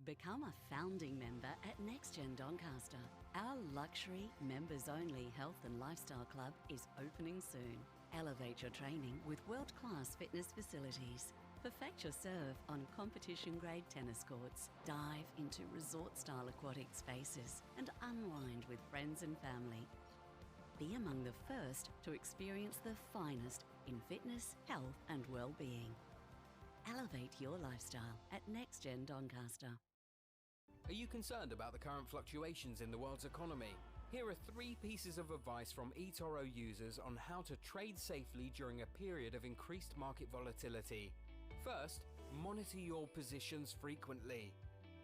Become a founding member at NextGen Doncaster. Our luxury, members-only health and lifestyle club is opening soon. Elevate your training with world-class fitness facilities. Perfect your serve on competition-grade tennis courts. Dive into resort-style aquatic spaces and unwind with friends and family. Be among the first to experience the finest in fitness, health and well-being. Elevate your lifestyle at NextGen Doncaster. Are you concerned about the current fluctuations in the world's economy? Here are 3 pieces of advice from eToro users on how to trade safely during a period of increased market volatility. First, monitor your positions frequently.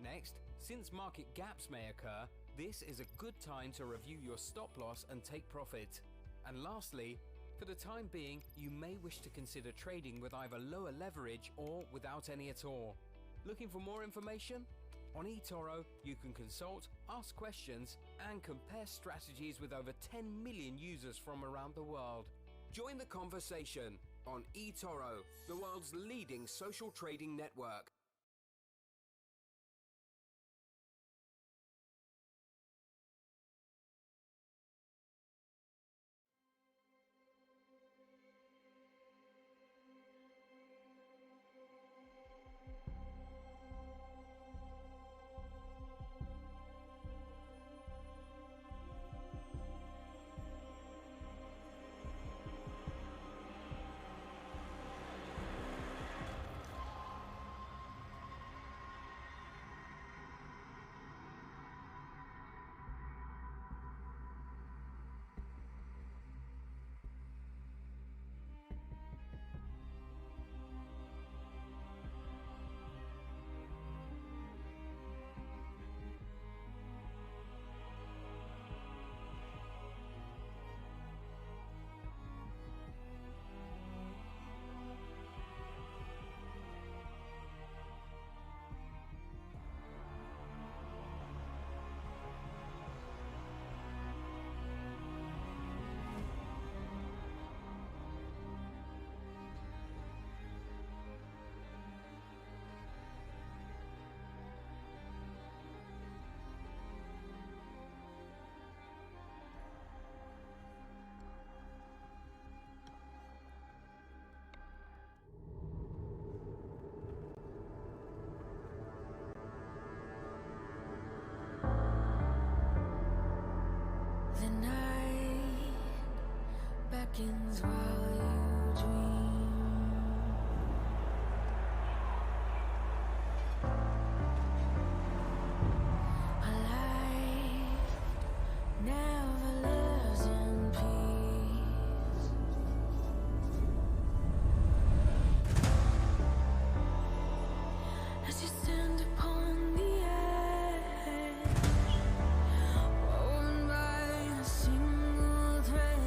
Next, since market gaps may occur, this is a good time to review your stop loss and take profit. And lastly, for the time being, you may wish to consider trading with either lower leverage or without any at all. Looking for more information? On eToro, you can consult, ask questions, and compare strategies with over 10 million users from around the world. Join the conversation on eToro, the world's leading social trading network. While you dream, a life never lives in peace. As you stand upon the edge, woven by a single thread.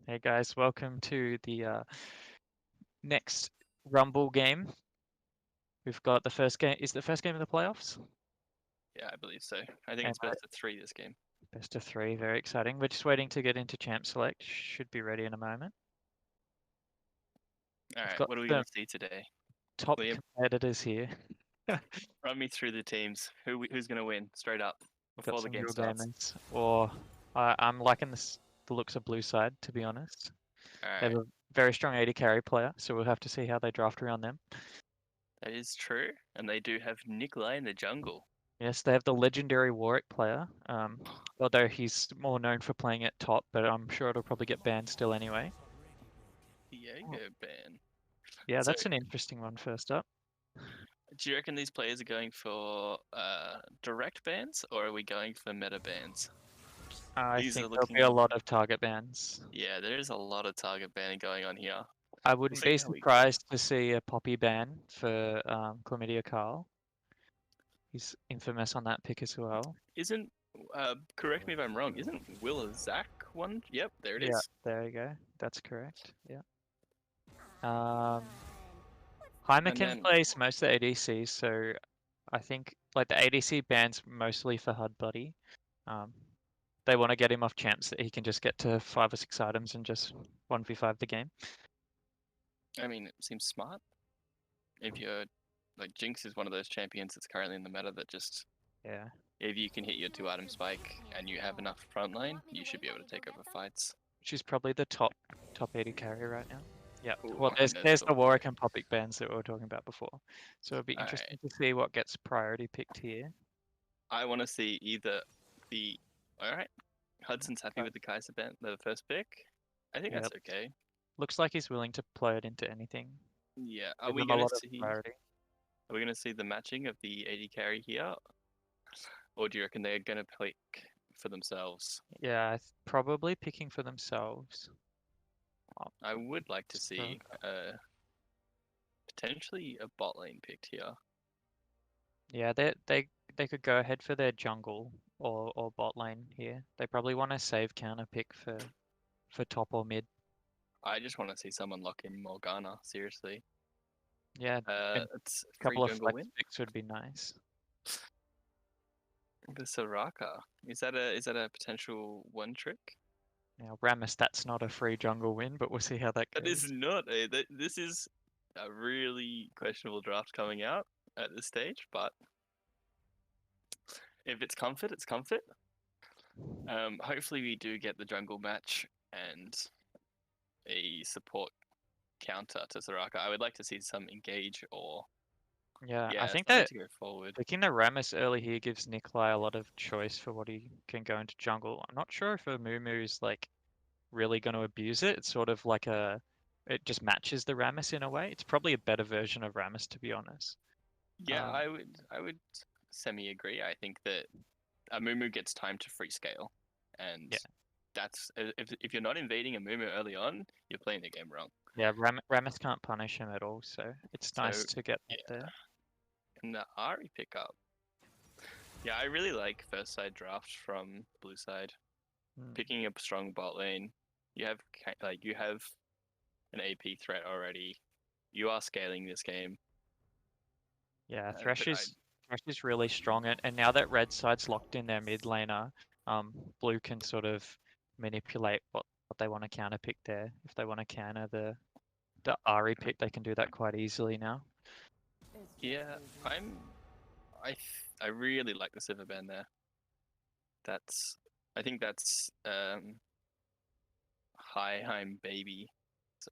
Hey guys, welcome to the next Rumble game. We've got the first game. Is the first game of the playoffs? Yeah, I believe so. I think And it's best of 3 this game. best of three. Very exciting. We're just waiting to get into Champ Select. Should be ready in a moment. All We've right, got what are we the going to see today? top Liam? competitors here. Run me through the teams. Who's going to win straight up We've before got the some game real starts? gamers. Or I'm liking the looks of Blue Side, to be honest. All They have right, a very strong AD carry player, so we'll have to see how they draft around them. that is true. And they do have Nikolai in the jungle. Yes, they have the legendary Warwick player. Although he's more known for playing at top, but I'm sure it'll probably get banned still anyway. Diego ban. Yeah, So- that's an interesting one first up. Do you reckon these players are going for direct bans, or are we going for meta bans? I These think are there'll be a looking- lot of target bans. Yeah, there is a lot of target banning going on here. I wouldn't see be how we go. surprised to see a Poppy ban for Chlamydia Carl. He's infamous on that pick as well. Isn't, correct me if I'm wrong, isn't Will a Zach one? Yep, there it is. Yeah, there you go. That's correct. Yeah. Heineken then- plays most of the ADCs, so I think like the ADC bans mostly for HUD Buddy. They want to get him off champs that he can just get to 5 or 6 items and just 1v5 the game. I mean, it seems smart. If you're like Jinx is one of those champions that's currently in the meta that just Yeah. if you can hit your 2 item spike and you have enough front line, you should be able to take over fights. She's probably the top 80 carry right now. Yeah. Ooh, Well, I there's know the so. Warwick and Poppy bans that we were talking about before. So it'll be Alright. interesting to see what gets priority picked here. I want to see either the alright. Hudson's happy with the Kaiser ban, the first pick. I think that's okay. Looks like he's willing to play it into anything. Yeah. Are Give we him a gonna lot of see? priority. Are we gonna see the matching of the AD carry here, or do you reckon they're gonna pick for themselves? Yeah, probably picking for themselves. I would like to So- see potentially a bot lane picked here. Yeah, they could go ahead for their jungle or bot lane here. They probably want to save counter pick for top or mid. I just want to see someone lock in Morgana. Seriously, Yeah, and it's a free couple of jungle flex win. picks would be nice. The Soraka is that a potential one trick? Now, Rammus, that's not a free jungle win, but we'll see how that That goes. is not a. This is a really questionable draft coming out at this stage, but if it's comfort, it's comfort. Hopefully we do get the jungle match and a support counter to Soraka. I would like to see some engage or Yeah, I think something that to go forward. picking the Rammus early here gives Nikolai a lot of choice for what he can go into jungle. I'm not sure if a Mumu is like really going to abuse it. It's sort of like it just matches the Rammus in a way. It's probably a better version of Rammus, to be honest. Yeah, Um, I would semi agree. I think that a Mumu gets time to free scale, and that's if you're not invading a Mumu early on, you're playing the game wrong. Yeah, Rammus can't punish him at all, so it's nice So, to get that yeah. there. And the Ari pickup. Yeah, I really like first side drafts from blue side. Mm. Picking a strong bot lane. You have an AP threat already. You are scaling this game. Yeah, but Thresh is really strong, and now that red side's locked in their mid laner, blue can sort of manipulate what they want to counter pick there. If they want to counter the Ari pick, they can do that quite easily now. Yeah, I really like the silver band there. I think that's Heim baby,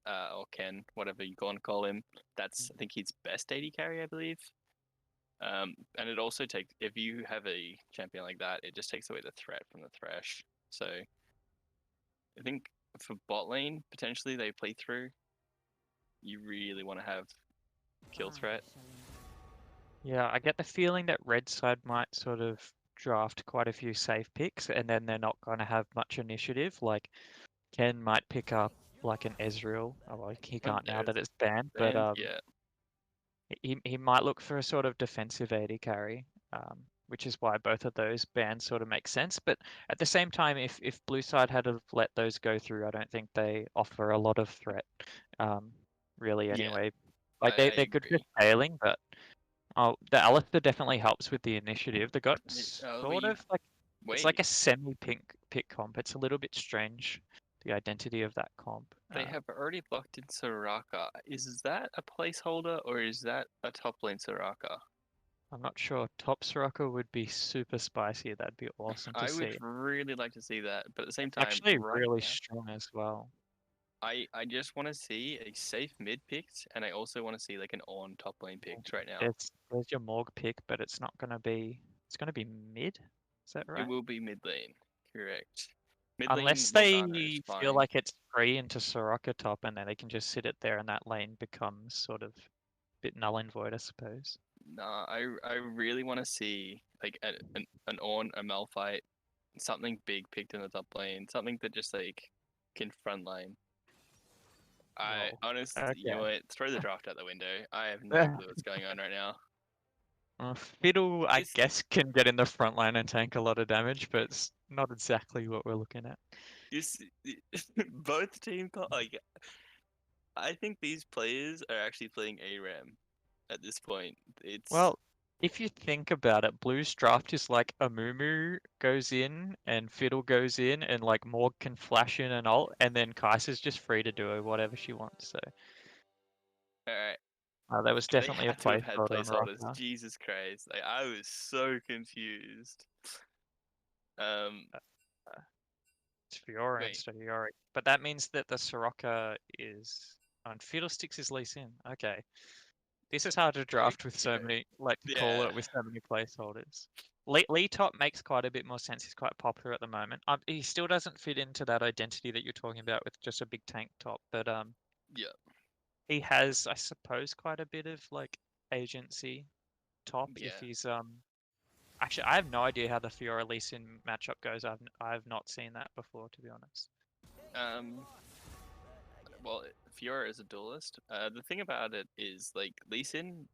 or Ken, whatever you want to call him. That's I think his best AD carry, I believe. And it also takes if you have a champion like that, it just takes away the threat from the Thresh. So I think for bot lane, potentially they play through. You really want to have kill threat. Yeah, I get the feeling that red side might sort of draft quite a few safe picks, and then they're not going to have much initiative. Like Ken might pick up like an Ezreal. Oh, well, he can't now that it's banned, but yeah. he might look for a sort of defensive AD carry. which is why both of those bans sort of make sense. But at the same time, if Blue Side had have let those go through, I don't think they offer a lot of threat, really. Yeah, Anyway, like I they're good for agree. scaling, but the Alistair definitely helps with the initiative. They got Oh, sort of like it's like wait. a semi-pink pick comp. It's a little bit strange, the identity of that comp. They have already locked in Soraka. Is that a placeholder or is that a top lane Soraka? I'm not sure. Top Soraka would be super spicy. That'd be awesome to I would see. really like to see that, but at the same time, Actually, right really now, strong as well. I just want to see a safe mid picked, and I also want to see like an on top lane picked right now. There's your Morg pick, but it's not gonna be. It's gonna be mid. Is that It right? will be mid lane, correct. Mid lane Unless Morgana is they feel fine. like it's free into Soraka top, and then they can just sit it there, and that lane becomes sort of a bit null and void, I suppose. Nah, I really want to see like an on a Malphite, something big picked in the top lane, something that just like can front line. I Whoa. honestly, you know Okay. what? Throw the draft out the window. I have no clue what's going on right now. Fiddle, I This guess, can get in the front line and tank a lot of damage, but it's not exactly what we're looking at. this both like I think these players are actually playing ARAM at this point. It's Well, if you think about it, Blue's draft is like a Mumu goes in and Fiddle goes in and like Morg can flash in and ult, and then Kaiser's just free to do whatever she wants. So all right. that was They definitely a had to have had placeholder on placeholders. Rocker. Jesus Christ! Like I was so confused. Um, It's Fiora wait, instead of Yorick. But that means that the Soraka is on Fiddlesticks is Lee Sin. Okay. This is hard to draft with so okay, many, like to call yeah, it with so many placeholders. Lee Top makes quite a bit more sense. He's quite popular at the moment. He still doesn't fit into that identity that you're talking about with just a big tank top, but yeah, he has, I suppose, quite a bit of like agency top if yeah. he's Actually, I have no idea how the Fiora Lee Sin matchup goes. I've not seen that before, to be honest. Um, well, Fiora is a duelist. The thing about it is like Lee Sin,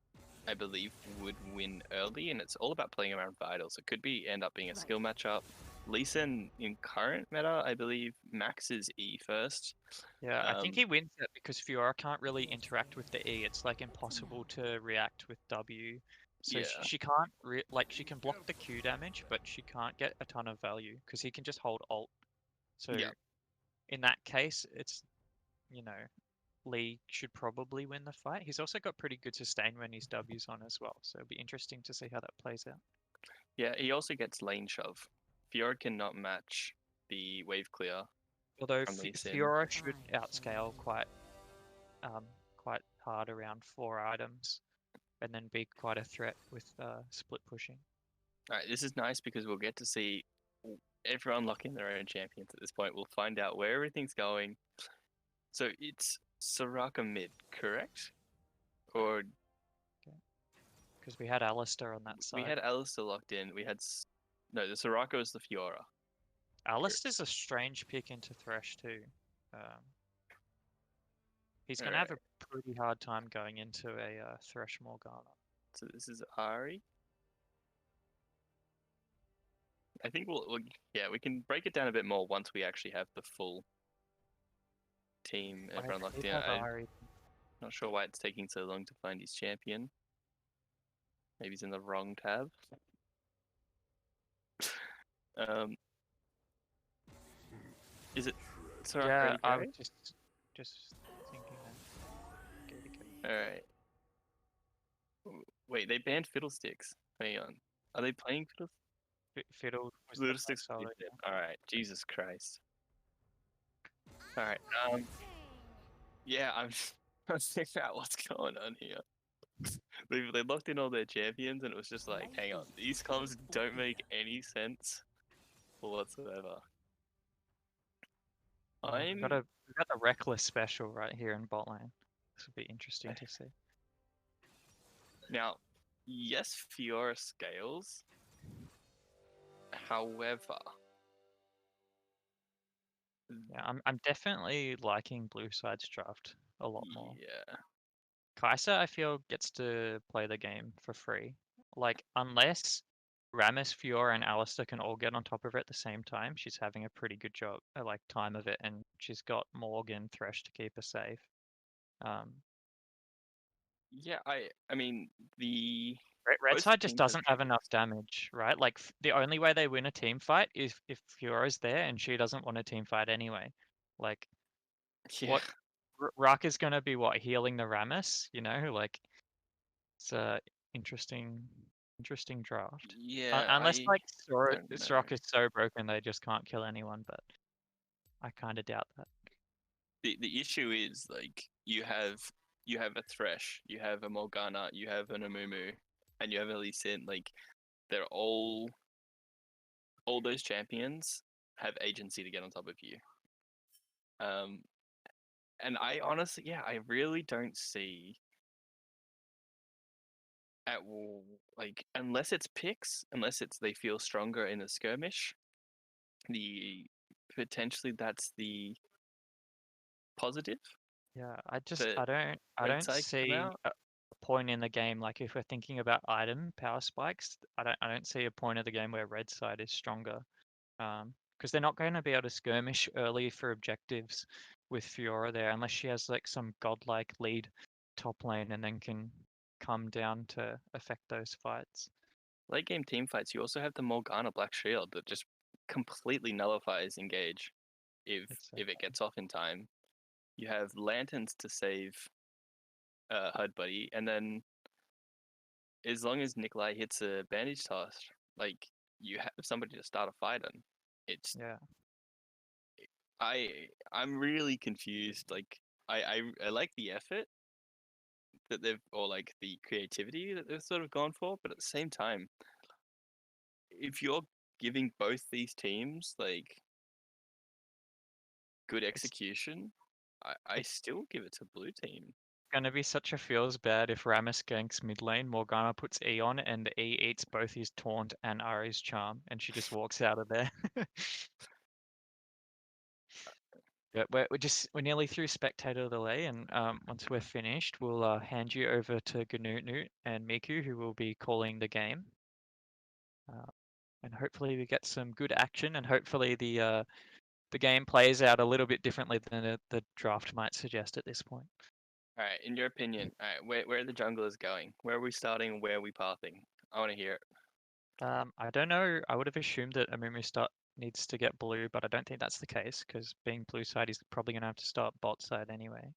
I believe, would win early, and it's all about playing around vitals. It could be end up being a skill matchup. Lee Sin in current meta, I believe, maxes E first. Yeah, I think he wins that because Fiora can't really interact with the E. It's like impossible to react with W. So Yeah, she can't like she can block the Q damage, but she can't get a ton of value because he can just hold alt. So yeah. in that case, it's you know Lee should probably win the fight. He's also got pretty good sustain when his W's on as well. So it'll be interesting to see how that plays out. Yeah, he also gets lane shove. Fiora cannot match the wave clear Although from Lee Sin. Fiora should outscale um quite hard around 4 items, and then be quite a threat with split pushing. All right, this is nice because we'll get to see everyone lock in their own champions at this point. We'll find out where everything's going. So it's Soraka mid, correct? Or Because we had Alistair on that we side. had Alistair locked in. We had no, the Soraka is the Fiora. Alistair's a strange pick into Thresh too. Um, he's going to have Alright, a pretty hard time going into a Thresh Morgana. so this is Ari. I think yeah, we can break it down a bit more once we actually have the full team, everyone locked in. I'm not sure why it's taking so long to find his champion. Maybe he's in the wrong tab. Is it Soraka Yeah, already I was carried? just thinking that. Alright. Wait, they banned Fiddlesticks. Hang on. Are they playing Fiddle was the Fiddlesticks? placeholder, yeah. Alright, Jesus Christ. Alright, yeah, I'm trying to figure out what's going on here. They locked in all their champions, and it was just like, hang on, these comms don't make any sense whatsoever. We've got the Reckless special right here in bot lane. This will be interesting to see. Now, yes, Fiora scales. However, Yeah, I'm definitely liking Blue Side's draft a lot more. yeah, Kaiser, I feel, gets to play the game for free. Like, unless Rammus, Fiora, and Alistair can all get on top of her at the same time, she's having a pretty good job, like time of it, and she's got Morg and Thresh to keep her safe. Yeah, I mean the Red both side just teams have doesn't have enough damage, right? Like the only way they win a team fight is if Fiora's there and she doesn't want a team fight anyway. Like yeah. what Rock is going to be what healing the Rammus, like it's a interesting draft. Yeah, Unless I like don't know. Sorok is so broken they just can't kill anyone, but I kind of doubt that. The issue is like you have a Thresh, you have a Morgana, you have an Amumu, and you have a Lee Sin. Like they're all those champions have agency to get on top of you. And I honestly, yeah, I really don't see at like unless it's picks, unless it's they feel stronger in a skirmish, the potentially that's the positive Yeah, I that Red don't Side come see out. a point in the game. Like if we're thinking about item power spikes, I don't see a point of the game where red side is stronger. Because they're not going to be able to skirmish early for objectives with Fiora there unless she has like some godlike lead top lane and then can come down to affect those fights. Late game team fights, you also have the Morgana Black Shield that just completely nullifies engage if It's it gets off in time. You have lanterns to save HUD buddy, and then as long as Nikolai hits a bandage toss, like you have somebody to start a fight on. It's yeah. I'm really confused. Like I like the effort that they've or like the creativity that they've sort of gone for, but at the same time, if you're giving both these teams like good It's execution, I it's still give it to blue team. gonna be such a feels bad if Rammus ganks mid lane, Morgana puts E on, and the E eats both his taunt and Ari's charm, and she just walks out of there. But we're nearly through spectator delay, and once we're finished, we'll hand you over to Ganutnut and Miku, who will be calling the game. And hopefully we get some good action, and hopefully the game plays out a little bit differently than the draft might suggest at this point. All right, in your opinion, all right, where are the junglers going? Where are we starting? Where are we pathing? I want to hear it. I don't know. I would have assumed that Amumu needs to get blue, but I don't think that's the case because being blue side, he's probably going to have to start bot side anyway.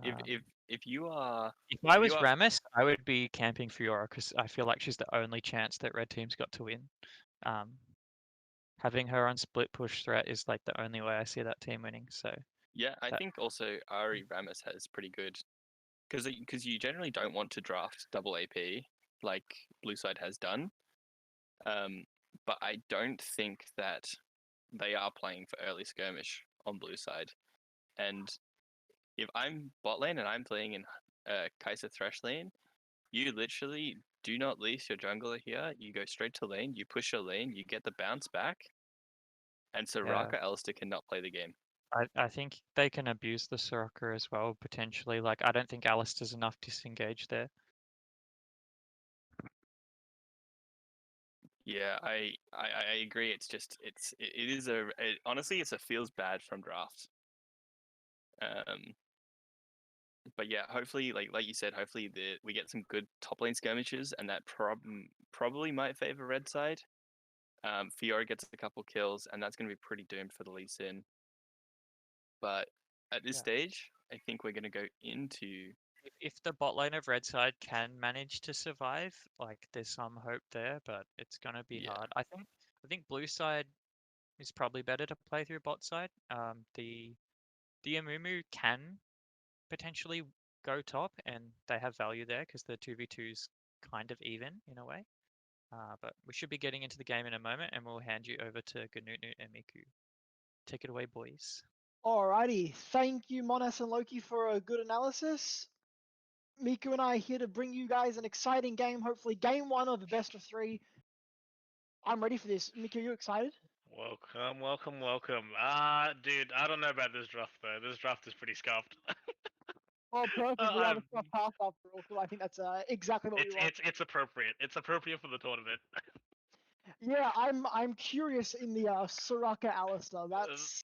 If Um, if if you are if I if you was are Rammus, I would be camping Fiora because I feel like she's the only chance that red team's got to win. Um, having her on split push threat is like the only way I see that team winning. So yeah, I that think also Ari Rammus has pretty good because you generally don't want to draft double AP like blue side has done. But I don't think that they are playing for early skirmish on blue side. And if I'm bot lane and I'm playing in Kai'Sa Thresh lane, you literally do not lease your jungler here. You go straight to lane, you push your lane, you get the bounce back, and yeah, Soraka Alistair cannot play the game. I think they can abuse the Soraka as well potentially. Like I don't think Alistair's enough disengage there. Yeah, I agree. It's just it is honestly it's a feels bad from draft. But yeah, hopefully, like you said, hopefully we get some good top lane skirmishes, and that probably might favor red side. Fiora gets a couple kills, and that's going to be pretty doomed for the Lee Sin. But at this Yeah. stage, I think we're going to go into If the bot lane of red side can manage to survive, like there's some hope there, but it's gonna be yeah hard. I think blue side is probably better to play through bot side. The Amumu can potentially go top, and they have value there because the 2v2's kind of even in a way. But we should be getting into the game in a moment, and we'll hand you over to Ganutnu and Miku. Take it away, boys. Alrighty, thank you Monas and Loki for a good analysis. Miku and I are here to bring you guys an exciting game, hopefully game 1 of the best of 3. I'm ready for this. Miku, you excited? Welcome, welcome, welcome. Dude, I don't know about this draft though. This draft is pretty scuffed. Oh, perfect. We have a um, tough path after all, so I think that's exactly what we want. it's appropriate. It's appropriate for the tournament. Yeah, I'm curious in the Soraka Alistair. That's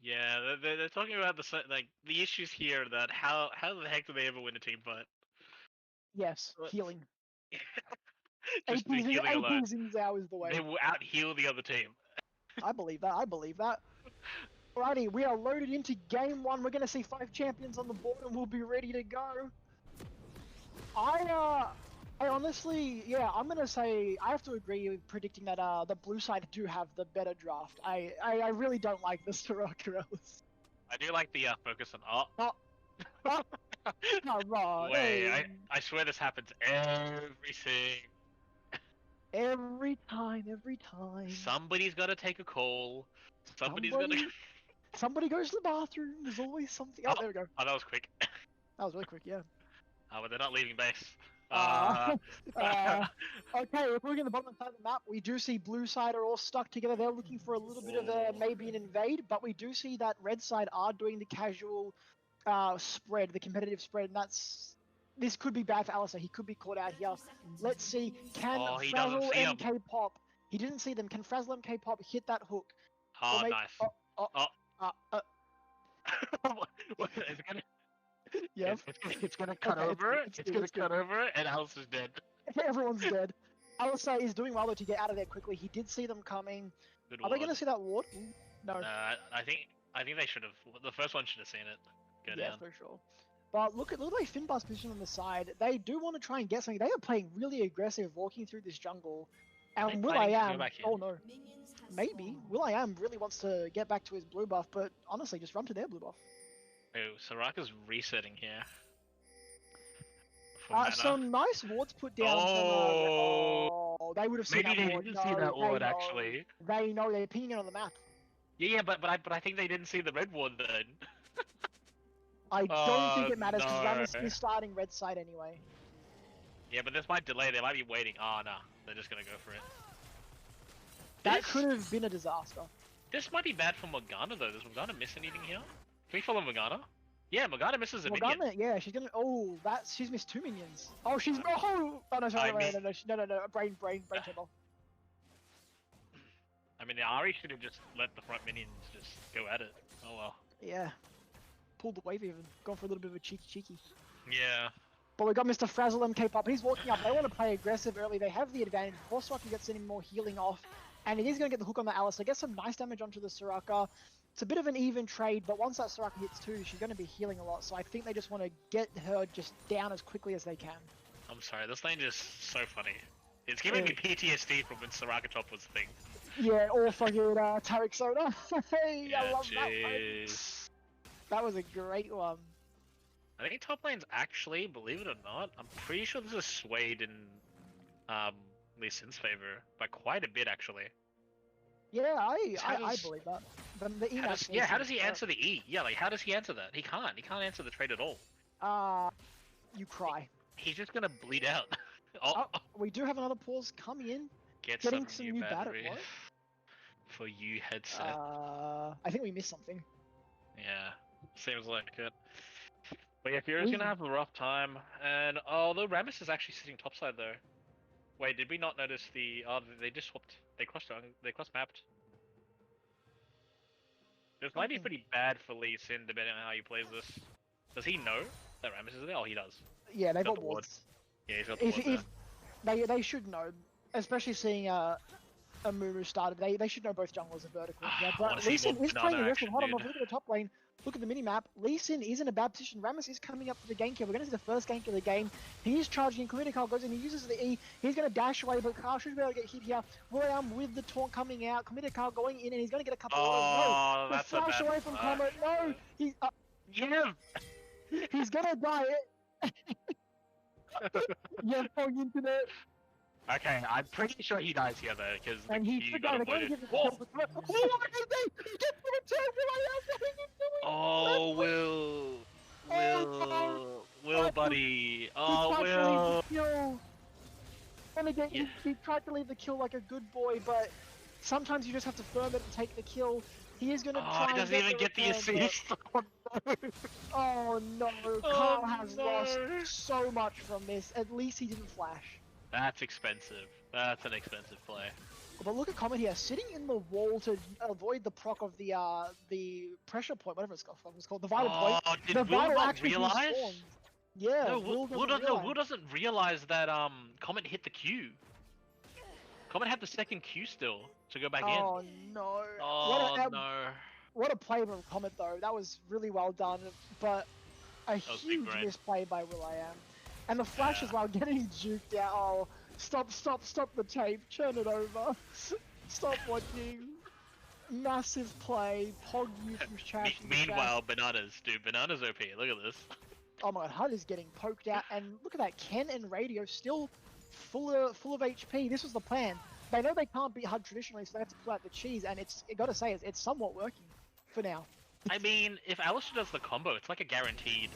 Yeah, they're talking about like the issues here that how the heck do they ever win a team fight? yes, What? healing. Just the healing alone. AP Zhao is the way. They will out heal the other team. I believe that. I believe that. Alrighty, we are loaded into game one. We're gonna see 5 champions on the board, and we'll be ready to go. I honestly, yeah, I'm gonna say I have to agree with predicting that the blue side do have the better draft. I really don't like the Soraka Alice. I do like the focus on Oh, come on, Wait, hey. I swear this happens everything. Every time. Somebody's gotta take a call. Somebody's gonna. Somebody goes to the bathroom. There's always something. Oh, there we go. Oh, that was quick. That was really quick, yeah. But they're not leaving base. Okay, if we're looking at the bottom side of the map, we do see blue side are all stuck together. They're looking for a little bit of maybe an invade, but we do see that red side are doing the casual spread, the competitive spread, and this could be bad for Alistair. He could be caught out here. Let's see, can he doesn't Frazzle see him. MK Pop? He didn't see them. Can Frazzle MK Pop hit that hook? Oh, nice. It's gonna. Yeah. It's gonna cut Okay, over. it's It's good, gonna it's good. cut over, and Alice is dead. Everyone's dead. Alistair is doing well though to get out of there quickly. He did see them coming. Good Are they ward. going to see that ward? No. I think they should have. The first one should have seen it. Go Yeah, down. for sure. But look at Finbar's position on the side. They do want to try and get something. They are playing really aggressive, walking through this jungle. And Are they planning to go Will.i.am, back in? oh no, maybe Will.i.am really wants to get back to his blue buff, but honestly, just run to their blue buff. Oh, Soraka's resetting here. For mana. Some nice wards put down. Oh. They would have seen Maybe that they ward. didn't No, see that they ward know. actually. They know they're pinging it on the map. Yeah, but I think they didn't see the red ward then. I don't think it matters because no. Rammus is starting red side anyway. Yeah, but this might delay. They might be waiting. Oh no, they're just gonna go for it. That could have been a disaster. This might be bad for Morgana though. Does Morgana miss anything here? Can we follow Morgana? Yeah, Morgana misses a minion. Morgana, yeah, she's gonna. Oh, she's missed 2 minions. Oh, she's. Oh no, sorry, no, brain turbo. I mean, the Ari should have just let the front minions just go at it. Oh well. Yeah, pulled the wave even. Gone for a little bit of a cheeky. Yeah. But we got Mr. Frazzle MK Pop. He's walking up. They want to play aggressive early. They have the advantage. Before Soraka gets any more healing off, and it is going to get the hook on the Alice. So get some nice damage onto the Soraka. It's a bit of an even trade, but once that Soraka hits 2, she's going to be healing a lot. So I think they just want to get her just down as quickly as they can. I'm sorry, this lane is so funny. It's giving me PTSD from when Soraka top was a thing. Yeah, or fucking Tarek Soda. Hey, Yeah, I love that one. jeez. That was a great one. I think top lane's actually, believe it or not, I'm pretty sure this is swayed in Lee Sin's favor by quite a bit actually. Yeah, I does- believe that. The E How does he answer the E? Yeah, like how does he answer that? He can't. He can't answer the trade at all. You cry. He's just gonna bleed out. Oh, we do have another pause coming in. Getting some new battery battery. for you headset. I think we missed something. Yeah, seems like it. But yeah, Furia's gonna have a rough time, and although Rammus is actually sitting topside though. Wait, did we not notice the? Oh, they just swapped. They cross mapped. This might be pretty bad for Lee Sin depending on how he plays this. Does he know that Rammus is there? Oh, he does. Yeah, they've Got got the ward. wards. Yeah, he's got the ward there. They should know, especially seeing a Mumu started. They should know both junglers are vertical. Yeah, I wanna but see Lee Sin more is playing banana aggressive. action, Hold on, dude. look at the top lane. Look at the mini-map. Lee Sin is in a bad position. Rammus is coming up for the gank here. We're going to see the first gank of the game. He is charging. Carl goes in. He uses the E. He's going to dash away, but Carl should be able to get hit here. Will.i.am with the taunt coming out. Carl going in, and he's going to get a couple Oh, of... No! The that's a flash bad away from Comet. No! He's going to die. Yeah, phone internet. Okay, I'm pretty sure he dies here though, because And he should die. They're going to give it to him. Oh, Will, buddy. Oh, Will. He tried to leave the kill like a good boy, but sometimes you just have to firm it and take the kill. He is going to try He doesn't even get the assist. Oh no, Carl has lost so much from this. At least he didn't flash. That's expensive. That's an expensive play. But look at Comet here, sitting in the wall to avoid the proc of the pressure point, whatever it's called, the vital point. Oh, did The Will vital not actually realize? respawns. Yeah, No, Will doesn't no, realize. Will doesn't realize that Comet hit the Q. Comet had the second Q still to go back in. Oh no! Oh no. What a play from Comet though. That was really well done, but a was big huge brain. misplay by will.i.am. And the flash as well, getting juked out. Oh, stop the tape, turn it over. Stop watching. Massive play, Pog you from trash. Meanwhile, Bananas, dude, Bananas OP, look at this. Oh my god, HUD is getting poked out, and look at that, Ken and Radio still full of HP. This was the plan. They know they can't beat HUD traditionally, so they have to pull out the cheese, and I gotta say, it's somewhat working for now. I mean, if Alistair does the combo, it's like a guaranteed.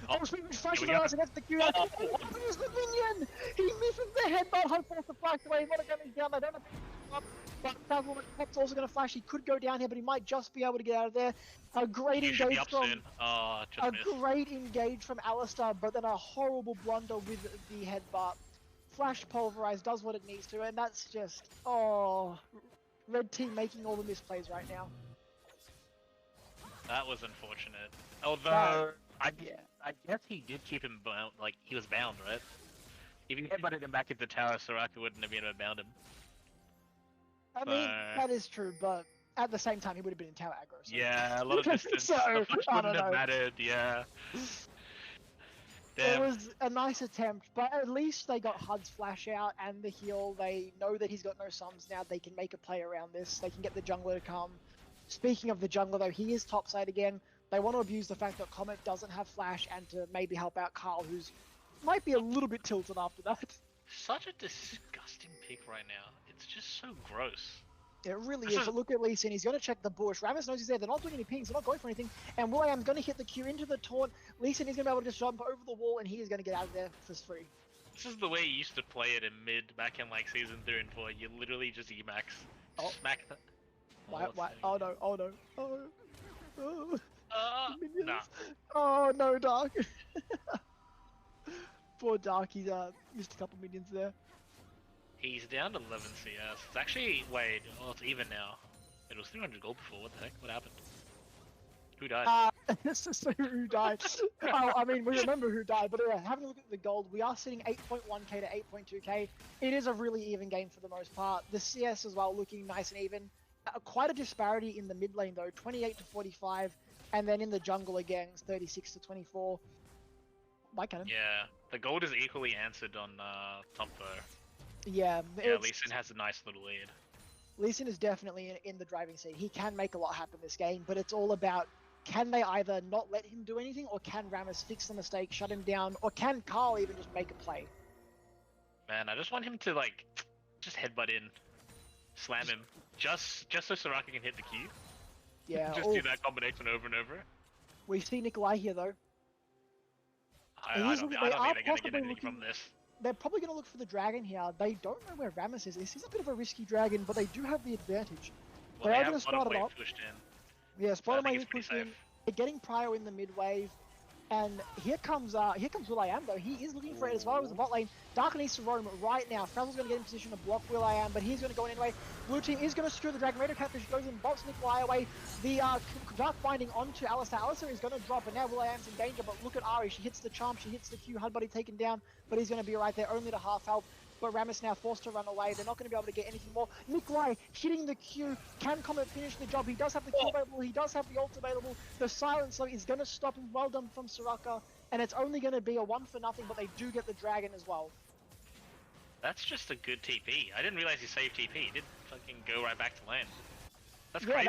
Oh, flashing the against the Q. Oh, here's the minion! He misses the headbutt, HUD forced to flash away, what a damage down, they don't have to up. But Pep's also going to flash. He could go down here, but he might just be able to get out of there. A great engage from great engage from Alistair, but then a horrible blunder with the headbutt. Flash pulverized does what it needs to, and that's just red team making all the misplays right now. That was unfortunate. Although I guess he did keep him bound. Like he was bound, right? If you headbutted him back into tower, Soraka wouldn't have been able to bound him. I mean, that is true, but at the same time, he would have been in tower aggro. So. Yeah, a lot of distance. So, the flash wouldn't have mattered, yeah. It was a nice attempt, but at least they got HUD's flash out and the heal. They know that he's got no sums now. They can make a play around this. They can get the jungler to come. Speaking of the jungler, though, he is topside again. They want to abuse the fact that Comet doesn't have flash and to maybe help out Carl, who's might be a little bit tilted after that. Such a disgusting pick right now. It's just so gross. It really is. But look at Lee Sin. He's going to check the bush. Rammus knows he's there. They're not doing any pings. They're not going for anything. And will.i.am's going to hit the Q into the taunt. Lee Sin is going to be able to just jump over the wall, and he is going to get out of there for free. This is the way you used to play it in mid back in like season 3 and 4. You literally just Emax. Smack that. Why? Oh no. Oh no. Oh. Nah. Oh no, Dark. Poor Dark. He's missed a couple minions there. He's down to 11 CS. It's actually, wait, well, it's even now. It was 300 gold before, what the heck? What happened? Who died? Let's just say who died. I mean, we remember who died, but having a look at the gold, we are sitting 8.1k to 8.2k. It is a really even game for the most part. The CS as well looking nice and even. Quite a disparity in the mid lane though, 28 to 45, and then in the jungle again, 36 to 24. Bye, Cannon. Yeah, the gold is equally answered on top though. Yeah, Lee Sin has a nice little lead. Lee Sin is definitely in the driving seat. He can make a lot happen this game, but it's all about can they either not let him do anything, or can Rammus fix the mistake, shut him down, or can Carl even just make a play? Man, I just want him to like, just headbutt in, slam him, just so Soraka can hit the Q. Yeah. Just do that combination over and over. We see Nikolai here though. I don't think they're gonna get anything from this. They're probably going to look for the dragon here. They don't know where Rammus is. This is a bit of a risky dragon, but they do have the advantage. Well, they are going to start it up. Pushed in. Yeah, bottom wave is pushed in. They're getting Prio in the mid wave. And here comes will.i.am though. He is looking for it as well as the bot lane. Dark needs to roam right now. Frazzle's going to get in position to block will.i.am, but he's going to go in anyway. Blue team is going to secure the dragon. Raider Catfish goes in, bots Nikolai away. The Dark binding onto Alistair. Alistair is going to drop, and now will.i.am's in danger, but look at Ari. She hits the charm, she hits the Q. HUD buddy taken down, but he's going to be right there, only to half health. But Rammus now forced to run away. They're not going to be able to get anything more. Nikolai hitting the Q. Can Comet finish the job? He does have the Q available. He does have the ult available. The silencer is going to stop him. Well done from Soraka. And it's only going to be a 1 for nothing, but they do get the dragon as well. That's just a good TP. I didn't realize he saved TP. He didn't fucking go right back to lane. That's crazy.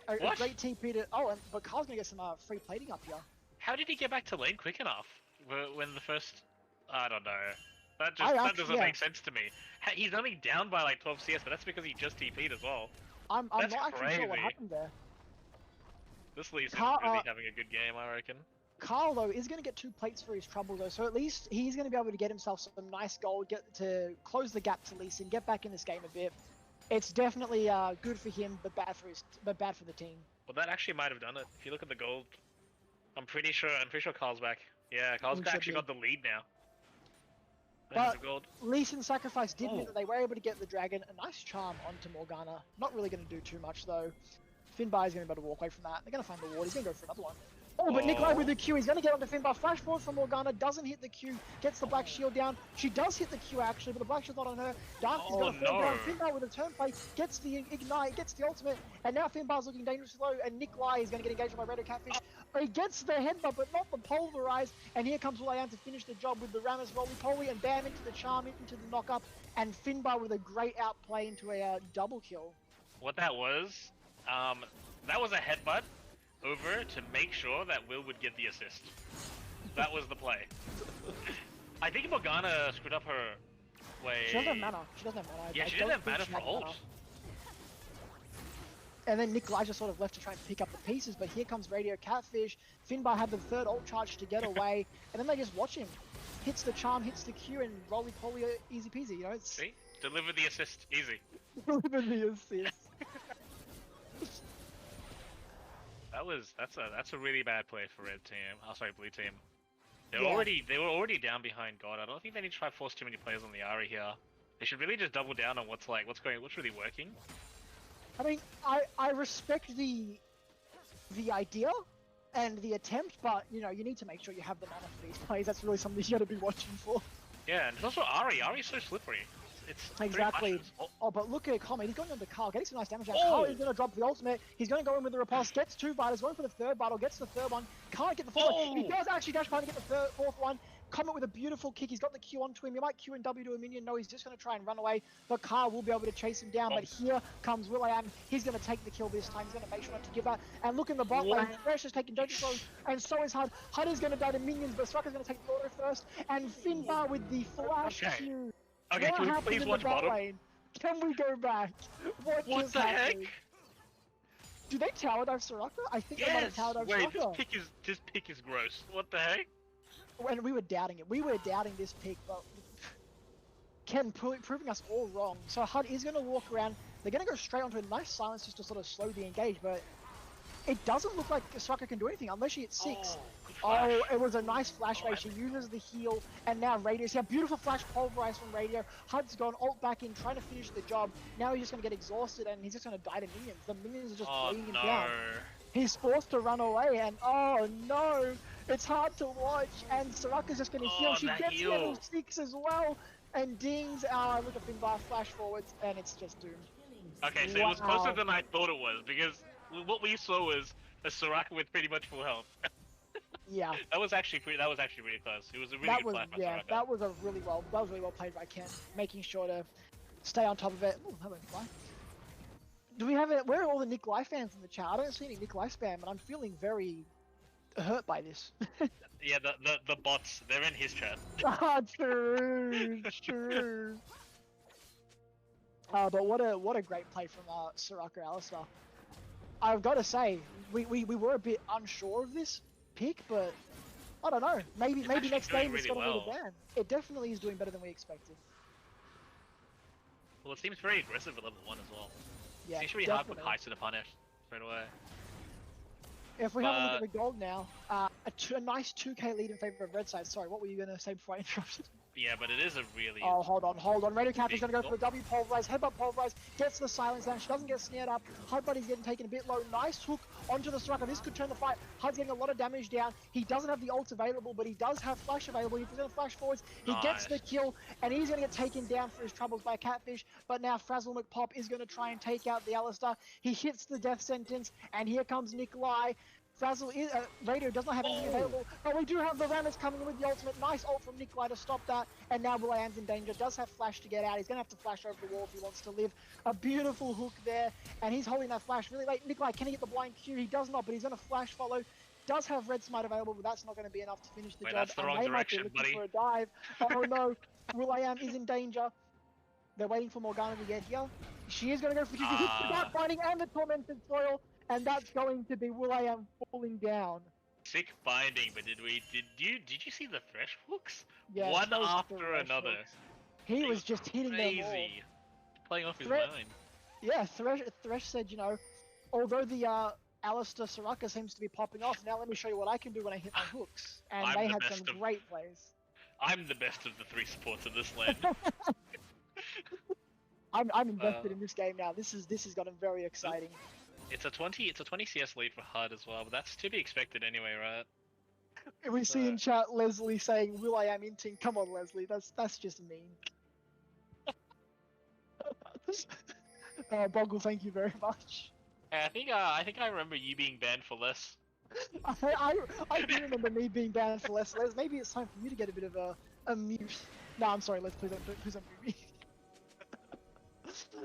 A great TP to... Oh, but Carl's going to get some free plating up here. How did he get back to lane quick enough? When the first... I don't know. That doesn't make sense to me. He's only down by like 12 CS, but that's because he just TP'd as well. I'm not actually sure what happened there. This Lee's really having a good game, I reckon. Carl, though, is going to get 2 plates for his trouble, though, so at least he's going to be able to get himself some nice gold, get to close the gap to Lee Sin, get back in this game a bit. It's definitely good for him, but bad for the team. Well, that actually might have done it. If you look at the gold, I'm pretty sure Carl's back. Yeah, Carl's actually got the lead now. Hands But of gold. Lee Sin Sacrifice did mean Oh. that they were able to get the dragon. A nice charm onto Morgana. Not really going to do too much though. Finbar is going to be able to walk away from that. They're going to find the ward. He's going to go for another one. Oh, but Nikolai with the Q. He's going to get onto Finbar. Flash forward from Morgana. Doesn't hit the Q. Gets the Black Shield down. She does hit the Q actually, but the Black Shield's not on her. Dance is going to fall down. Finbar with a turn play. Gets the Ignite. Gets the ultimate. And now Finbar's looking dangerously low. And Nikolai is going to get engaged by Radio Catfish. He gets the headbutt, but not the Pulverize. And here comes Will.i.am to finish the job with the Rammus Roly-Poly. And bam, into the charm, into the knock-up. And Finbar with a great outplay into a double kill. What that was a headbutt over to make sure that Will would get the assist. That was the play. I think Morgana screwed up her way. She doesn't have mana. She doesn't have mana. Yeah, she didn't have mana for ult. And then Nikolai just sort of left to try and pick up the pieces, but here comes Radio Catfish. Finbar had the third ult charge to get away, and then they just watch him. Hits the charm, hits the Q, and roly-poly, easy peasy, you know? It's... See? Deliver the assist, easy. Deliver the assist. That's a really bad play for red team. Oh, sorry, blue team. They were already down behind God. I don't think they need to try to force too many players on the Ari here. They should really just double down on what's really working. I mean, I respect the idea and the attempt, but you know, you need to make sure you have the mana for these plays. That's really something you got to be watching for. Yeah, and it's also Ari. Ari's so slippery. It's exactly. Oh, but look at Comet. He's going on the Carl, getting some nice damage out. Carl is going to drop the ultimate. He's going to go in with the repulse. Gets two vitals. Going for the third vital. Gets the third one. Can't get the fourth one. He does actually dash behind to get the fourth one. Comet with a beautiful kick. He's got the Q onto him. He might Q and W to a minion. No, he's just going to try and run away. But Carl will be able to chase him down. But here comes Will.i.am. He's going to take the kill this time. He's going to make sure not to give that. And look in the bot lane. Thresh is taking Dojo throws. And so is Hud. Hud is going to die to minions. But Sraka's going to take the auto first. And Finbar with the flash Q. Okay, can we please watch bottom? Lane? Can we go back? What the heck? Do they tower dive Soraka? I think they might have tower dive Soraka. Wait, this pick is gross. What the heck? And we were doubting it. We were doubting this pick, but Ken proving us all wrong. So Hud is going to walk around. They're going to go straight onto a nice silence just to sort of slow the engage, but it doesn't look like Soraka can do anything unless she hits 6. Oh, it was a nice flash raid. She uses the heal, and now Radio's here. Beautiful flash pulverize from Radio. Hud's gone ult back in, trying to finish the job. Now he's just going to get exhausted, and he's just going to die to minions. The minions are just bleeding him down. He's forced to run away, and oh no, it's hard to watch. And Soraka's just going to heal. She gets level 6 as well, and dings. Look at Finbar flash forwards, and it's just doomed. Okay, so it was closer than I thought it was, because what we saw was a Soraka with pretty much full health. Yeah. That was actually really close. It was a really good play by Soraka. That was really well played by Ken, making sure to stay on top of it. Ooh, that went fly. Do we have it? Where are all the Nikolai fans in the chat? I don't see any Nikolai spam, and I'm feeling very hurt by this. Yeah, the bots, they're in his chat. Ah, true. But what a great play from Soraka Alistar. I've got to say, we were a bit unsure of this pick, but I don't know. Maybe next game it's got a little ban. It definitely is doing better than we expected. Well, it seems very aggressive at level 1 as well. Yeah, it seems really hard for Kai'Sa to punish straight away. If we have a look at the gold now, a nice 2k lead in favor of red side. Sorry, what were you going to say before I interrupted? Yeah, but it is a really... Oh, hold on. Radio Cap is going to go for the W pulverize, headbutt pulverize, gets the silence down. She doesn't get snared up. Hud Buddy's getting taken a bit low. Nice hook onto the Soraka. This could turn the fight. Hud's getting a lot of damage down. He doesn't have the ult available, but he does have flash available. He's going to flash forwards. He gets the kill, and he's going to get taken down for his troubles by Catfish. But now Frazzle McPop is going to try and take out the Alistar. He hits the death sentence, and here comes Nikolai. Frazzle is, Radio does not have anything available, but we do have the Rammus coming in with the ultimate. Nice ult from Nikolai to stop that, and now Will.i.am's in danger. Does have flash to get out. He's going to have to flash over the wall if he wants to live. A beautiful hook there, and he's holding that flash really late. Nikolai, can he get the blind Q? He does not, but he's going to flash follow. Does have red smite available, but that's not going to be enough to finish the job. That's the wrong direction, buddy. For a dive. Oh no, Will.i.am is in danger. They're waiting for Morgana to get here. She is going to go for the hits the dark binding and the tormented soil. And that's going to be Will.i.am falling down. Sick binding, but did you see the Thresh hooks? Yeah, one after another. He was just hitting them all. Playing off his mind. Yeah, Thresh said, you know, although the Alistar Soraka seems to be popping off, now let me show you what I can do when I hit my hooks. And they had some great plays. I'm the best of the 3 supports in this lane. I'm invested in this game now. This has gotten very exciting. It's a 20 CS lead for HUD as well, but that's to be expected anyway, right? We see in chat Leslie saying, "Will I am inting?" Come on, Leslie. That's just mean. Boggle, thank you very much. I think I remember you being banned for less. I do remember me being banned for less. Les, maybe it's time for you to get a bit of a mute. No, I'm sorry, Les, please don't mute me.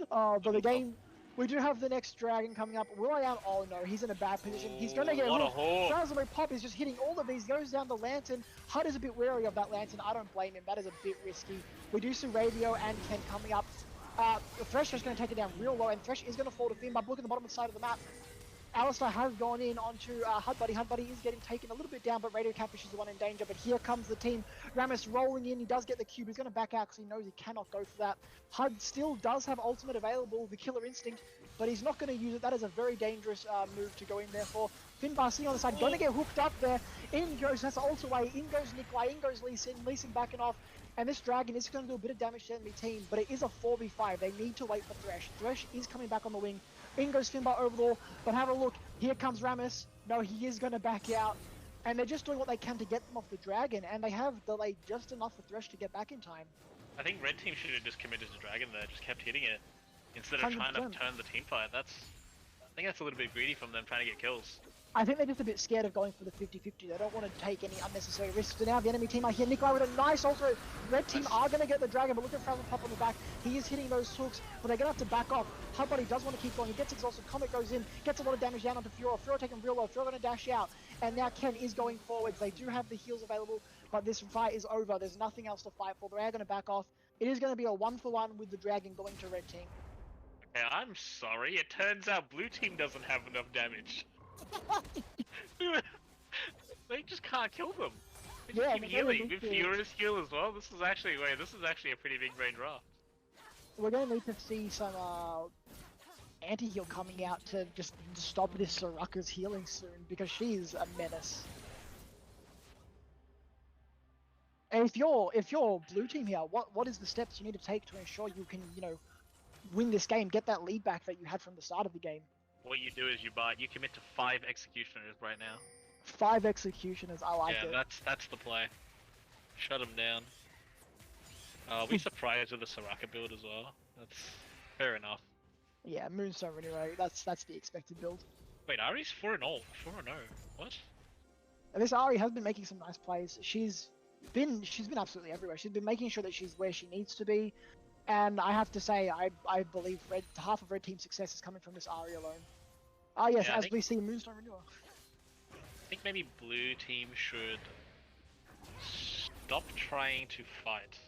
But the game, we do have the next dragon coming up. Will I am? Oh no, he's in a bad position. He's gonna get hooked. Frazzleberry Pop is just hitting all of these. Goes down the lantern. HUD is a bit wary of that lantern. I don't blame him. That is a bit risky. We do see Radio and Ken coming up. Thresh is going to take it down real low, and Thresh is going to fall to Finbar. Look at the bottom side of the map. Alistar has gone in onto HUD Buddy. HUD Buddy is getting taken a little bit down, but Radio Catfish is the one in danger. But here comes the team. Rammus rolling in. He does get the cube. He's going to back out because he knows he cannot go for that. HUD still does have ultimate available, the Killer Instinct, but he's not going to use it. That is a very dangerous move to go in there for. Finbar sitting on the side, going to get hooked up there. In goes, that's the ult away. In goes Nikolai. In goes Lee Sin. Lee Sin backing off. And this dragon is going to do a bit of damage to the enemy team, but it is a 4v5. They need to wait for Thresh. Thresh is coming back on the wing. In goes Finbar overlord, but have a look. Here comes Rammus. No, he is going to back out. And they're just doing what they can to get them off the dragon, and they have delayed just enough for Thresh to get back in time. I think Red Team should have just committed to Dragon there, just kept hitting it, instead of 100%. trying to turn the team fight. I think that's a little bit greedy from them trying to get kills. I think they're just a bit scared of going for the 50-50. They don't want to take any unnecessary risks. So now the enemy team are here. Nikolai with a nice ultra. Red team are going to get the dragon, but look at Frazzle Pop on the back. He is hitting those hooks, but they're going to have to back off. HUD Buddy does want to keep going. He gets exhausted. Comet goes in, gets a lot of damage down onto Furo. Furo taking real low. Furo going to dash out. And now Ken is going forwards. They do have the heals available, but this fight is over. There's nothing else to fight for. They are going to back off. It is going to be a 1-for-1 with the dragon going to Red team. Okay, I'm sorry. It turns out Blue Team doesn't have enough damage. They just can't kill them. They just keep healing. With Furious heal as well. This is actually a pretty big brain draft. We're going to need to see some anti-heal coming out to just stop this Soraka's healing soon, because she's a menace. And if you're blue team here, what is the steps you need to take to ensure you can, win this game, get that lead back that you had from the start of the game? What you do is you commit to 5 executioners right now. 5 executioners, I like it. Yeah, that's the play. Shut them down. I'll be surprised with the Soraka build as well. That's fair enough. Yeah, Moonstone anyway. That's the expected build. Wait, Ari's 4-0. 4-0. What? And this Ari has been making some nice plays. She's been absolutely everywhere. She's been making sure that she's where she needs to be. And I have to say, I believe half of Red Team's success is coming from this Ari alone. Ah yes, yeah, we see Moonstone Renewal. I think maybe Blue Team should stop trying to fight.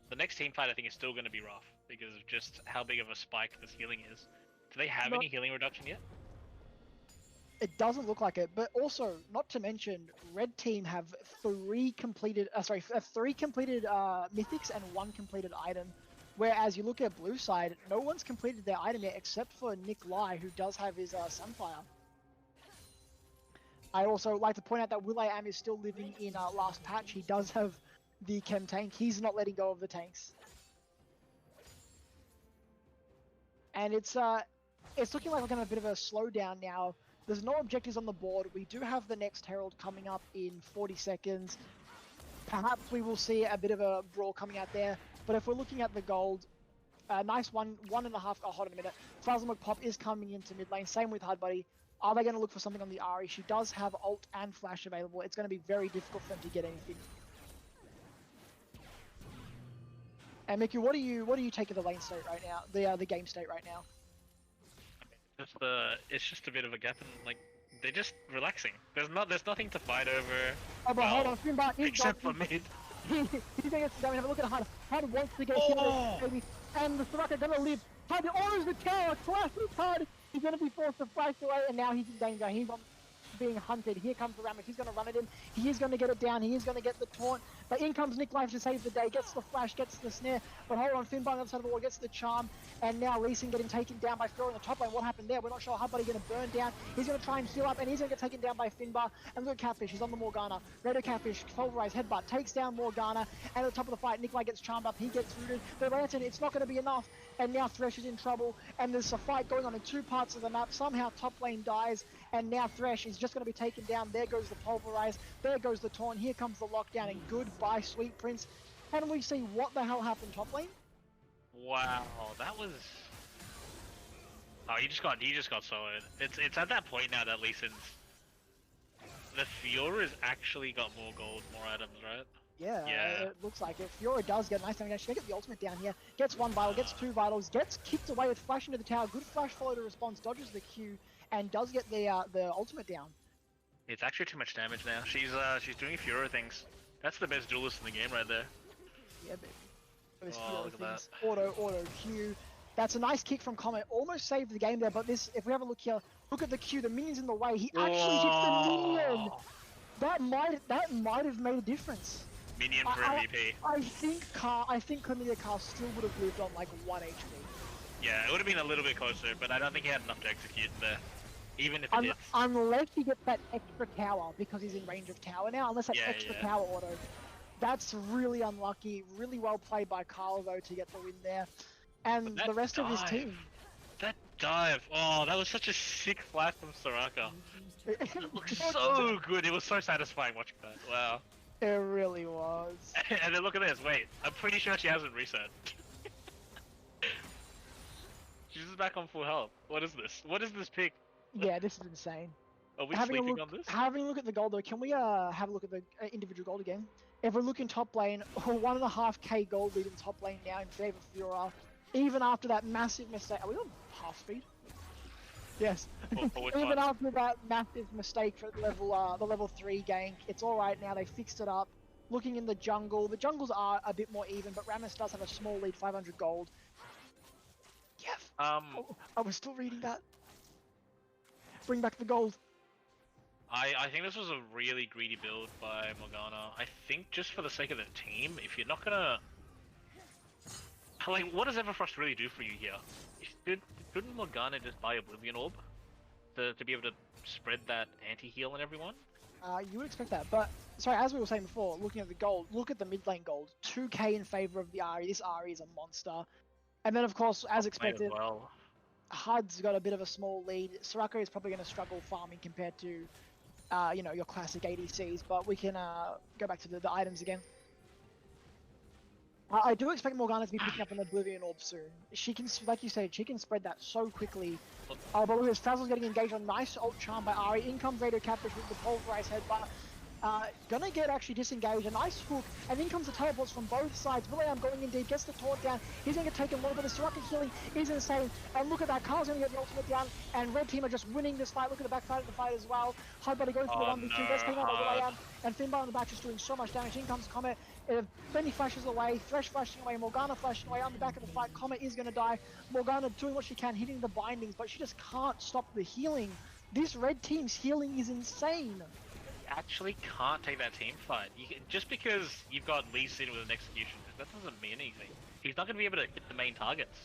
The next team fight I think is still going to be rough, because of just how big of a spike this healing is. Do they have any healing reduction yet? It doesn't look like it, but also, not to mention, Red Team have 3 completed mythics and 1 completed item. Whereas you look at Blue side, no one's completed their item yet except for Nikolai, who does have his Sunfire. I also like to point out that will.i.am is still living in last patch. He does have the chem tank. He's not letting go of the tanks. And it's looking like we're going to have a bit of a slowdown now. There's no objectives on the board. We do have the next Herald coming up in 40 seconds. Perhaps we will see a bit of a brawl coming out there. But if we're looking at the gold, nice 1.5. Oh, hold on a minute. Frazzle Pop is coming into mid lane. Same with HUD Buddy. Are they going to look for something on the Ari? She does have ult and flash available. It's going to be very difficult for them to get anything. And Miku, what do you take of the lane state right now? The game state right now? It's just a bit of a gap, and like they're just relaxing. There's nothing to fight over. Oh, but hold on, Finbar is except for mid. He's gonna get some damage. Have a look at HUD. HUD wants to get hit, baby. And the Soraka gonna live. HUD orders the tower. Classic HUD. He's gonna be forced to flash away, and now he's in danger. He's being hunted. Here comes the Rammus. He's gonna run at him. He is gonna get it down. He is gonna get the taunt. But in comes Nick Life to save the day, gets the flash, gets the snare, but hold on, Finbar on the other side of the wall gets the charm, and now Lee Sin getting taken down by Fiora in the top lane. What happened there? We're not sure. Hudbuddy going to burn down. He's going to try and heal up, and he's going to get taken down by Finbar. And look at Catfish, he's on the Morgana. Raider Catfish, pulverized headbutt, takes down Morgana, and at the top of the fight, Nikolai gets charmed up, he gets rooted. The Lantern, it's not going to be enough, and now Thresh is in trouble, and there's a fight going on in 2 parts of the map. Somehow top lane dies, and now Thresh is just going to be taken down. There goes the pulverize, there goes the taunt, here comes the lockdown, and goodbye, Sweet Prince. And we see what the hell happened top lane. Wow, that was. Oh, you just got solid. It's at that point now that Lee Sin's. The Fiora's actually got more gold, more items, right? Yeah, Yeah. It looks like it. Fiora does get a nice damage. She gets the ultimate down here. Gets 1 vital, gets 2 vitals, gets kicked away with flash into the tower. Good flash follow to response, dodges the Q, and does get the ultimate down. It's actually too much damage now. She's doing Fiora things. That's the best duelist in the game right there. Yeah, baby. Those Oh, Fiora look at things. Auto Q. That's a nice kick from Comet. Almost saved the game there, but this, if we have a look here, look at the Q. The minion's in the way. He actually hits the minion. That might have made a difference. Minion for MVP. I think Chlamydia Carl still would have lived on like 1 HP. Yeah, it would have been a little bit closer, but I don't think he had enough to execute there. Even if it hits. Unless he gets that extra tower, because he's in range of tower now, unless that extra tower auto. That's really unlucky. Really well played by Carl though to get the win there. And the rest of his team. That dive, oh, that was such a sick flash from Soraka. It looked so good, it was so satisfying watching that, wow. It really was. And then look at this, wait, I'm pretty sure she hasn't reset. She's just back on full health. What is this? What is this pick? Yeah, this is insane. Are we Having sleeping on this? Having a look at the gold though, can we have a look at the individual gold again? If we're looking top lane, 1.5k gold lead in top lane now in favour of Fiora. Even after that massive mistake, are we on half speed? Yes. Even after that massive mistake for the level 3 gank, it's alright now, they fixed it up. Looking in the jungle, the jungles are a bit more even, but Rammus does have a small lead, 500 gold. Yeah. I was still reading that. Bring back the gold. I think this was a really greedy build by Morgana. I think just for the sake of the team, if you're not gonna... Like, what does Everfrost really do for you here? Shouldn't Morgana just buy Oblivion Orb to be able to spread that anti-heal on everyone? You would expect that, but sorry, as we were saying before, looking at the gold, look at the mid lane gold. 2k in favor of the Ahri. This Ahri is a monster. And then, of course, as expected, well. HUD's got a bit of a small lead. Soraka is probably going to struggle farming compared to, you know, your classic ADCs, but we can go back to the items again. I do expect Morgana to be picking up an Oblivion Orb soon. She can, like you said, she can spread that so quickly. But look at this, Frazzle's getting engaged on nice ult charm by Ahri. In comes Raider Catfish with the pulverized headbutt. Gonna get actually disengaged, a nice hook, and in comes the teleports from both sides. Will.i.am going in deep, gets the taunt down. He's gonna get taken low, but the Soraka healing is insane. And look at that, Carl's gonna get the ultimate down, and red team are just winning this fight. Look at the back side of the fight as well. Hudbuddy going for the 1v2, gets taken out by Will.i.am, and Finbar on the back just doing so much damage. In comes Comet, Benny flashes away, Thresh flashing away, Morgana flashing away on the back of the fight. Comet is gonna die. Morgana doing what she can, hitting the bindings, but she just can't stop the healing. This red team's healing is insane. Actually can't take that team fight. Just because you've got Lee Sin with an execution, that doesn't mean anything. He's not going to be able to hit the main targets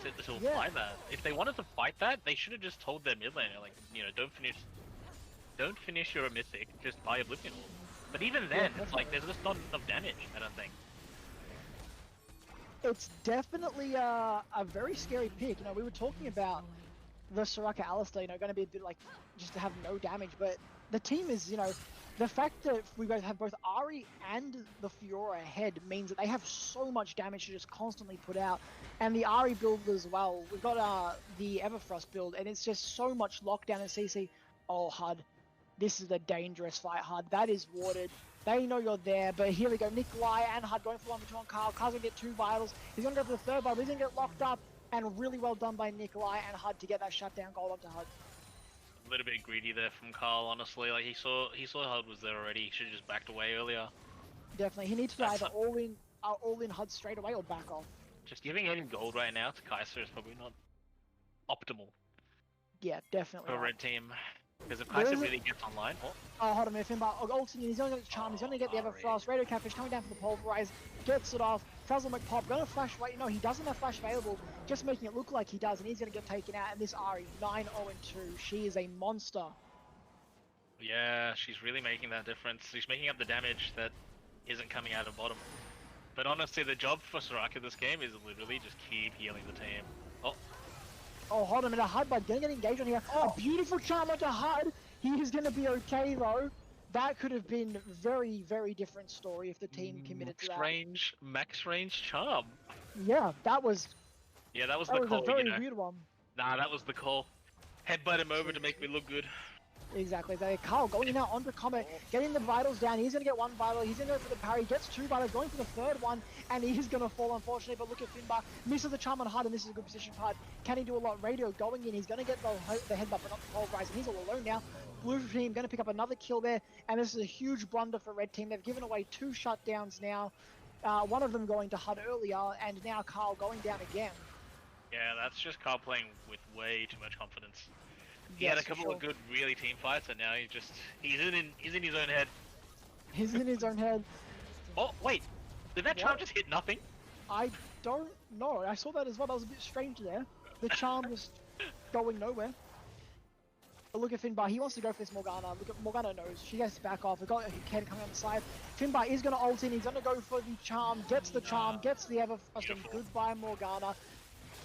to apply that. If they wanted to fight that, they should have just told their mid laner, like, you know, don't finish your mythic, just buy Oblivion Orb. But even then, it's like there's just not enough damage, I don't think. It's definitely a very scary pick. You know, we were talking about the Soraka Alistar, you know, going to be a bit like just to have no damage, but the team is, you know, the fact that we both have both Ahri and the Fiora ahead means that they have so much damage to just constantly put out. And the Ahri build as well. We've got the Everfrost build, and it's just so much lockdown and CC. Oh, HUD. This is a dangerous fight, HUD. That is warded. They know you're there, but here we go. Nikolai and HUD going for 1v2 on Carl. Carl's going to get 2 vitals. He's going to go for the 3rd vital. He's going to get locked up. And really well done by Nikolai and HUD to get that shutdown goal onto HUD. A little bit greedy there from Carl, honestly. Like he saw HUD was there already. He should have just backed away earlier. Definitely, he needs to either all in HUD straight away or back off. Just giving any gold right now to Kaiser is probably not optimal. Yeah, definitely. For a red team. Because if There Kaisa is a- really gets online, Oh, hold on a minute, Finbar. Ulting, he's going to get the charm, he's going to get the Ever Ari. Frost. Radio Catfish coming down for the Pulverize, gets it off. Frazzle McPop, going to flash right. No, he doesn't have flash available, just making it look like he does, and he's going to get taken out. And this Ari, 9-0-2, she is a monster. Yeah, she's really making that difference. She's making up the damage that isn't coming out of bottom. But honestly, the job for Soraka this game is literally just keep healing the team. Oh, Oh, hold on a minute, HUD, but gonna get engaged on here. A beautiful charm onto HUD. He is gonna be okay though. That could have been a very, very different story if the team committed to that. max range charm. Yeah, that was Yeah, that was that the was call, a very you know. weird one. Nah, that was the call. Headbutt him over to make me look good. Exactly. There, Carl going now onto Comet, getting the vitals down. He's gonna get one vital. He's gonna go for the parry. Gets two vitals, going for the third one, and he's gonna fall unfortunately. But look at Finbar, misses the charm on HUD, and this is a good position for HUD. Can he do a lot? Radio going in. He's gonna get the headbutt, but not the pulverize, and he's all alone now. Blue team gonna pick up another kill there, and this is a huge blunder for red team. They've given away 2 shutdowns now. One of them going to HUD earlier, and now Carl going down again. Yeah, that's just Carl playing with way too much confidence. He Yes, had a for couple sure. of good, really team fights, and now he's in his own head. He's in his own head. Oh wait, did that charm What? just hit nothing? I don't know. I saw that as well. That was a bit strange there. The charm just going nowhere. But look at Finbar. He wants to go for this Morgana. Look at Morgana knows. She has to back off. We've got Ken coming on the side. Finbar is going to ult in. He's going to go for the charm. Gets the charm. Gets the Ever Frost. And Beautiful. goodbye Morgana.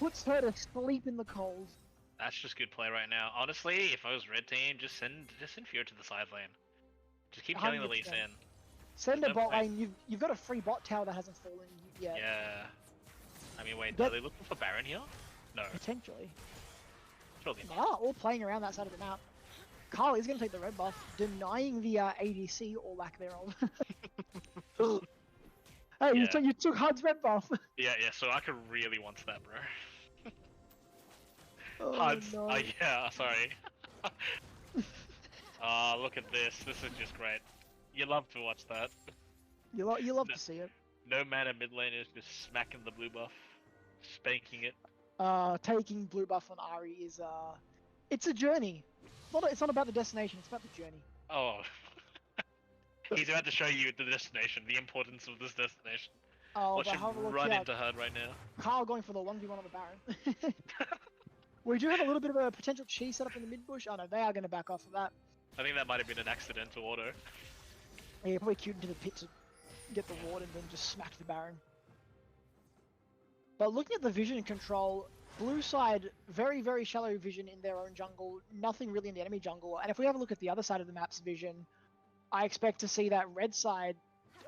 Puts her to sleep in the cold. That's just good play right now. Honestly, if I was red team, just send Fear to the side lane. Just keep killing the Lee 100%. Sin. Send There's a no bot point. lane. You've got a free bot tower that hasn't fallen yet. Yeah. I mean, wait, But- are they looking for Baron here? No, Potentially. surely not. Ah, all playing around that side of the map. Carl is going to take the red buff, denying the ADC or lack thereof. Hey, Yeah. you took HUD's red buff. Yeah, Soraka really wants that, bro. Oh, HUD's, no. yeah, sorry. Look at this. This is just great. You love to watch that. You love to see it. No mana mid lane is just smacking the blue buff, spanking it. Taking blue buff on Ari is it's a journey. It's not about the destination. It's about the journey. Oh. He's about to show you the destination, the importance of this destination. Oh, Watch but him have a look run here. into HUD right now. Carl going for the 1v1 on the Baron. We do have a little bit of a potential cheese set up in the mid bush. Oh no, they are going to back off of that. I think that might have been an accidental auto. Yeah, probably queued into the pit to get the ward and then just smacked the Baron. But looking at the vision control, blue side, very, very shallow vision in their own jungle, nothing really in the enemy jungle. And if we have a look at the other side of the map's vision, I expect to see that red side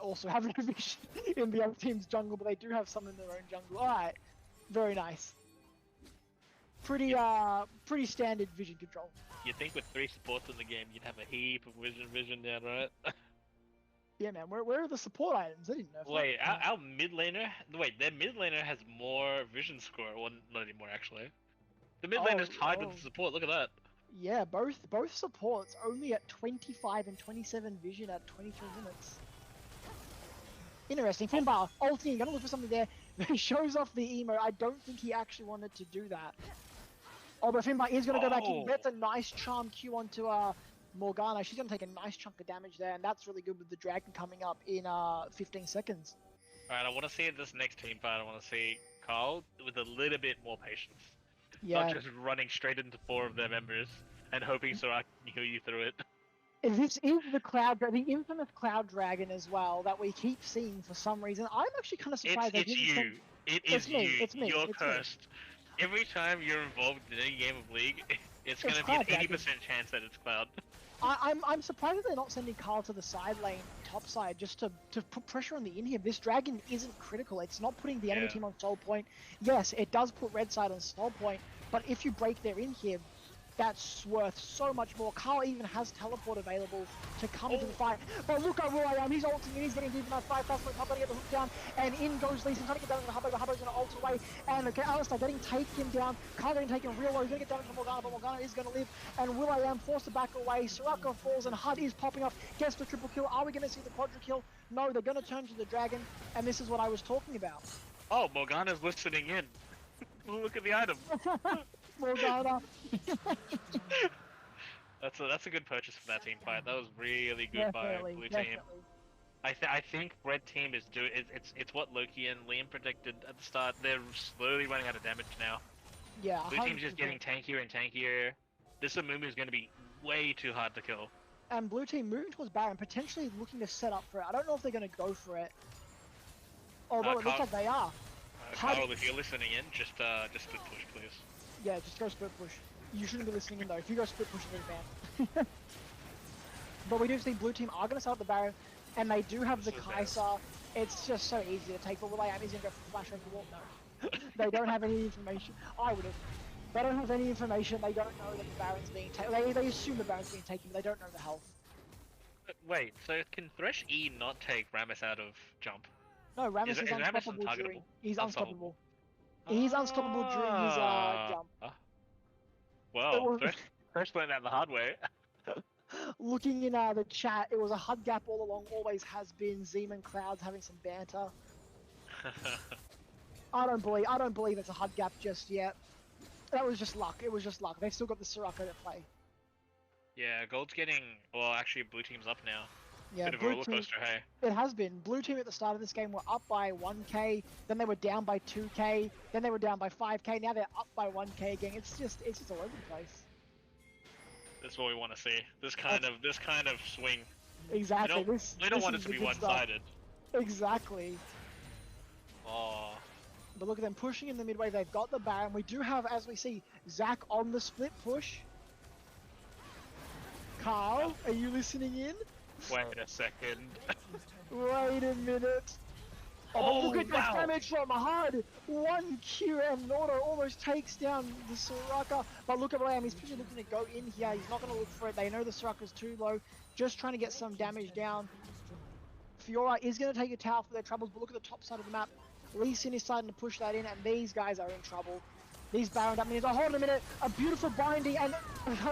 also have no vision in the other team's jungle, but they do have some in their own jungle. Alright, very nice. Pretty, pretty standard vision control. You'd think with 3 supports in the game, you'd have a heap of vision down, right? Yeah, man, where are the support items? I didn't know. Wait, our mid laner? Wait, their mid laner has more vision score. Well, not anymore, actually. The mid laner's tied with the support, look at that. Yeah, both supports only at 25 and 27 vision at 23 minutes. Interesting. Finbar, ulting, gonna look for something there. He shows off the emo. I don't think he actually wanted to do that. Oh, but Finbar is gonna go back in. Gets a nice charm Q onto Morgana. She's gonna take a nice chunk of damage there, and that's really good with the dragon coming up in 15 seconds. Alright, I want to see this next team fight. I want to see Carl with a little bit more patience. Yeah. Not just running straight into 4 of their members and hoping Soraka can heal you through it. This is the infamous Cloud Dragon as well that we keep seeing for some reason. I'm actually kind of surprised. It's you. It's me, you. it's me, You're it's me. cursed. Every time you're involved in any game of League, it's going to be Cloud an 80% Dragon. chance that it's Cloud. I'm surprised that they're not sending Carl to the side lane, top side, just to put pressure on the inhib. This dragon isn't critical. It's not putting the enemy Yeah. team on soul point. Yes, it does put red side on soul point, but if you break their inhib, that's worth so much more. Carl even has teleport available to come into the fight. But look at where I am. He's ulting in. He's getting deep enough. 5 fast. Hubba to get the hook down. And in goes Lee Sin. Trying to get down to the Hubba. The Hubba's going to ult away. And okay, Alistar getting taken down. Carl getting taken real low. He's going to get damage from Morgana. But Morgana is going to live. And will.i.am forced to back away. Soraka falls. And HUD is popping up. Gets the triple kill. Are we going to see the quadra kill? No, they're going to turn to the dragon. And this is what I was talking about. Oh, Morgana's listening in. Look at the item. Morgana. That's a good purchase from that team fight. That was really good by blue team. I think red team is it's what Loki and Liam predicted at the start. They're slowly running out of damage now. Yeah, Blue team's just 100%. getting tankier and tankier. This Amumu is going to be way too hard to kill. And blue team moving towards Baron, potentially looking to set up for it. I don't know if they're going to go for it. Although it looks like they are. Carl, if you're listening in, just split push, please. Yeah, just go split push. You shouldn't be listening in though. If you go split push, you're banned. But we do see blue team are going to set up the Baron, and they do have the Kai'Sa. It's just so easy to take. But will.i.am is going to go for flash over the wall? No. They don't have any information. I would have. They don't have any information. They don't know that the Baron's being taken. They assume the Baron's being taken, but they don't know the health. Wait, so can Thresh E not take Rammus out of jump? No, Rammus is unstoppable during. He's unstoppable. He's unstoppable during his jump. Well, Thresh learned that the hard way. Looking in the chat, it was a HUD gap all along. Always has been. Zeman Clouds having some banter. I don't believe it's a HUD gap just yet. That was just luck. It was just luck. They've still got the Soraka to play. Yeah, Gold's getting. Well, actually, blue team's up now. Yeah, bit of a roller coaster, hey. It has been. Blue team at the start of this game were up by 1k, then they were down by 2k, then they were down by 5k. Now they're up by 1k again. It's just all over the place. That's what we want to see. This kind of swing. Exactly. We don't want it to be one-sided. Exactly. Oh. But look at them pushing in the midway. They've got the Baron. We do have, as we see, Zach on the split push. Carl, are you listening in? Wait a second. Wait a minute. Oh, look at this damage from HUD. 1Q and Auto almost takes down the Soraka. But look at will.i.am. He's looking to go in here. He's not going to look for it. They know the Soraka's too low. Just trying to get some damage down. Fiora is going to take a tower for their troubles. But look at the top side of the map. Lee Sin is starting to push that in. And these guys are in trouble. These Baron up minions. Oh, hold on a minute. A beautiful binding. And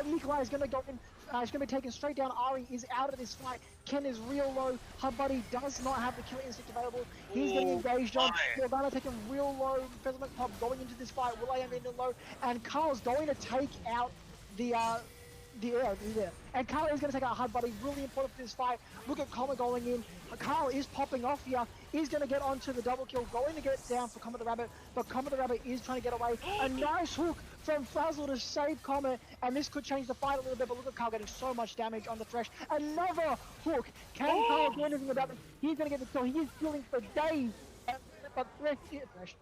Nikolai is going to go in. He's going to be taken straight down. Ari is out of this fight. Ken is real low. Her buddy does not have the killer instinct available. He's getting engaged on. Morgana taking real low. Pheasant Pop going into this fight. will.i.am in low. And Carl's going to take out the air. And Carl is going to take out HUD buddy. Really important for this fight. Look at Comet going in. Carl is popping off here. He's going to get onto the double kill. Going to get down for Comet the Rabbit. But Comet the Rabbit is trying to get away. A nice hook from Frazzle to save Comet. And this could change the fight a little bit. But look at Carl getting so much damage on the Thresh. Another hook. Can Carl do anything about it? He's going to get the kill. He is killing for days. But Thresh.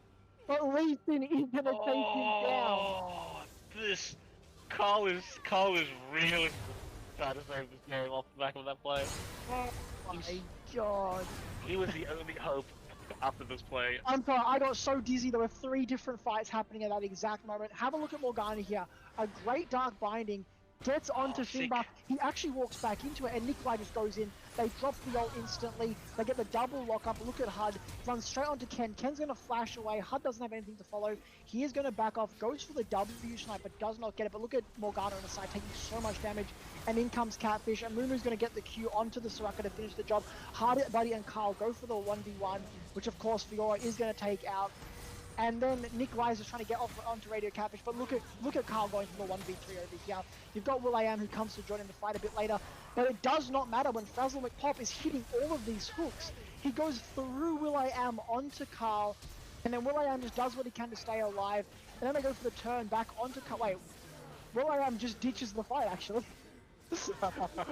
But Lee Sin is going to take him down. This Carl is really trying to save this game off the back of that play. Oh my god. He was the only hope after this play. I'm sorry, I got so dizzy. There were 3 different fights happening at that exact moment. Have a look at Morgana here. A great dark binding. Gets onto Finbar. He actually walks back into it, and Nikolai just goes in. They drop the ult instantly. They get the double lock up. Look at HUD. Runs straight onto Ken. Ken's going to flash away. HUD doesn't have anything to follow. He is going to back off. Goes for the W snipe, but does not get it. But look at Morgana on the side, taking so much damage. And in comes Catfish. And Mumu's going to get the Q onto the Soraka to finish the job. HUD, Buddy, and Carl go for the 1v1, which of course Fiora is going to take out. And then Nick Wise is trying to get off onto Radio Catfish, but look at Carl going for the 1v3 over here. You've got will.i.am who comes to join in the fight a bit later, but it does not matter when Frazzle McPop is hitting all of these hooks. He goes through will.i.am onto Carl, and then will.i.am just does what he can to stay alive, and then they go for the turn back onto Carl. Wait, will.i.am just ditches the fight actually.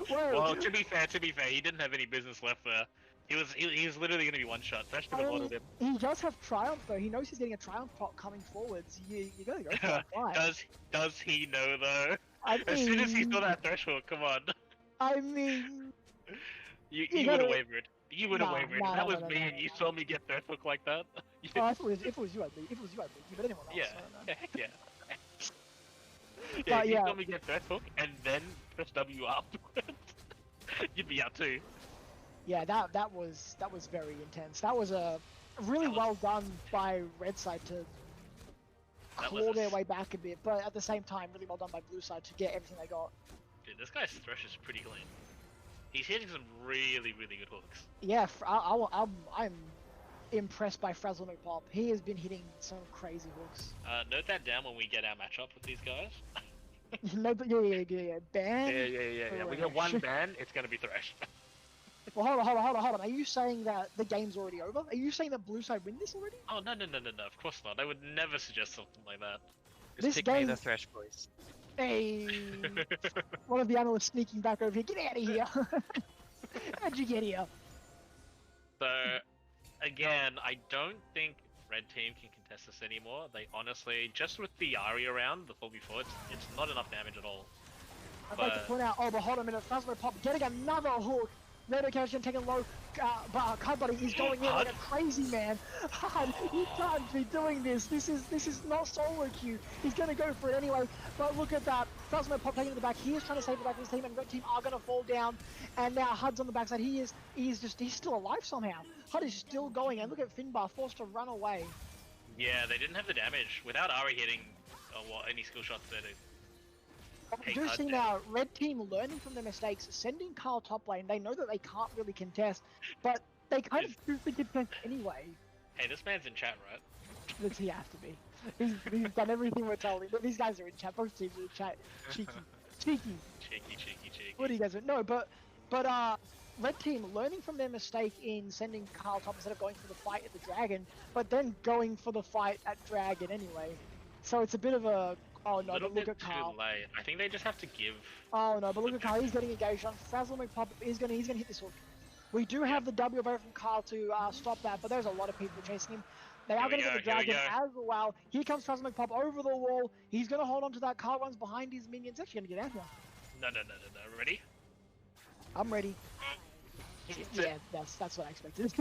Well, to be fair, he didn't have any business left there. He was literally going to be one shot. Thresh could have ordered him. He does have Triumph though. He knows he's getting a Triumph pot coming forwards. You gotta go for that fight. Does he know though? As soon as he saw that threshold, come on. I mean, you would have wavered. You would have wavered. That was me, and you saw me get thresh hook like that. Oh, if it was you, I'd beat you. But anyone else? Yeah. Heck yeah. But you saw me get thresh hook and then press W afterwards. You'd be out too. Yeah, that was very intense. That was a really well done by Red Side to claw their way back a bit, but at the same time, really well done by Blue Side to get everything they got. Dude, this guy's thresh is pretty clean. He's hitting some really, really good hooks. Yeah, I'm impressed by Frazzle McPop. He has been hitting some crazy hooks. Note that down when we get our matchup with these guys. No, but yeah. Ban. Yeah. We get one ban, it's gonna be Thresh. Well, hold on. Are you saying that the game's already over? Are you saying that Blue Side win this already? Oh no! Of course not. I would never suggest something like that. Just This pick me the game- Thresh boys. Hey, one of the analysts sneaking back over here. Get out of here! How'd you get here? So, again, I don't think Red Team can contest this anymore. They honestly, just with the Ari around the 4v4, it's not enough damage at all. I'd like to point out, but hold on a minute, Phasmo Pop getting another hook. Rado Cashin taking low, but Cud Buddy is going in like a crazy man. Hud, you can't be doing this. This is not solo queue. He's gonna go for it anyway. But look at that, Phasmo Pop taking to the back. He is trying to save the back of his team, and Red Team are gonna fall down. And now Hud's on the backside. He's still alive somehow. Hud is still going, and look at Finbar forced to run away. Yeah, they didn't have the damage without Ari hitting any skill shots there. We do see now Red Team learning from their mistakes, sending Carl top lane. They know that they can't really contest, but they kind of choose to contest anyway. Hey, this man's in chat, right? Does he have to be? He's done everything we're telling him. These guys are in chat. Both teams are in chat. Cheeky. What do you guys do? No, but Red Team learning from their mistake in sending Carl top instead of going for the fight at the Dragon, but then going for the fight at Dragon anyway. So it's a bit of a oh no, but look at Carl. Too late. I think they just have to give. Oh no, but look at Carl. He's getting engaged on. Frazzle McPop is gonna hit this hook. We do have the W over from Carl to stop that, but there's a lot of people chasing him. They are going to get the Dragon as well. Here comes Frazzle McPop over the wall. He's going to hold on to that. Carl runs behind his minions. Actually going to get out here. No. Ready? I'm ready. Yeah, that's what I expected.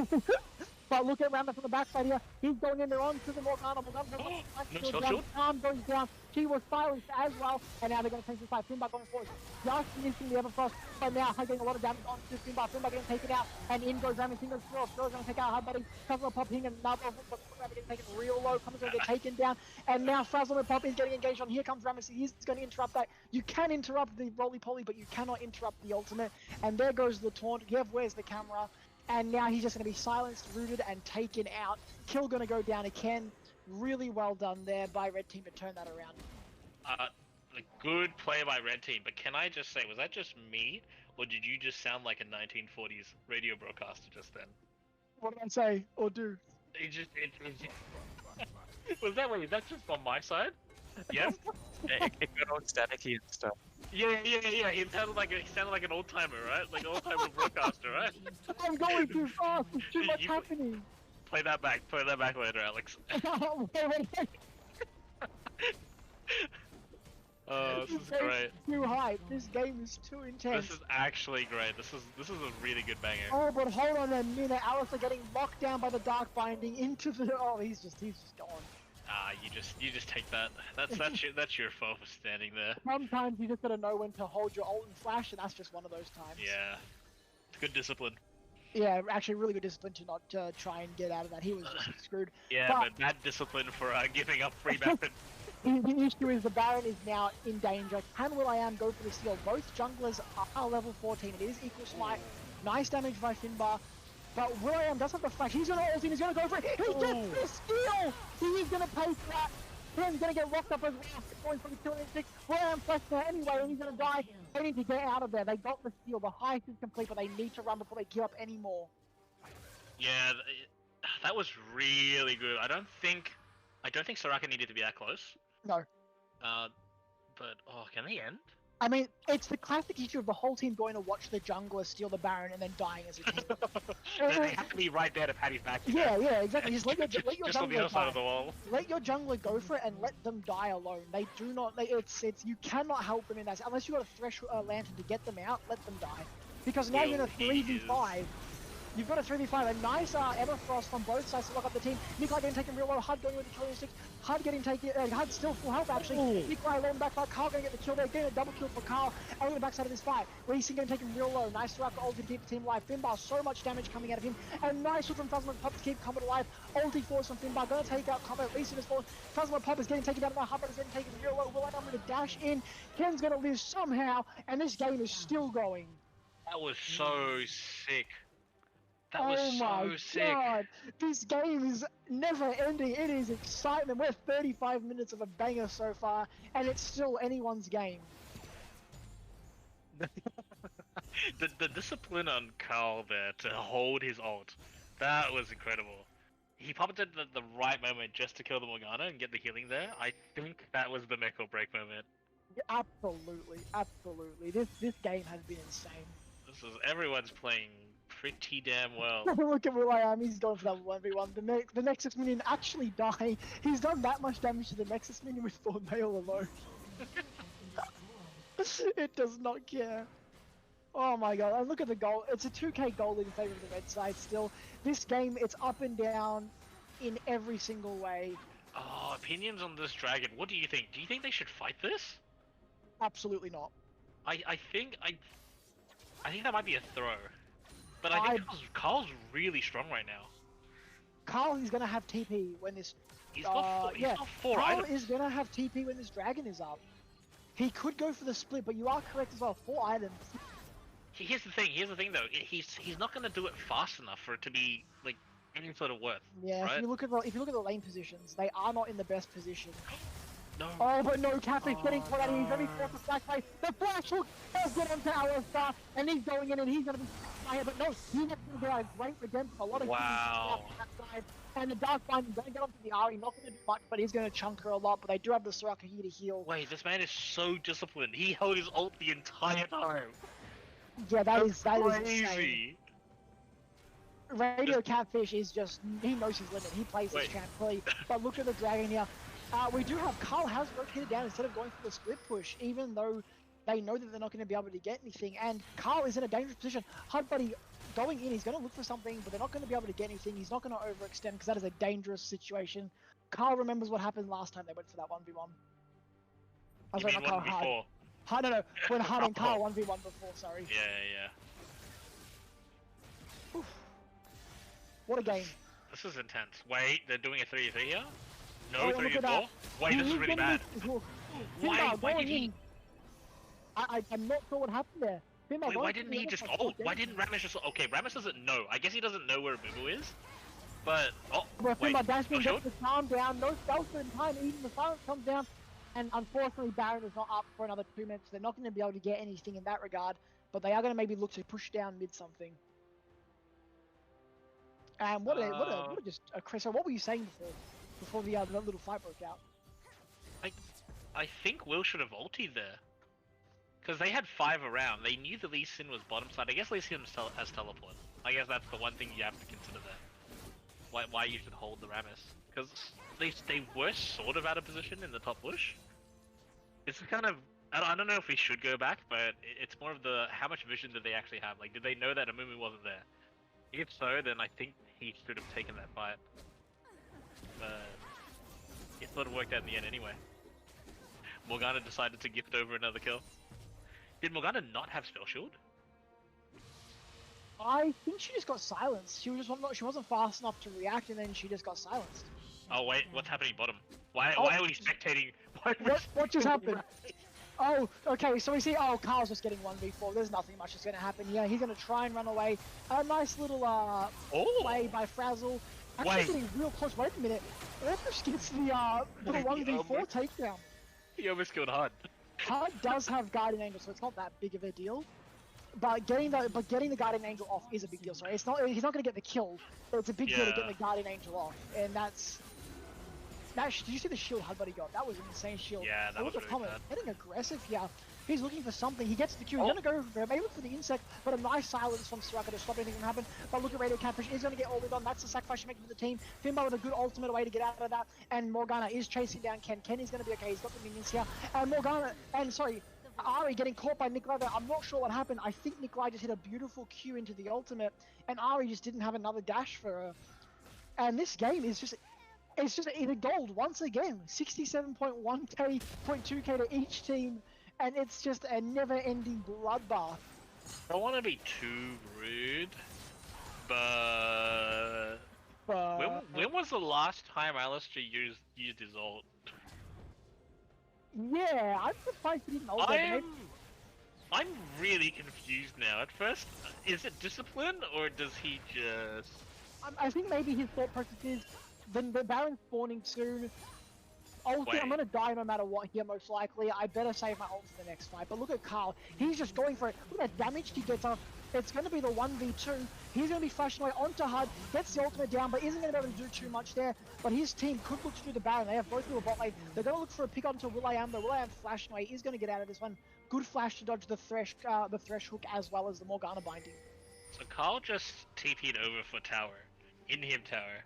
But look at Rambus on the backside here. He's going in there onto the more carnival gun. Arm goes down. She was silenced as well. And now they're going to take this fight. Finbar going forward. Just missing the Everfrost. But now Hud getting a lot of damage onto Finbar. Finbar getting taken out. And in goes Rambus. In goes Throw. Throw's going to take out Hud Buddy. Couple of Pop hitting another hook. But Rambus getting taken real low. Comes going to get taken down. And now Frazzle and Pop is getting engaged on. Here comes Rambus. He's going to interrupt that. You can interrupt the roly-poly, but you cannot interrupt the ultimate. And there goes the taunt. Yev, where's the camera? And now he's just going to be silenced, rooted, and taken out. Kill going to go down again. Really well done there by Red Team to turn that around. A good play by Red Team, but can I just say, was that just me, or did you just sound like a 1940s radio broadcaster just then? What did I say or do? Was that just on my side? Yes? It got all staticky and stuff. Yeah. He sounded like an old timer, right? Like an old timer broadcaster, right? I'm going too fast. There's too much happening. Play that back later, Alex. Wait. Oh, this is great. Too hype. This game is too intense. This is actually great. This is a really good banger. Oh, but hold on a minute. Alistair getting locked down by the Dark Binding into the. Oh, he's just gone. You just take that. That's your fault for standing there. Sometimes you just gotta know when to hold your ult and flash, and that's just one of those times. Yeah, it's good discipline. Yeah, actually, really good discipline to not try and get out of that. He was just screwed. Yeah, but bad discipline for giving up free weapon. The issue is the Baron is now in danger. Can will.i.am go for the steal? Both junglers are level 14. It is equal smite. Nice damage by Finbar. But will.i.am does have the flash. He's going to ult in. He's going to go for it. He gets the steal. He is going to pay for that. He's going to get locked up as well. Going for the killing instinct. will.i.am flashed there anyway, and he's going to die. They need to get out of there. They got the steal. The heist is complete, but they need to run before they give up any more. Yeah, that was really good. I don't think Soraka needed to be that close. No. But can they end? I mean, it's the classic issue of the whole team going to watch the jungler steal the Baron and then dying as a team. They have to be right there to pat his back. Yeah, exactly. Just let your just on the other side of the wall. Let your jungler go for it and let them die alone. They do not. It's you cannot help them in that unless you got a Thresh lantern to get them out. Let them die, because now you're in a 3v5. You've got a 3v5, a nice Everfrost from both sides to lock up the team. Nikolai getting taken real low, Hud going with the killing sticks. Hud getting taken, Hud's still full health actually. Nikolai along the backside, Carl going to get the kill there, getting a double kill for Carl. On the backside of this fight, Racing getting taken real low. Nice Soraka ulti to keep the team alive. Finbar, so much damage coming out of him. And nice hook from Phasma Pop to keep Combat alive. Ulti force from Finbar, going to take out Combat. Racing is forward. Phasma Pop is getting taken down, Hud is getting taken real low. will.i.am going to dash in. Ken's going to live somehow, and this game is still going. That was so sick. That was Oh my so sick. god! This game is never ending. It is excitement. We're 35 minutes of a banger so far, and it's still anyone's game. The discipline on Carl there to hold his ult, that was incredible. He popped it at the right moment just to kill the Morgana and get the healing there. I think that was the make or break moment. Absolutely, absolutely. This game has been insane. Everyone's playing pretty damn well. Look at Will.i.am, he's going for that 1v1. The Nexus minion actually dying. He's done that much damage to the Nexus minion with Thornmail alone. It does not care. Oh my god, and look at the goal. It's a 2k goal in favor of the red side still. This game, it's up and down in every single way. Oh, opinions on this dragon. What do you think? Do you think they should fight this? Absolutely not. I think that might be a throw. But I think Carl's really strong right now. Carl is going to have TP when this... He's got four Carl items. is going to have TP when this dragon is up. He could go for the split, but you are correct as well. 4 items. Here's the thing though. He's not gonna do it fast enough for it to be like any sort of worth. Yeah, right? if you look at the lane positions, they are not in the best position. No. Oh, but no, Catfish getting caught out. He's only forced the flash play. The flash hook does get onto our star, and he's going in, and he's going to be fired. But no, he has to get a great redemption. A lot of Wow. on that side. And the Dark Bind is going to get onto the Ari. Not going to do much, but he's going to chunk her a lot. But they do have the Soraka here to heal. Wait, this man is so disciplined. He held his ult the entire time. Yeah, that is crazy. insane. Radio Catfish is just, he knows his limit. He plays his champ clearly. But look at the dragon here. We do have Carl has rotated down instead of going for the split push, even though they know that they're not going to be able to get anything. And Carl is in a dangerous position. Hard Buddy going in, he's going to look for something, but they're not going to be able to get anything. He's not going to overextend because that is a dangerous situation. Carl remembers what happened last time they went for that 1v1. I was like, not Carl, Hard. No, when Hard and Carl 1v1 before, sorry. Yeah. Oof. What a game. This is intense. Wait, they're doing a 3v3 here? No, Oh, 3v4? Wait, this is really bad. Why did he... I'm not sure what happened there. Wait, why didn't he just ult? Why didn't Rammus just... Okay, Rammus doesn't know. I guess he doesn't know where Bubu is. But... Oh, wait. Dashman gets the calm down. No stealth in time. Even the silence comes down. And unfortunately, Baron is not up for another 2 minutes. They're not going to be able to get anything in that regard. But they are going to maybe look to push down mid something. And what were you saying before the little fight broke out? I think Will should have ultied there. Because they had 5 around. They knew the Lee Sin was bottom side. I guess Lee Sin has teleport. I guess that's the one thing you have to consider there. Why you should hold the Rammus. Because they were sort of out of position in the top bush. It's kind of... I don't know if we should go back, but it's more of the... How much vision did they actually have? Like, did they know that Amumu wasn't there? If so, then I think he should have taken that fight. It sort of worked out in the end anyway. Morgana decided to gift over another kill. Did Morgana not have spell shield? I think she just got silenced. She wasn't fast enough to react, and then she just got silenced. Oh wait, what's happening bottom? Why are we spectating? What just happened? Oh, okay, so we see, Carl's just getting 1v4. There's nothing much that's going to happen here. He's going to try and run away. A nice little play by Frazzle. Actually getting real close. Wait a minute. Almost gets the 1v4 takedown. He almost killed Hard. Hard does have Guardian Angel, so it's not that big of a deal. But getting the Guardian Angel off is a big deal. Sorry, he's not going to get the kill, but it's a big deal to get the Guardian Angel off, and that's. Did you see the shield Hard Buddy got? That was an insane shield. Yeah, that was really bad. Getting aggressive here. He's looking for something. He gets the Q. He's going to go for it. Maybe look for the insect, but a nice silence from Soraka to stop anything from happening. But look at Radio Catfish. He's going to get ulted on. That's the sacrifice you make for the team. Finbar with a good ultimate way to get out of that. And Morgana is chasing down Ken. Ken is going to be okay. He's got the minions here. And Ari getting caught by Nikolai there. I'm not sure what happened. I think Nikolai just hit a beautiful Q into the ultimate. And Ari just didn't have another dash for her. And this game is just... It's just in a gold once again. 67.1k, 0.2k to each team, and it's just a never-ending bloodbath. I don't want to be too rude, but when was the last time Alistair used his ult? Yeah, I'm surprised he didn't ult. I'm really confused now. At first, is it discipline or does he just? I think maybe his thought process is the Baron's spawning soon. I'm Wait. gonna die no matter what here, most likely. I better save my ult for the next fight. But look at Carl. He's just going for it. Look at that damage he gets off. It's going to be the 1v2. He's going to be flashing away onto HUD. Gets the ultimate down, but isn't going to be able to do too much there. But his team could look to do the Baron. They have both people bot lane. They're going to look for a pick onto will.i.am, though will.i.am flashing away is going to get out of this one. Good flash to dodge the thresh hook as well as the Morgana binding. So Carl just TP'd over for tower, in him tower.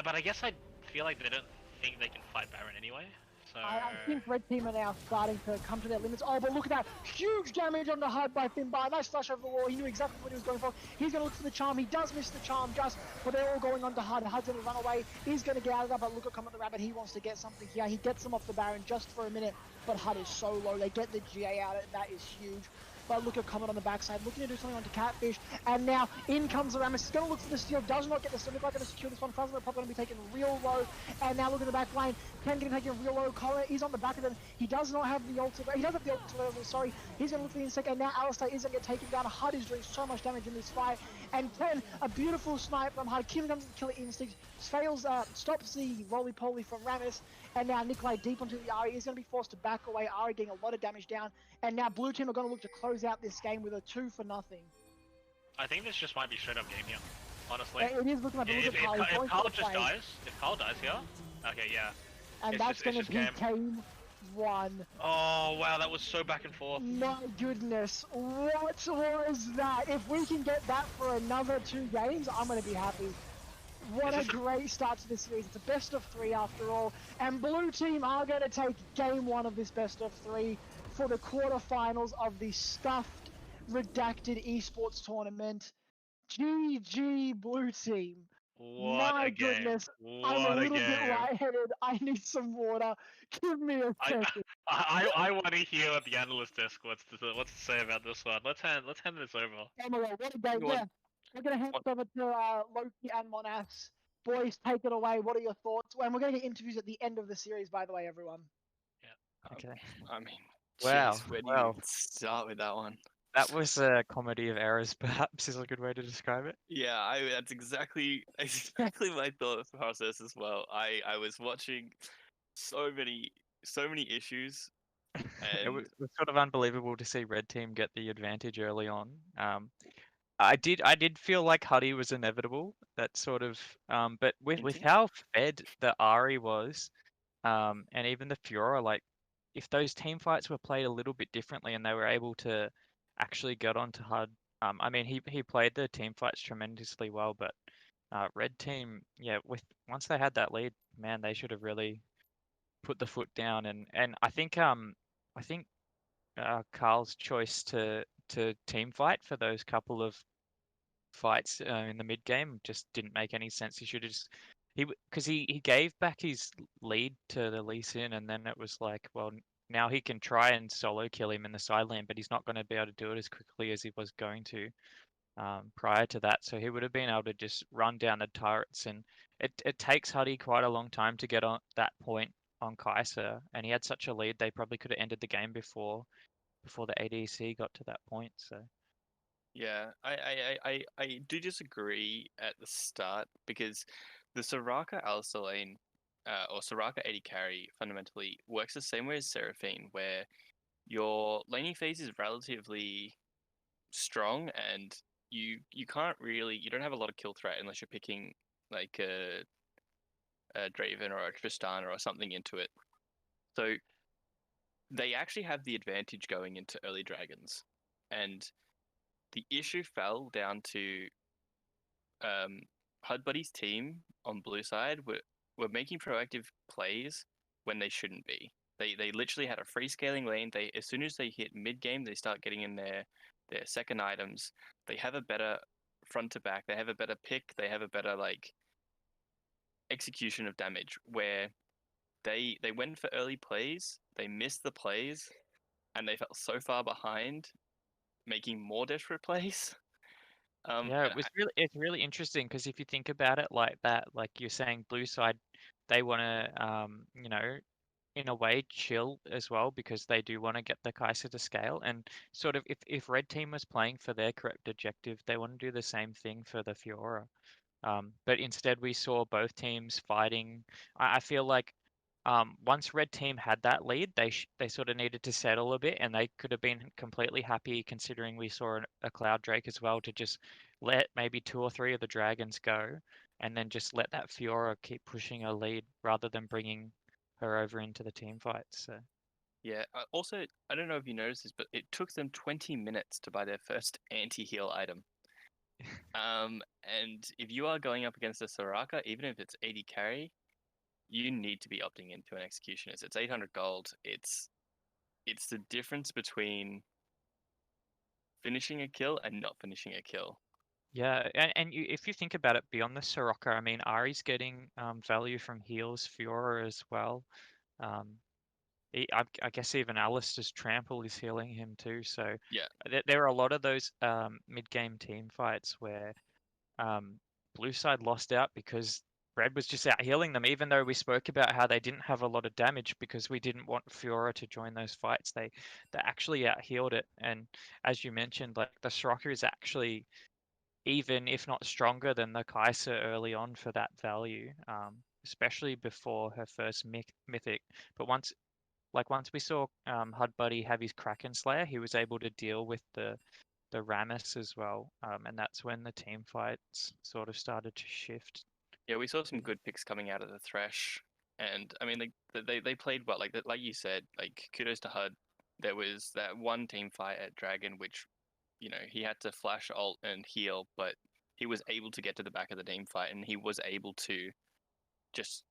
But I guess I feel like they don't think they can fight Baron anyway. So I think Red Team are now starting to come to their limits. Oh, but look at that. Huge damage on the HUD by Finbar. Nice flash over the wall. He knew exactly what he was going for. He's going to look for the charm. He does miss the charm just, but they're all going on to HUD. HUD's going to run away. He's going to get out of that, but look at Comet the Rabbit. He wants to get something here. He gets them off the Baron just for a minute, but HUD is so low. They get the GA out. That is huge. But look at Comet on the backside, looking to do something onto Catfish. And now in comes the Rammus. He's going to look for the steal. Does not get the steal. They're going to secure this one. Fuzz are probably going to be taken real low. And now look at the back line. Ken getting taken real low. Collar is on the back of them. He does not have the ultimate. He does have the ultimate. Sorry. He's going to look for the insect. And now Alistar is going to get taken down. HUD is doing so much damage in this fight. And Ken, a beautiful snipe from HUD. Killing them, killer instinct. Fails, stops the roly-poly from Rammus. And now Nikolai deep onto the Ari is going to be forced to back away. Ari getting a lot of damage down. And now Blue Team are going to look to close out this game with a 2-0. I think this just might be straight up game here. Honestly. It is looking like a If Carl. Carl just dies, if Carl dies here, okay, yeah. And it's that's going to be game 1. Oh wow, that was so back and forth. My goodness, what was that? If we can get that for another 2 games, I'm going to be happy. What a great start to this series. It's a best of 3 after all. And Blue Team are going to take game 1 of this best of 3 for the quarterfinals of the stuffed, redacted esports tournament. GG Blue Team. What My a game. goodness, What I'm a little game. bit lightheaded. I need some water. Give me a second. I want to hear what the analyst desk wants to say about this one. Let's hand this over. Oh my god, what a game. Yeah. We're going to hand it over to Loki and Monas. Boys, take it away. What are your thoughts? And we're going to get interviews at the end of the series, by the way, everyone. Okay. I mean, Wow. geez, where do you start with that one? That was a comedy of errors, perhaps, is a good way to describe it. Yeah, that's exactly my thought process as well. I was watching so many issues, It and was sort of unbelievable to see Red Team get the advantage early on. I did feel like Huddy was inevitable. That sort of, but with how fed the Ari was, and even the Fiora, like if those team fights were played a little bit differently and they were able to actually get onto HUD, I mean he played the team fights tremendously well, but Red Team, yeah, once they had that lead, man, they should have really put the foot down, and I think Carl's choice to team fight for those couple of fights in the mid game just didn't make any sense. He should have just because he gave back his lead to the Lee Sin, and then it was like, well, now he can try and solo kill him in the side lane, but he's not going to be able to do it as quickly as he was going to prior to that. So he would have been able to just run down the turrets, and it takes Huddy quite a long time to get on that point on Kaiser, and he had such a lead. They probably could have ended the game before the ADC got to that point. So. yeah, I do disagree at the start because the Soraka Alistar lane, or Soraka AD carry fundamentally works the same way as Seraphine, where your laning phase is relatively strong and you don't have a lot of kill threat unless you're picking like a Draven or a Tristana or something into it. So they actually have the advantage going into early dragons, and the issue fell down to HUD Buddy's team on blue side were making proactive plays when they shouldn't be. They literally had a free scaling lane. As soon as they hit mid game, they start getting in their second items. They have a better front to back. They have a better pick. They have a better like execution of damage. Where they went for early plays, they missed the plays, and they felt so far behind, making more desperate plays. Yeah, it's really interesting because if you think about it like that, like you're saying, blue side, they want to in a way chill as well because they do want to get the Kaiser to scale. And sort of if red team was playing for their correct objective, they want to do the same thing for the Fiora. But instead, we saw both teams fighting. I feel like once red team had that lead, they sort of needed to settle a bit, and they could have been completely happy considering we saw a Cloud Drake as well to just let maybe 2 or 3 of the dragons go, and then just let that Fiora keep pushing a lead rather than bringing her over into the team fights. So Yeah. Also, I don't know if you noticed this, but it took them 20 minutes to buy their first anti-heal item. And if you are going up against a Soraka, even if it's 80 carry, you need to be opting into an Executionist. It's 800 gold. It's the difference between finishing a kill and not finishing a kill. yeah, and if you think about it beyond the Soraka, I mean, Ari's getting value from heals, Fiora as well. Um, I guess even Alistair's trample is healing him too. So Yeah. there are a lot of those mid-game team fights where blue side lost out because red was just out healing them, even though we spoke about how they didn't have a lot of damage because we didn't want Fiora to join those fights. They actually out healed it. And as you mentioned, like the Soraka is actually even if not stronger than the Kaiser early on for that value, especially before her first mythic. But once we saw Hud Buddy have his Kraken Slayer, he was able to deal with the Rammus as well, and that's when the team fights sort of started to shift. Yeah, we saw some good picks coming out of the Thresh, and I mean they played well. Like you said, like kudos to HUD. There was that one team fight at Dragon, which he had to flash ult and heal, but he was able to get to the back of the team fight, and he was able to just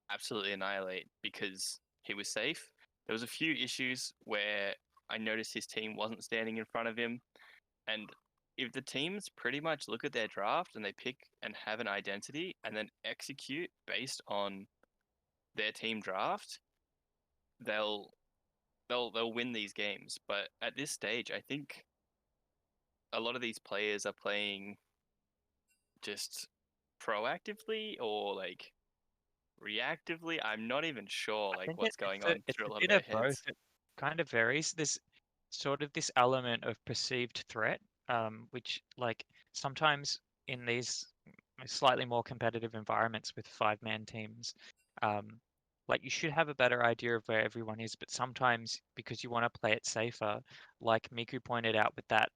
absolutely annihilate because he was safe. There was a few issues where I noticed his team wasn't standing in front of him, and if the teams pretty much look at their draft and they pick and have an identity and then execute based on their team draft, they'll they'll win these games. But at this stage, I think a lot of these players are playing just proactively or like reactively. I'm not even sure I like think what's going on it's through a a lot of bit their of both. heads. It kind of varies. There's sort of this element of perceived threat, which like sometimes in these slightly more competitive environments with 5-man teams, um, like you should have a better idea of where everyone is, but sometimes because you want to play it safer, like Miku pointed out with that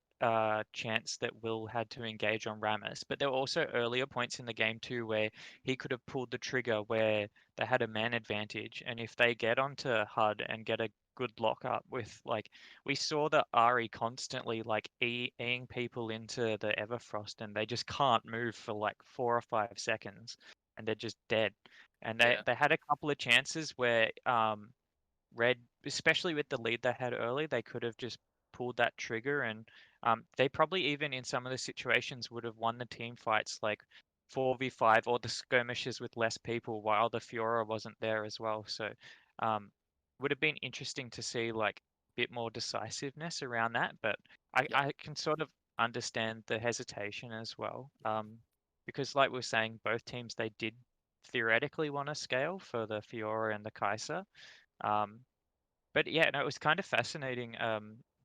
chance that Will had to engage on Rammus, but there were also earlier points in the game too where he could have pulled the trigger where they had a man advantage, and if they get onto HUD and get a good lockup with like we saw the Ari constantly like eing people into the Everfrost and they just can't move for like 4 or 5 seconds and they're just dead. And they Yeah, they had a couple of chances where Red, especially with the lead they had early, they could have just pulled that trigger and they probably even in some of the situations would have won the team fights like 4v5 or the skirmishes with less people while the Fiora wasn't there as well. So um, would have been interesting to see like a bit more decisiveness around that, but I, yeah, I can sort of understand the hesitation as well. Because like we were saying, both teams they did theoretically want to scale for the Fiora and the Kaiser. Um, but yeah, no, it was kind of fascinating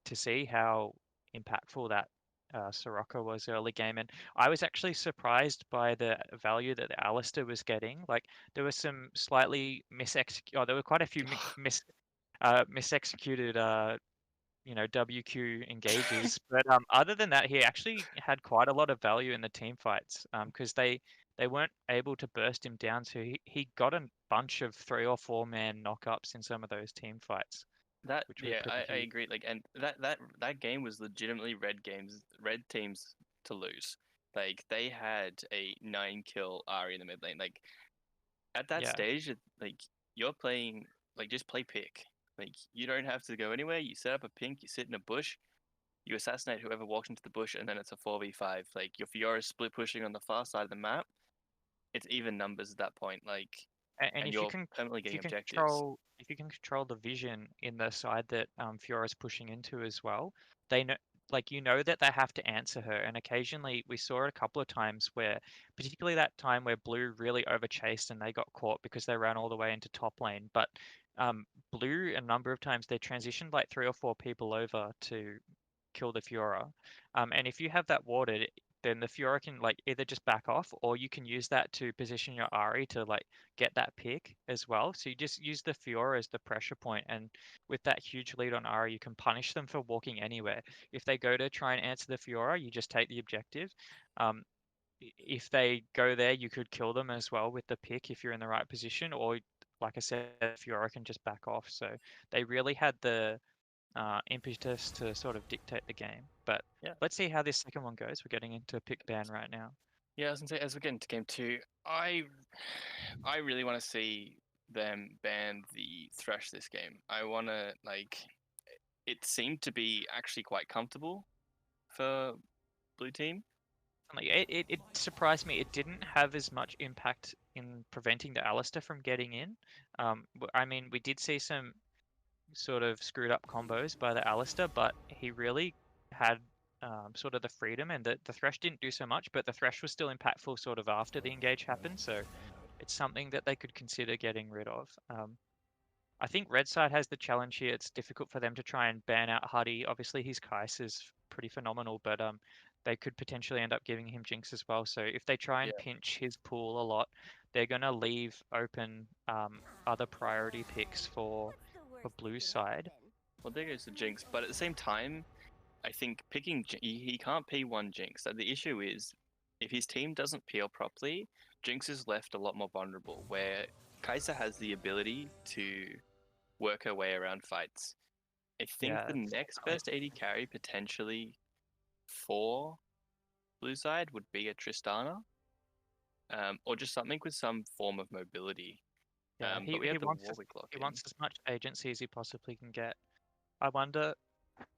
to see how impactful that Soraka was early game, and I was actually surprised by the value that Alistair was getting. Like there was some slightly oh, there were quite a few misexecuted WQ engages. But other than that, he actually had quite a lot of value in the team fights because they weren't able to burst him down, so he got a bunch of 3 or 4 man knockups in some of those team fights, that which was yeah, pretty I huge. agree. Like, and that game was legitimately red teams to lose. Like they had a 9 kill Ari in the mid lane. Like at that Yeah, stage, like you're playing like just play pick. Like you don't have to go anywhere. You set up a pink. You sit in a bush. You assassinate whoever walks into the bush, and then it's a 4v5. Like your Fiora split pushing on the far side of the map. It's even numbers at that point. Like, and and if you you're can permanently if getting you can objectives. control the vision in the side that Fiora's pushing into as well, they know like you know that they have to answer her. And occasionally we saw it a couple of times where, particularly that time where Blue really overchased and they got caught because they ran all the way into top lane. But Blue, a number of times they transitioned like 3 or 4 people over to kill the Fiora. And if you have that warded, then the Fiora can like either just back off, or you can use that to position your Ari to like get that pick as well. So you just use the Fiora as the pressure point, and with that huge lead on Ari, you can punish them for walking anywhere. If they go to try and answer the Fiora, you just take the objective. Um, if they go there, you could kill them as well with the pick if you're in the right position, or like I said, Fiora can just back off. So they really had the impetus to sort of dictate the game. But Yeah. let's see how this second one goes. We're getting into pick ban right now. Yeah, I was gonna say as we get into game 2, I really want to see them ban the Thresh this game. I want to it seemed to be actually quite comfortable for blue team. Like it surprised me. It didn't have as much impact in preventing the Alistair from getting in. I mean, we did see some sort of screwed up combos by the Alistair, but he really had sort of the freedom, and the Thresh didn't do so much, but the Thresh was still impactful sort of after the engage happened, so it's something that they could consider getting rid of. I think Red Side has the challenge here. It's difficult for them to try and ban out Huddy. Obviously, his Kais is pretty phenomenal, but they could potentially end up giving him Jinx as well. So if they try and Yeah. pinch his pool a lot, they're going to leave open other priority picks for blue side. Well, there goes the Jinx, but at the same time, I think picking he can't P1 Jinx. So the issue is, if his team doesn't peel properly, Jinx is left a lot more vulnerable. Where Kai'Sa has the ability to work her way around fights. I think Yeah, the next best AD carry potentially for blue side would be a Tristana, or just something with some form of mobility. yeah. But we He have the wants Warwick lock he in. wants as much agency as he possibly can get. I wonder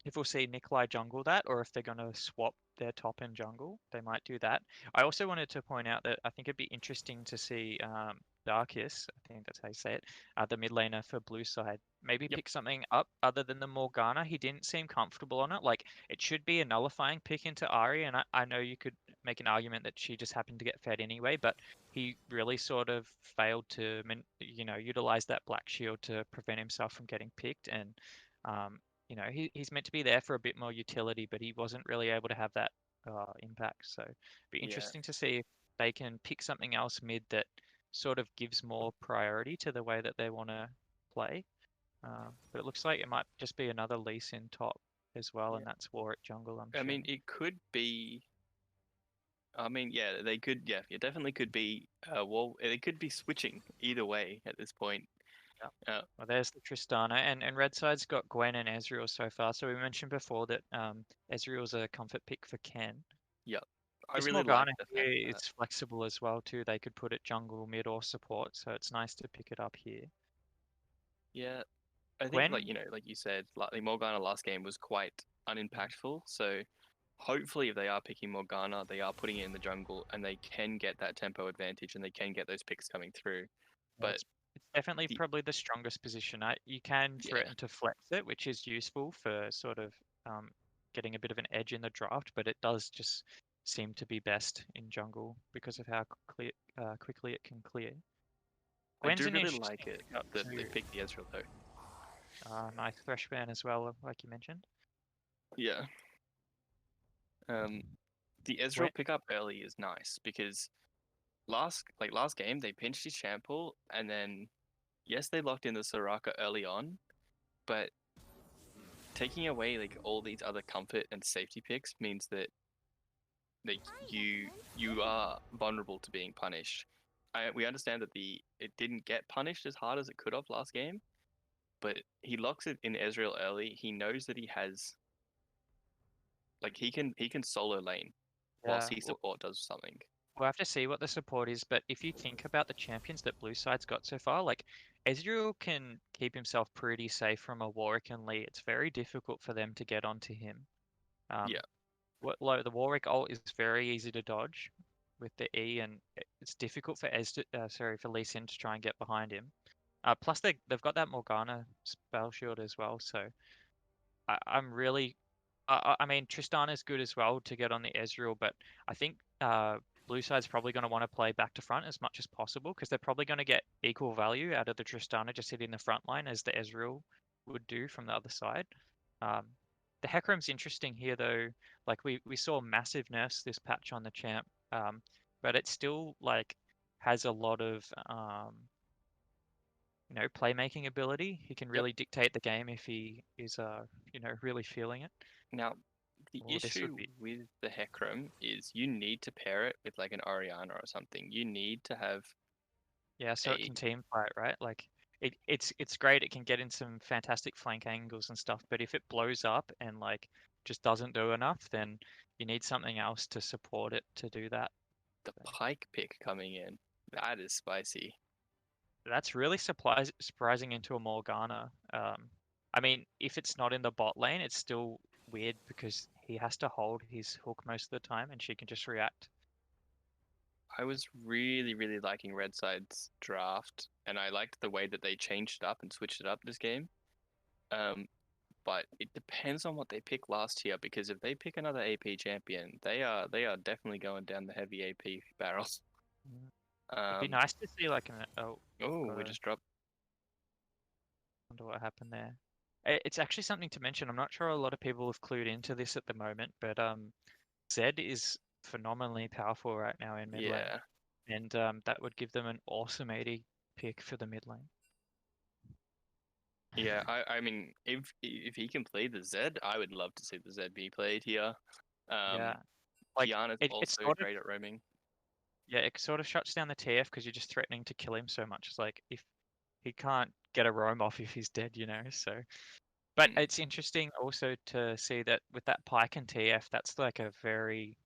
if we'll see Nikolai jungle that, or if they're going to swap their top and jungle. They might do that. I also wanted to point out that I think it'd be interesting to see Darkus, I think that's how you say it, the mid laner for blue side. Maybe Yep. pick something up other than the Morgana. He didn't seem comfortable on it. Like, it should be a nullifying pick into Ari, and I know you could make an argument that she just happened to get fed anyway, but he really sort of failed to, utilize that black shield to prevent himself from getting picked, and um, he's meant to be there for a bit more utility, but he wasn't really able to have that impact. So be Yeah. interesting to see if they can pick something else mid that sort of gives more priority to the way that they want to play. But it looks like it might just be another Lee Sin top as well, and that's Warwick jungle, I'm I mean, sure. it could be. I mean, yeah, they could. Yeah, it definitely could be. Well, they could be switching either way at this point. Well, there's the Tristana, and Red Side's got Gwen and Ezreal so far. So we mentioned before that Ezreal's a comfort pick for Ken. Yep. I This really like Morgana the here fact that. is flexible as well too. They could put it jungle, mid, or support, so it's nice to pick it up here. Yeah, I think Gwen, like you said, like the Morgana last game was quite unimpactful. So hopefully, if they are picking Morgana, they are putting it in the jungle, and they can get that tempo advantage, and they can get those picks coming through. But it's definitely the probably the strongest position. You can yeah, threaten to flex it, which is useful for sort of um, getting a bit of an edge in the draft, but it does just seem to be best in jungle because of how quickly it can clear. I Gwen's do an really interesting like it pickup that they too. picked the Ezreal though. Nice Thresh ban as well, like you mentioned. Yeah. The Gwen, Ezreal pickup early is nice because last game they pinched his Shampoo, and then yes, they locked in the Soraka early on, but taking away like all these other comfort and safety picks means that like you are vulnerable to being punished. We understand that it didn't get punished as hard as it could have last game, but he locks it in Ezreal early. He knows that he has he can solo lane whilst yeah. his support does something. We'll have to see what the support is, but if you think about the champions that blue side's got so far, like Ezreal can keep himself pretty safe from a Warwick and Lee. It's very difficult for them to get onto him. Yeah. The Warwick ult is very easy to dodge with the E, and it's difficult for for Lee Sin to try and get behind him. Plus they've got that Morgana spell shield as well, so I'm really I mean, Tristan is good as well to get on the Ezreal, but I think blue side's probably going to want to play back to front as much as possible because they're probably going to get equal value out of the Tristana just hitting the front line as the Ezreal would do from the other side. The Hecarim's interesting here though. Like we saw massive nerfs this patch on the champ, but it still like has a lot of playmaking ability. He can Yep. really dictate the game if he is really feeling it. Now, the Or this would issue be with the Hecarim is you need to pair it with like an Orianna or something. You need to have so it a can team fight, right? Like it's great. It can get in some fantastic flank angles and stuff, but if it blows up and like just doesn't do enough, then you need something else to support it to do that. the Pike pick coming in. That is spicy. That's really surprising into a Morgana. I mean, if it's not in the bot lane, it's still weird because he has to hold his hook most of the time, and she can just react. I was really, really liking Red Side's draft, and I liked the way that they changed it up and switched it up this game. But it depends on what they pick last year, because if they pick another AP champion, they are definitely going down the heavy AP barrels. It'd be nice to see like an We just dropped. wonder what happened there. It's actually something to mention. I'm not sure a lot of people have clued into this at the moment, but Zed is phenomenally powerful right now in mid lane, and that would give them an awesome AD pick for the mid lane. Yeah, I mean, if he can play the Zed, I would love to see the Zed be played here. Yeah, like Kiana's it's also sort great at roaming. yeah, it sort of shuts down the TF because you're just threatening to kill him so much. It's like if he can't get a roam off if he's dead, so. But it's interesting also to see that with that Pike and TF, that's like a very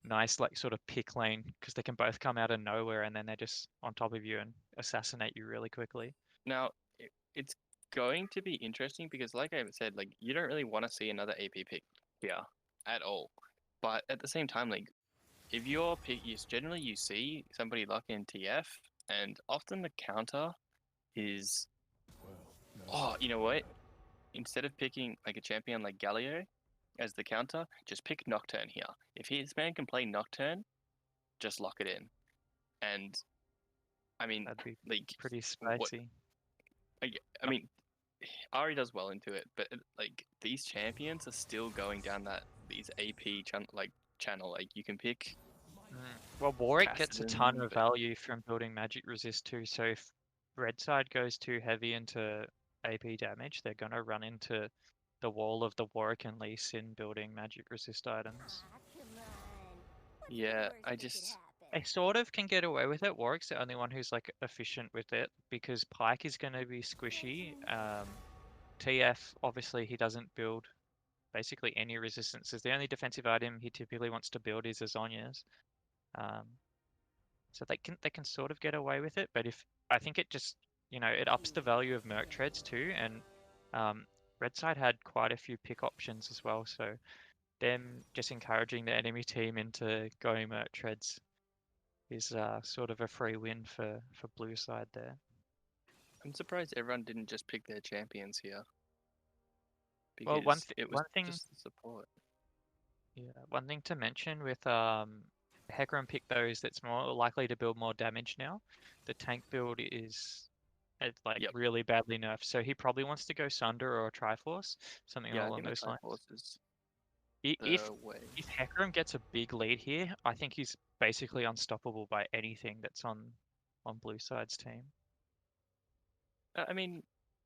nice like sort of pick lane because they can both come out of nowhere and then they're just on top of you and assassinate you really quickly. Now, it's going to be interesting because, like I said, like you don't really want to see another AP pick here at all. But at the same time, like if your pick, generally you see somebody lock in TF, and often the counter is, oh, you know what? Instead of picking like a champion like Galio as the counter, just pick Nocturne here. If his man can play Nocturne, just lock it in. And I mean, That'd be like pretty spicy. I mean, Ari does well into it, but like these champions are still going down these AP channel. Like you can pick. Well, Warwick gets a ton Cassidy, of value from building magic resist too. So if red side goes too heavy into AP damage, they're gonna run into the wall of the Warwick and Lee Sin building magic resist items. Yeah, I sort of can get away with it. Warwick's the only one who's like efficient with it because Pike is going to be squishy. TF, obviously, he doesn't build basically any resistances. The only defensive item he typically wants to build is Azonia's. So they can sort of get away with it, but if I think it just it ups the value of Merc Treads too, and Red Side had quite a few pick options as well. So them just encouraging the enemy team into going Merc Treads is sort of a free win for blue side there. I'm surprised everyone didn't just pick their champions here. Well, Because it was just the support. Yeah, one thing to mention with Hecarim pick those that's more likely to build more damage now. The tank build is really badly nerfed, so he probably wants to go Sunder or Triforce, something along those lines. If Hecarim gets a big lead here, I think he's basically unstoppable by anything that's on blue side's team. I mean,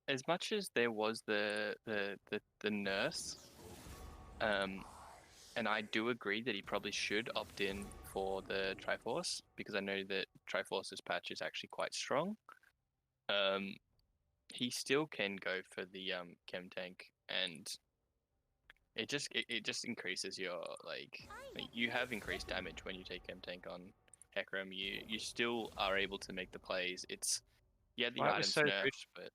as much as there was the nurse, and I do agree that he probably should opt in for the Triforce because I know that Triforce's patch is actually quite strong. He still can go for the chem tank, and it just increases your you have increased damage when you take chem tank on Hecarim. You still are able to make the plays. It's the item's so nerfed, good. but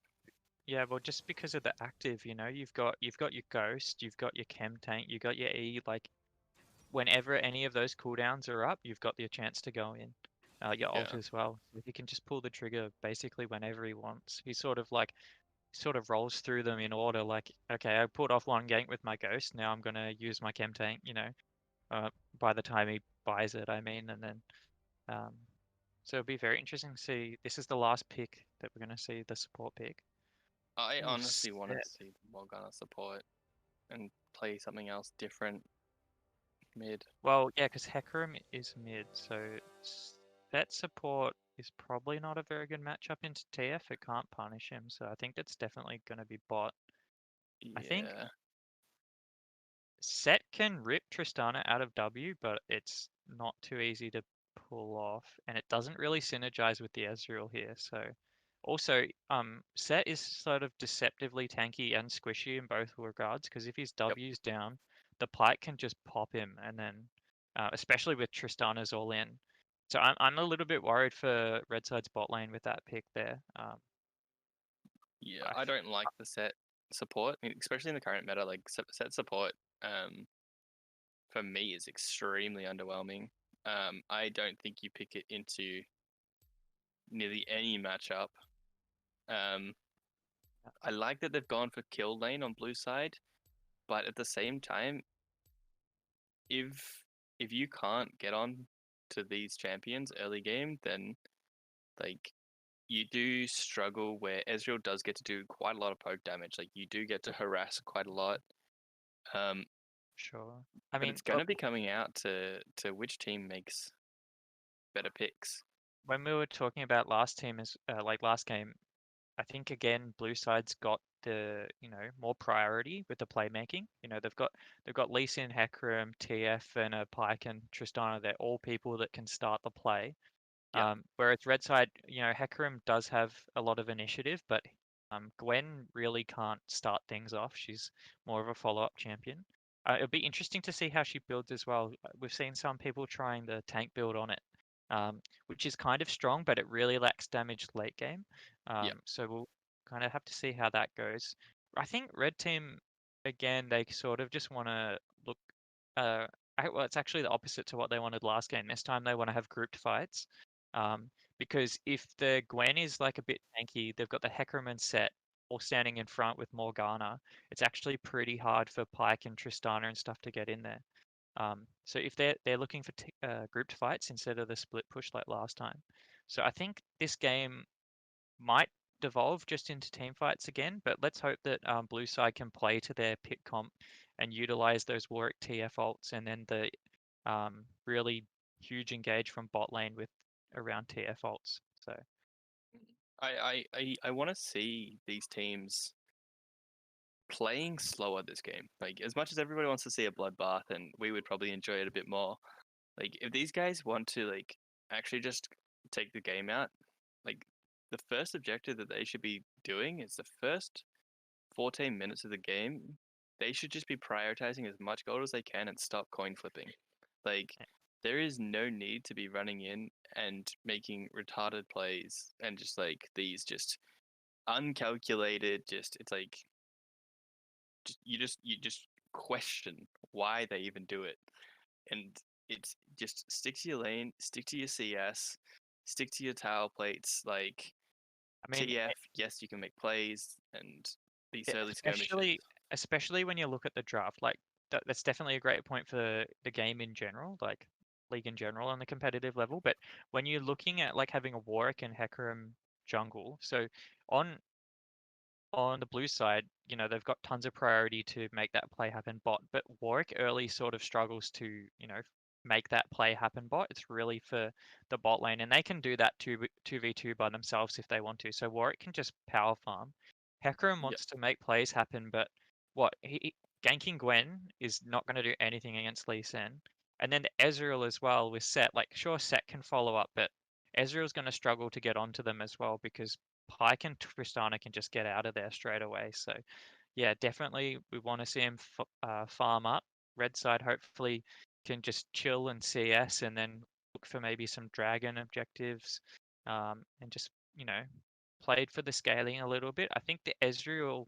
yeah, well, just because of the active, you've got your ghost, you've got your chem tank, you've got your E. Like, whenever any of those cooldowns are up, you've got your chance to go in. Your ult as well. He can just pull the trigger basically whenever he wants. He sort of rolls through them in order. Like, okay, I pulled off one gank with my ghost. Now I'm gonna use my chem tank. By the time he buys it, I mean, and then so it'll be very interesting to see. This is the last pick that we're going to see, the support pick. I Ooh, honestly want to Set. see Morgana support and play something else different mid. Well, yeah, because Hecarim is mid, so Set support is probably not a very good matchup into TF. It can't punish him, so I think that's definitely going to be bot. I think Yeah. Set can rip Tristana out of W, but it's not too easy to pull off, and it doesn't really synergize with the Ezreal here. So, also, Set is sort of deceptively tanky and squishy in both regards, because if his Yep. W's down, the Pike can just pop him, and then, especially with Tristana's all in. So I'm a little bit worried for Red Side's bot lane with that pick there. Yeah, I I don't like the set support, especially in the current meta. Like set support, for me is extremely underwhelming. I don't think you pick it into nearly any matchup. I like that they've gone for kill lane on blue side, but at the same time, if you can't get on to these champions early game, then like you do struggle where Ezreal does get to do quite a lot of poke damage. Like you do get to harass quite a lot. Sure. I But mean, it's gonna be coming out to which team makes better picks. when we were talking about last team is like last game, I think again blue side's got the more priority with the playmaking. They've got Lee Sin, Hecarim, TF, and a Pike and Tristana. They're all people that can start the play. Yep. Whereas red side, Hecarim does have a lot of initiative, but Gwen really can't start things off. She's more of a follow-up champion. It'll be interesting to see how she builds as well. We've seen some people trying the tank build on it, which is kind of strong, but it really lacks damage late game. Yep. So we'll kind of have to see how that goes. I think red team, again, they sort of just want to look. Well, it's actually the opposite to what they wanted last game. This time they want to have grouped fights. Because if the Gwen is like a bit tanky, they've got the Hecarim and Set all standing in front with Morgana. It's actually pretty hard for Pike and Tristana and stuff to get in there. So if they're looking for grouped fights instead of the split push like last time. So I think this game might devolve just into team fights again, but let's hope that blue side can play to their pick comp and utilize those Warwick TF ults and then the really huge engage from bot lane with around TF ults. So I want to see these teams playing slower this game. Like as much as everybody wants to see a bloodbath, and we would probably enjoy it a bit more. Like if these guys want to like actually just take the game out, like the first objective that they should be doing is the first 14 minutes of the game. They should just be prioritizing as much gold as they can and stop coin flipping. Like there is no need to be running in and making retarded plays and just like these just uncalculated it's like you just question why they even do it. And it's just stick to your lane, stick to your CS, stick to your tower plates. Like I mean, TF, yes, you can make plays and these yeah, early skirmishes. especially when you look at the draft, like that's definitely a great point for the game in general, like league in general on the competitive level. But when you're looking at like having a Warwick and Hecarim jungle, so on on the blue side, they've got tons of priority to make that play happen bot, but Warwick early sort of struggles to, make that play happen bot. It's really for the bot lane, and they can do that 2v2 by themselves if they want to. So Warwick can just power farm. Hecarim Yeah, wants to make plays happen, but what ganking Gwen is not going to do anything against Lee Sin. And then Ezreal as well with Set. Like, sure, Set can follow up, but Ezreal's going to struggle to get onto them as well because Pike and Tristana can just get out of there straight away. So, yeah, definitely we want to see him farm up. Red side hopefully can just chill and CS and then look for maybe some dragon objectives and just, played for the scaling a little bit. I think the Ezreal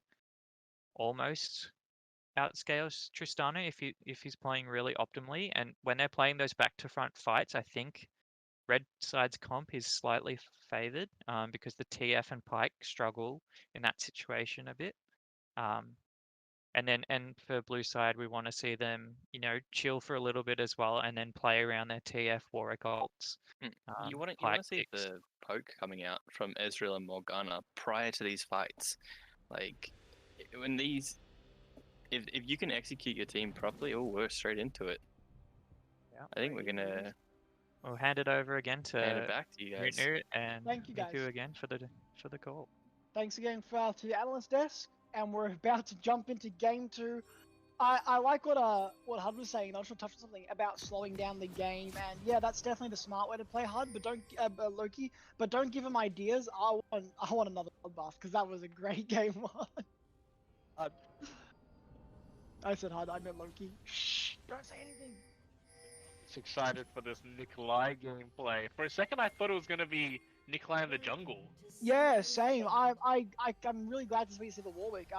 almost outscales Tristana if he's playing really optimally. And when they're playing those back to front fights, I think red side's comp is slightly favored because the TF and Pike struggle in that situation a bit. Um, And for blue side, we want to see them, chill for a little bit as well, and then play around their TF Warwick ults. You want Pike to see picks. the poke coming out from Ezreal and Morgana prior to these fights. Like when these, if you can execute your team properly, we're straight into it. Yeah. I think we're gonna We'll hand it over again to hand it back to you guys. Mutnu and Thank you, guys. Miku again for the call. Thanks again to the analyst desk, and we're about to jump into game 2. I like what HUD was saying. I was trying to touch on something about slowing down the game, and yeah, that's definitely the smart way to play HUD. But don't Loki, but don't give him ideas. I want another bloodbath because that was a great game 1. HUD. I said HUD. I meant Loki. Shh! Don't say anything. Excited for this Nikolai gameplay. For a second, I thought it was gonna be Nikolai in the jungle. Yeah, same. I'm really glad to see the Warwick.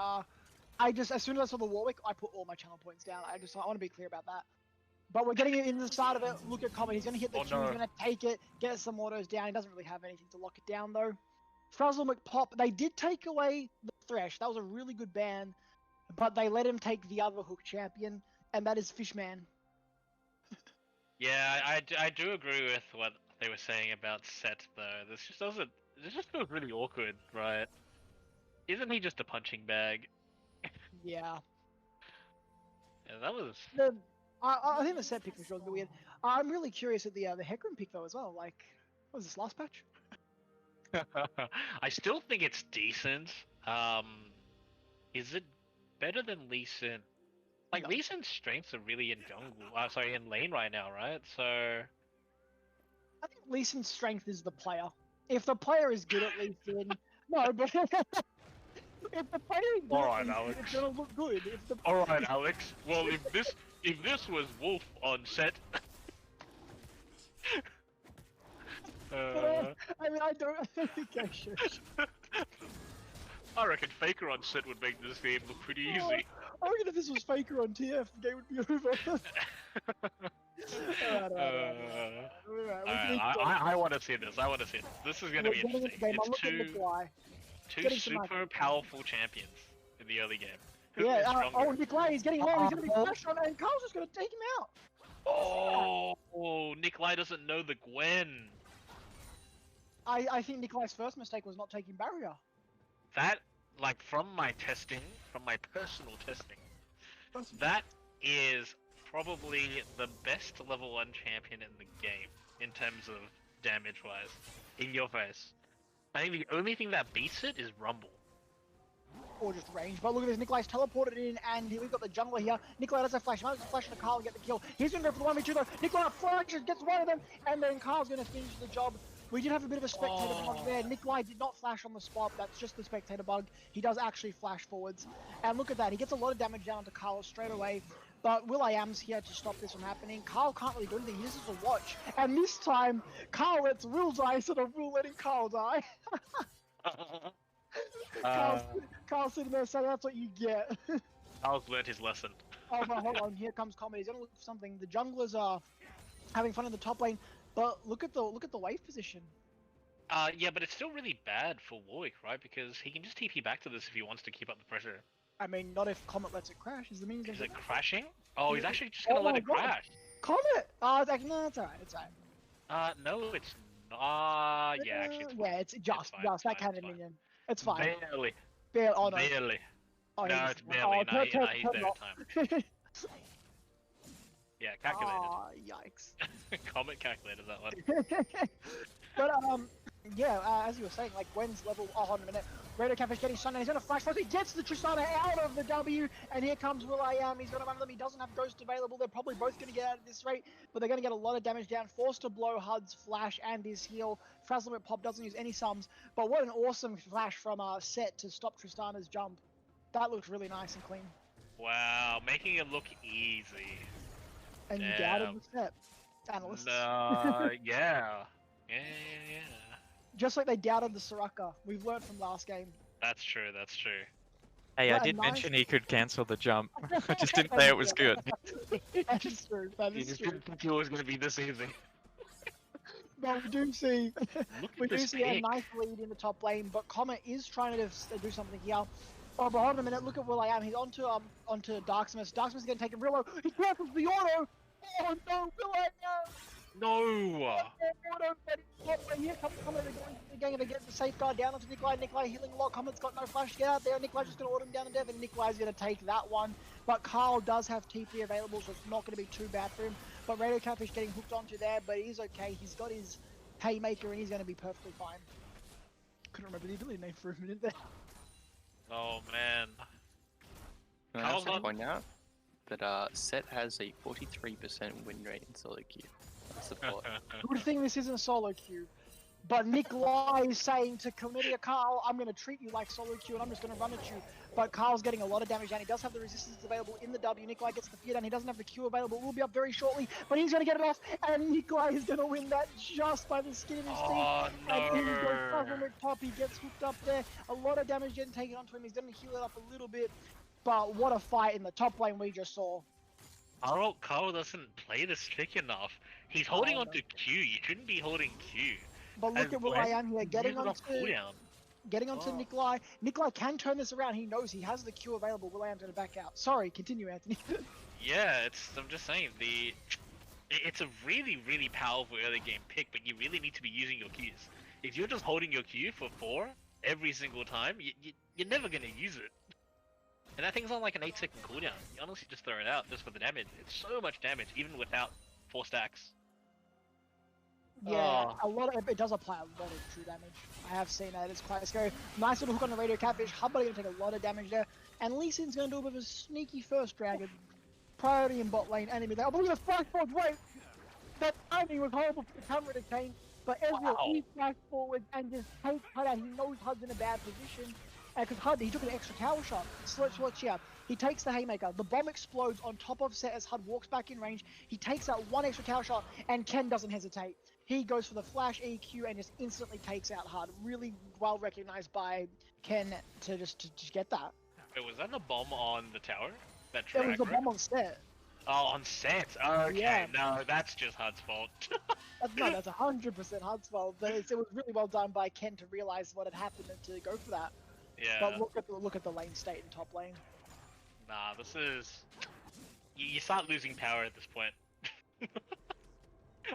As soon as I saw the Warwick, I put all my channel points down. I want to be clear about that. But we're getting it in the start of it. Look at Comet. He's going to hit the Q. no. He's going to take it, get some autos down. He doesn't really have anything to lock it down, though. Frazzle McPop, they did take away the Thresh. That was a really good ban. But they let him take the other hook champion, and that is Fishman. Yeah, I do agree with what they were saying about Set though. This just feels really awkward, right? Isn't he just a punching bag? Yeah. Yeah, that was. I think the set pick was really weird. I'm really curious at the Hecarim pick, though, as well. Like, what was this, last patch? I still think it's decent. Is it better than Lee Sin? Like, No. Lee Sin's strengths are really in jungle. In lane right now, right? So. I think Lee Sin's strength is the player. If the player is good at Lee Sin, no, but if the player is good Alright, at Lee Sin, Alex. it's gonna look good. Alright, Alex. Well, if this was Wolf on Set. But, I mean, I don't think I should. I reckon Faker on Set would make this game look pretty easy. I reckon if this was Faker on TF, the game would be over. I want to see this. I want to see this. This is going to be interesting. It's two super powerful champions in the early game. Who is stronger? Nikolai, he's getting low. He's going to be flashed on, and Carl's just going to take him out. Oh, Nikolai doesn't know the Gwen. I think Nikolai's first mistake was not taking barrier. That, from my testing, from my personal testing, that is probably the best level 1 champion in the game in terms of damage-wise. In your face. I think the only thing that beats it is Rumble. Or just range. But look at this, Nikolai's teleported in, and we've got the jungler here. Nikolai does have flash. He might just flash to Carl and get the kill. He's going to go for the 1v2 though. Nikolai flashes, gets one of them, and then Carl's going to finish the job. We did have a bit of a spectator bug there. Nikolai did not flash on the spot. That's just the spectator bug. He does actually flash forwards. And look at that. He gets a lot of damage down to Carl straight away. But will.i.am's here to stop this from happening. Carl can't really do anything. He just has to watch. And this time, Carl lets Will die instead of Will letting Carl die. Carl's sitting there saying, that's what you get. Carl's learned his lesson. Oh, but hold on. Here comes Comet. He's going to look for something. The junglers are having fun in the top lane. But look at the wave position. Yeah, but it's still really bad for Warwick, right? Because he can just TP back to this if he wants to keep up the pressure. I mean, not if Comet lets it crash. Is it crashing? Oh, he's actually just gonna let it crash. Comet! No, it's alright. It's alright. No, it's not. Yeah, actually, it's fine. Yeah, it's just that kind of minion. It's fine. Barely. Oh no. Barely. Oh, no, it's barely. No, he's there at time. Yeah, calculated. Oh, yikes. Comet calculated that one. But, yeah, as you were saying, like, Gwen's level, hold on a minute. Raider Catfish getting stunned, and he's gonna flash first. He gets the Tristana out of the W, and here comes will.i.am. He's gonna run them. He doesn't have Ghost available. They're probably both gonna get out at this rate, but they're gonna get a lot of damage down. Forced to blow HUD's flash and his heal. Frazzle Pop doesn't use any sums, but what an awesome flash from Set to stop Tristana's jump. That looks really nice and clean. Wow, making it look easy. And you doubted the Set, analysts. No, yeah. Just like they doubted the Soraka. We've learned from last game. That's true, that's true. Hey, I did mention he could cancel the jump. I just didn't say it was good. That is true. That You is just true. didn't think it was going to be this easy. But we do see, Look we at do this see a pick. nice lead in the top lane. But Comet is trying to do something here. Oh, but hold on a minute. Look at where I am. He's onto Darksmith. Darksmith's gonna take him real low. He cancels the auto. Oh no, No. auto. Here comes Comet again to get the safeguard down onto Nikolai. Nikolai healing a lot. Comet's got no flash to get out there. Nikolai's just gonna auto him down to death, and Nikolai's gonna take that one. But Carl does have TP available, so it's not gonna be too bad for him. But Radio Catfish getting hooked onto there, but he's okay. He's got his haymaker, and he's gonna be perfectly fine. Couldn't remember the ability name for a minute there. Oh man. Can I also point out that Set has a 43% win rate in solo queue. Support. Good thing this isn't a solo queue. But Nikolai is saying to Chlamydia, Carl, I'm going to treat you like solo queue and I'm just going to run at you. But Carl's getting a lot of damage down. He does have the resistance available in the W. Nikolai gets the fear down. He doesn't have the Q available. It will be up very shortly, but he's going to get it off. And Nikolai is going to win that just by the skin of his teeth. Oh And in goes no. Cosmic Top. He gets hooked up there. A lot of damage getting taken onto him. He's going to heal it up a little bit. But what a fight in the top lane we just saw. Carl doesn't play this trick enough. He's holding on to Q. You shouldn't be holding Q. But look at where I am here, getting onto Oh. Nikolai. Nikolai can turn this around. He knows he has the Q available. Will.i.am's going to back out. Sorry, continue, Anthony. Yeah, I'm just saying it's a really, really powerful early game pick, but you really need to be using your Qs. If you're just holding your Q for 4 every single time, you're never gonna use it. And that thing's on like an 8-second cooldown. You honestly just throw it out just for the damage. It's so much damage, even without 4 stacks. Yeah, it does apply a lot of true damage. I have seen that. It's quite scary. Nice little hook on the Radio Catfish. Hubbard going to take a lot of damage there. And Lee Sin's going to do a bit of a sneaky first dragon. Priority in bot lane, enemy there. Oh, but look at the flash forward. Wait! That timing was horrible for the camera to change. But Ezreal, he flashed forward and just takes HUD out. He knows HUD's in a bad position. And because HUD, he took an extra tower shot. Watch here. He takes the haymaker. The bomb explodes on top of Set as HUD walks back in range. He takes out one extra tower shot, and Ken doesn't hesitate. He goes for the flash EQ and just instantly takes out HUD. Really well recognized by Ken to just get that. Wait, was that the bomb on the tower? That It was the bomb on Set. Oh, on Set. Okay, Yeah. no, that's just HUD's fault. That's 100% HUD's fault. But it was really well done by Ken to realize what had happened and to go for that. Yeah. But look at the lane state in top lane. Nah, this is... You start losing power at this point.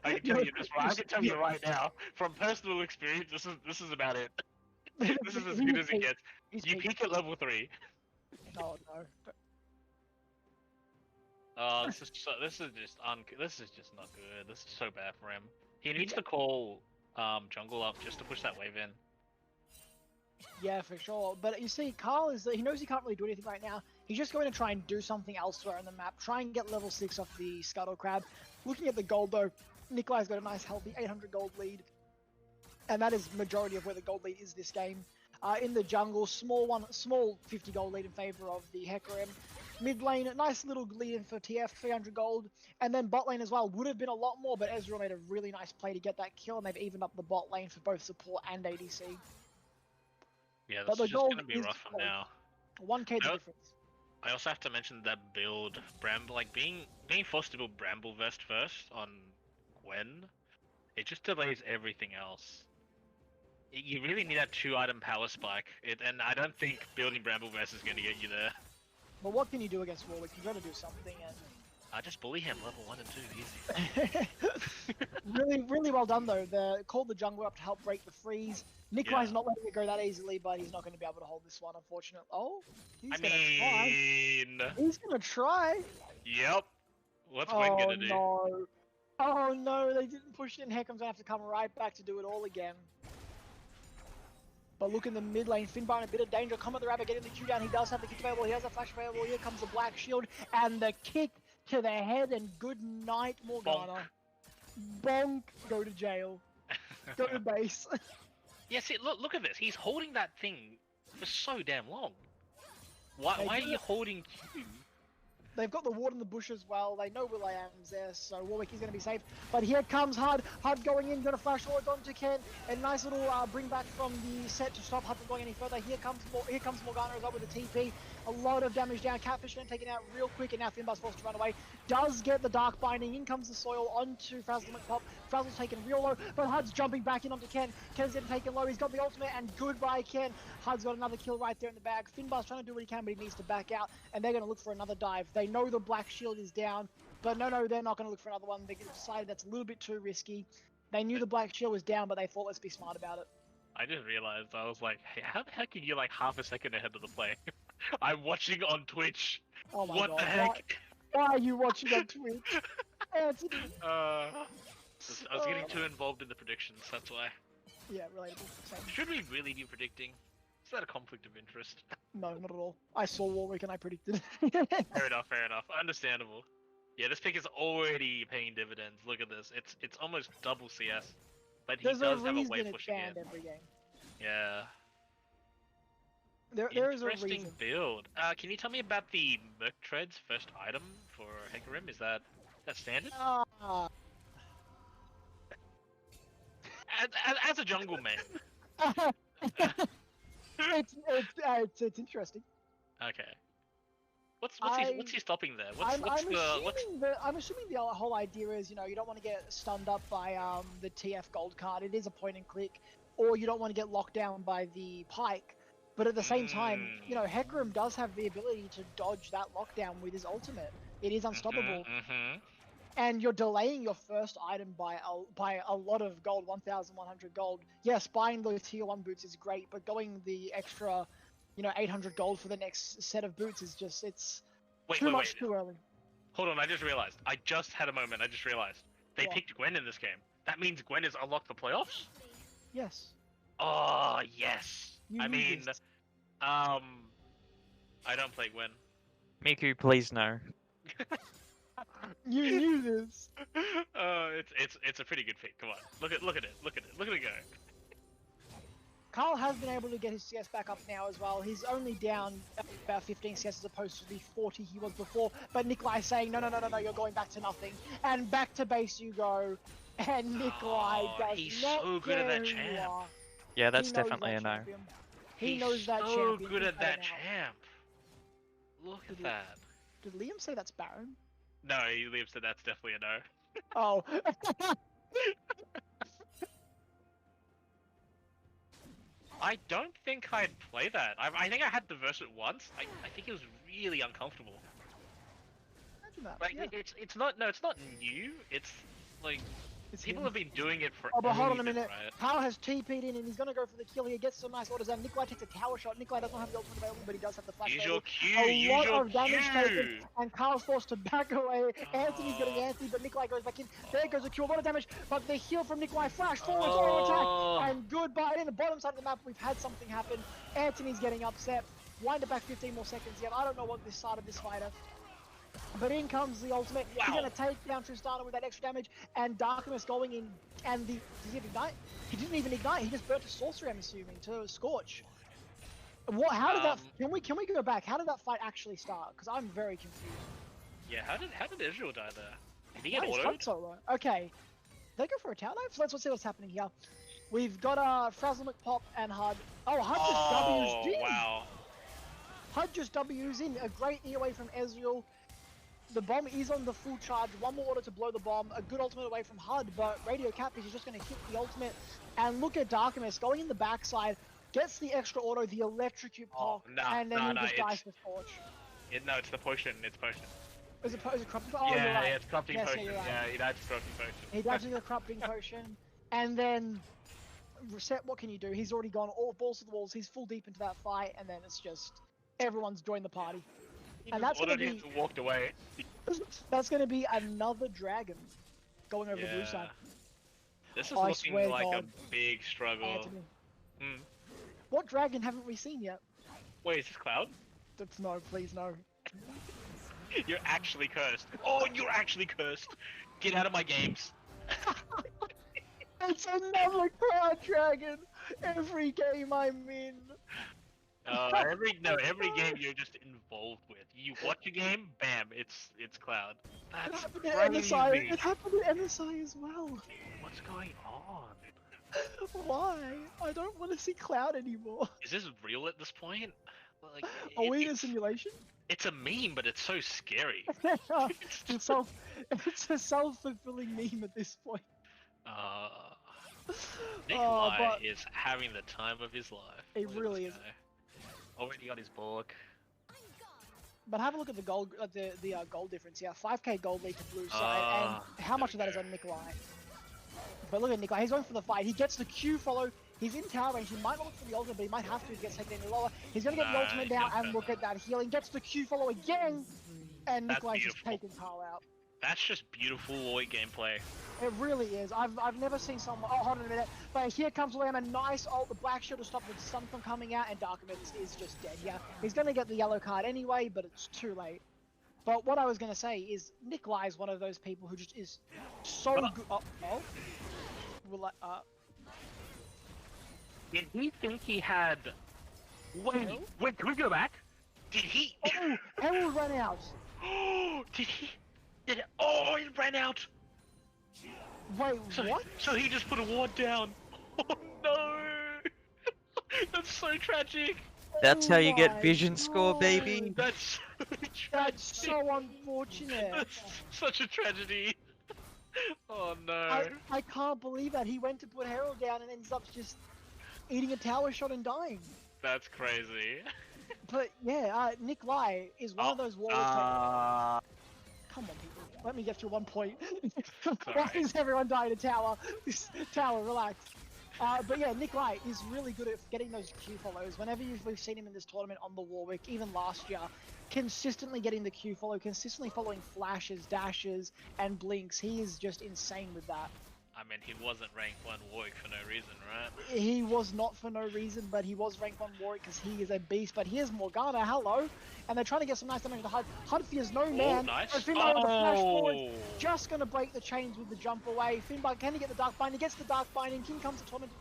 I can tell you this. I can tell you right now, from personal experience, this is about it. This is as good as it gets. You peak at level 3. Oh no. Oh, this is just not good. This is so bad for him. He needs to call jungle up just to push that wave in. Yeah, for sure. But you see, Carl he knows he can't really do anything right now. He's just going to try and do something elsewhere on the map. Try and get level 6 off the Scuttle Crab. Looking at the gold though, Nikolai's got a nice healthy 800 gold lead. And that is majority of where the gold lead is this game. In the jungle, small 50 gold lead in favor of the Hecarim. Mid lane, a nice little lead in for TF, 300 gold. And then bot lane as well, would have been a lot more, but Ezreal made a really nice play to get that kill, and they've evened up the bot lane for both support and ADC. Yeah, But this the is just gold gonna be is rough for now. 1k the Nope. difference. I also have to mention that build, Bramble, like being forced to build Bramble Vest first on Gwen, it just delays everything else. You really need that 2-item power spike, and I don't think building Bramble Vest is going to get you there. But what can you do against Warwick? You've got to do something. And I just bully him level 1 and 2, easy. really well done though. They called the jungler up to help break the freeze. Nikolai's Yeah. not letting it go that easily, but he's not going to be able to hold this one, unfortunately. Oh, he's I going to try. mean, He's going to try. yep. What's Gwen gonna do? No. Oh no, they didn't push it in. Heckham's going to have to come right back to do it all again. But look in the mid lane, Finbar in a bit of danger. Comet the Rabbit getting the Q down. He does have the kick available. He has a flash available. Here comes the Black Shield and the kick to the head. And good night, Morgana. Bonk. Go to jail. Go to base. Yeah, see, look at this. He's holding that thing for so damn long. Why are you holding Q? They've got the ward in the bush as well. They know will.i.am's there, so Warwick is going to be safe. But here comes Hud. Hud going in, going to flash forward onto Ken. A nice little bring back from the set to stop Hud from going any further. Here comes Morgana as well with the TP. A lot of damage down. Catfish getting taken out real quick, and now Finbar's forced to run away. Does get the Dark Binding. In comes the Soil onto Frazzle McPop. Frazzle's taken real low, but Hud's jumping back in onto Ken. Ken's getting taken low. He's got the ultimate, and goodbye Ken. Hud's got another kill right there in the bag. Finbar's trying to do what he can, but he needs to back out, and they're going to look for another dive. They know the black shield is down, but no, they're not going to look for another one. They decided that's a little bit too risky. They knew the black shield was down, but they thought, let's be smart about it. I just realized, I was like, hey, how the heck are you like half a second ahead of the play? I'm watching on Twitch. Oh my What god. the heck? Why are you watching on Twitch? Anthony. I was getting too involved in the predictions, that's why. Yeah, relatable. Same. Should we really be predicting? Is that a conflict of interest? No, not at all. I saw Warwick and I predicted. Fair enough. Understandable. Yeah, this pick is already paying dividends. Look at this. It's almost double CS. But he There's does a have a reason way it's pushing banned in. every game. Yeah. There is a Interesting reason. build. Can you tell me about the Merc Tread's first item for Hecarim? Is that standard? As a jungle man. It's interesting. Okay. What's he stopping there? I'm assuming the whole idea is, you don't want to get stunned up by the TF gold card. It is a point and click, or you don't want to get locked down by the pike. But at the same time, Hecarim does have the ability to dodge that lockdown with his ultimate. It is unstoppable. And you're delaying your first item by a lot of gold, 1,100 gold. Yes, buying those tier 1 boots is great, but going the extra, 800 gold for the next set of boots is just, it's too much too early. Hold on, I just realized. I just had a moment, I just realized. They picked Gwen in this game. That means Gwen is unlocked the playoffs? Yes. Oh, yes. You I knew mean, this. I don't play Gwen. Miku, please no. You knew this. It's a pretty good pick. Come on, look at it go. Carl has been able to get his CS back up now as well. He's only down about 15 CS as opposed to the 40 he was before. But Nikolai saying, no, you're going back to nothing. And back to base you go. And Nikolai does he's not so good at that care who you champ. are. Yeah, that's He knows definitely that a no. champion. He He's knows that so champion. good He's at that playing out. champ. Look at that. Did Liam say that's Baron? No, Liam said that's definitely a no. Oh. I don't think I'd play that. I think I had to verse it once. I think it was really uncomfortable. Imagine that. Like Yeah. it's not new. It's like It's people him. have been doing it for. Oh, but hold on a ages, minute. right? Carl has TP'd in and he's going to go for the kill here. Gets some nice orders and Nikolai takes a tower shot. Nikolai doesn't have the ultimate available, but he does have the flash Use your available. Q. A lot Use your of damage taken, Q. and Carl's forced to back away. Anthony's getting antsy, but Nikolai goes back in. There goes a Q. A lot of damage, but the heal from Nikolai. Flash forward, auto attack, and goodbye. In the bottom side of the map, we've had something happen. Anthony's getting upset. Wind it back 15 more seconds yet. I don't know what this side of this fighter. But in comes the ultimate. Wow. He's going to take down Tristana with that extra damage, and Darkness going in. And does he have ignite? He didn't even ignite. He just burnt to sorcery, I'm assuming, to Scorch. What? How did that? Can we go back? How did that fight actually start? Because I'm very confused. Yeah, how did Israel die there? Did he get Nice, autoed? Hunt solo. Okay, they go for a tower dive. So let's see what's happening here. We've got Frazzle McPop and Hud. Oh, Hud just W's in. Wow. Hud just W's in. A great E away from Ezreal. The bomb is on the full charge. One more order to blow the bomb. A good ultimate away from Hud, but Radio Catfish is just going to hit the ultimate. And look at Darkness going in the backside. Gets the extra auto, the electrocute pop, and then he just dies for Scorch. No, it's the potion. It's potion. Is it corrupting? Oh, yeah, you're right. yeah, it's corrupting Yes, potion. you're right. Yeah, he died to corrupting potion. He dies to the corrupting potion. And then Reset, what can you do? He's already gone all balls to the walls. He's full deep into that fight, and then it's just everyone's joined the party. And that's gonna be walked away. that's gonna be another dragon going over the blue side. This is I looking swear like God. a big struggle. Anthony. Hmm. What dragon haven't we seen yet? Wait, is this Cloud? That's no, please no. You're actually cursed. Oh, you're actually cursed. Get out of my games. It's another cloud dragon. Every game I'm in. Every game you're just involved with. You watch a game, bam, it's Cloud. It That's happened to MSI. crazy. It happened to MSI as well. What's going on? Why? I don't want to see Cloud anymore. Is this real at this point? Like, Are we in a it's simulation? it's a meme, but it's so scary. It's a self-fulfilling meme at this point. Uh, Oh, Nikolai but is having the time of his life. He Look at really this is. guy. Already got his book. But have a look at the gold, the gold difference. Yeah, 5k gold lead to blue side, and how much of that is on Nikolai? But look at Nikolai. He's going for the fight. He gets the Q follow. He's in tower range. He might not look for the ultimate, but he might have to if he gets taken any lower. He's going to get the ultimate now, and look at that healing. Gets the Q follow again, and That's Nikolai's just beautiful. taking Carl out. That's just beautiful Warwick gameplay. It really is. I've never seen someone. Oh, hold on a minute. But here comes Lamb, a nice ult. The black shield to stop the stun from coming out, and Darkman is just dead. Yeah, he's going to get the yellow card anyway, but it's too late. But what I was going to say is Nikolai is one of those people who just is so good. Well, Did he think he had? Wait, can we go back? Did he? oh, Herald ran out. Did he? Oh, he ran out. Wait, what? So he just put a ward down. Oh no! That's so tragic. That's how you my get vision score, God. baby. That's so tragic. That's so unfortunate. That's such a tragedy. Oh no. I can't believe that he went to put Herald down and ends up just eating a tower shot and dying. That's crazy. But yeah, Nikolai is one of those Warwick players. Come on, people. Let me get through one point. Why is everyone dying in tower? Tower, relax. But yeah, Nikolai is really good at getting those Q follows. Whenever we've seen him in this tournament on the Warwick, even last year, consistently getting the Q follow, consistently following flashes, dashes, and blinks. He is just insane with that. I mean, he wasn't rank 1 Warwick for no reason, right? He was not for no reason, but he was rank 1 Warwick because he is a beast. But here's Morgana, hello. And they're trying to get some nice damage to Hud. Hud fears no man. Nice. So Finbar with the flash forward, just going to break the chains with the jump away. Finbar, can he get the Dark Binding? He gets the Dark Binding. King comes to Tormented.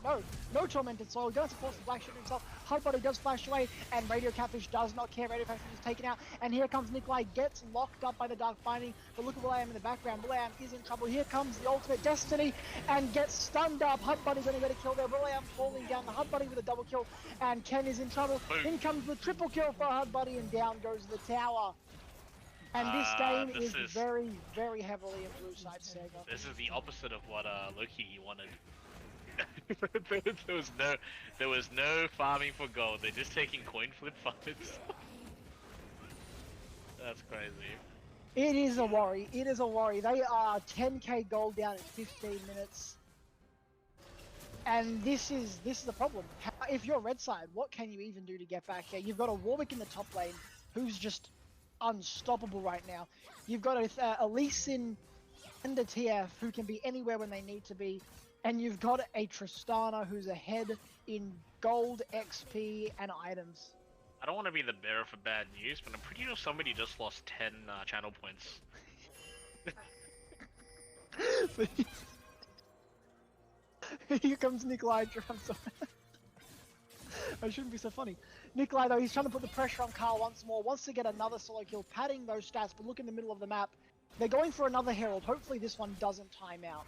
No Tormented Soul. Going to force the Black Shield himself. Hud Body does flash away, and Radio Catfish does not care. Radio Catfish is taken out. And here comes Nikolai, gets locked up by the Dark Binding. But look at Will.i.am in the background. Will.i.am is in trouble. Here comes the ultimate Destiny, and gets stunned up. Hud Buddy going to get a kill there. Will.i.am falling down. The Hud Buddy with a double kill, and Ken is in trouble. In comes the triple kill for Hud Buddy, and down goes the tower. And this game is very, very heavily in blue side Sega. This is the opposite of what Loki wanted. there was no farming for gold. They're just taking coin flip fights. That's crazy. It is a worry. It is a worry. They are 10k gold down in 15 minutes. And this is the problem. If you're red side, what can you even do to get back here? You've got a Warwick in the top lane, who's just unstoppable right now. You've got a Lee Sin and a TF who can be anywhere when they need to be. And you've got a Tristana who's ahead in gold, XP, and items. I don't want to be the bearer for bad news, but I'm pretty sure somebody just lost 10 channel points. Here comes Nikolai. I shouldn't be so funny. Nikolai, though, he's trying to put the pressure on Carl once more. Wants to get another solo kill, padding those stats, but look in the middle of the map. They're going for another Herald. Hopefully this one doesn't time out.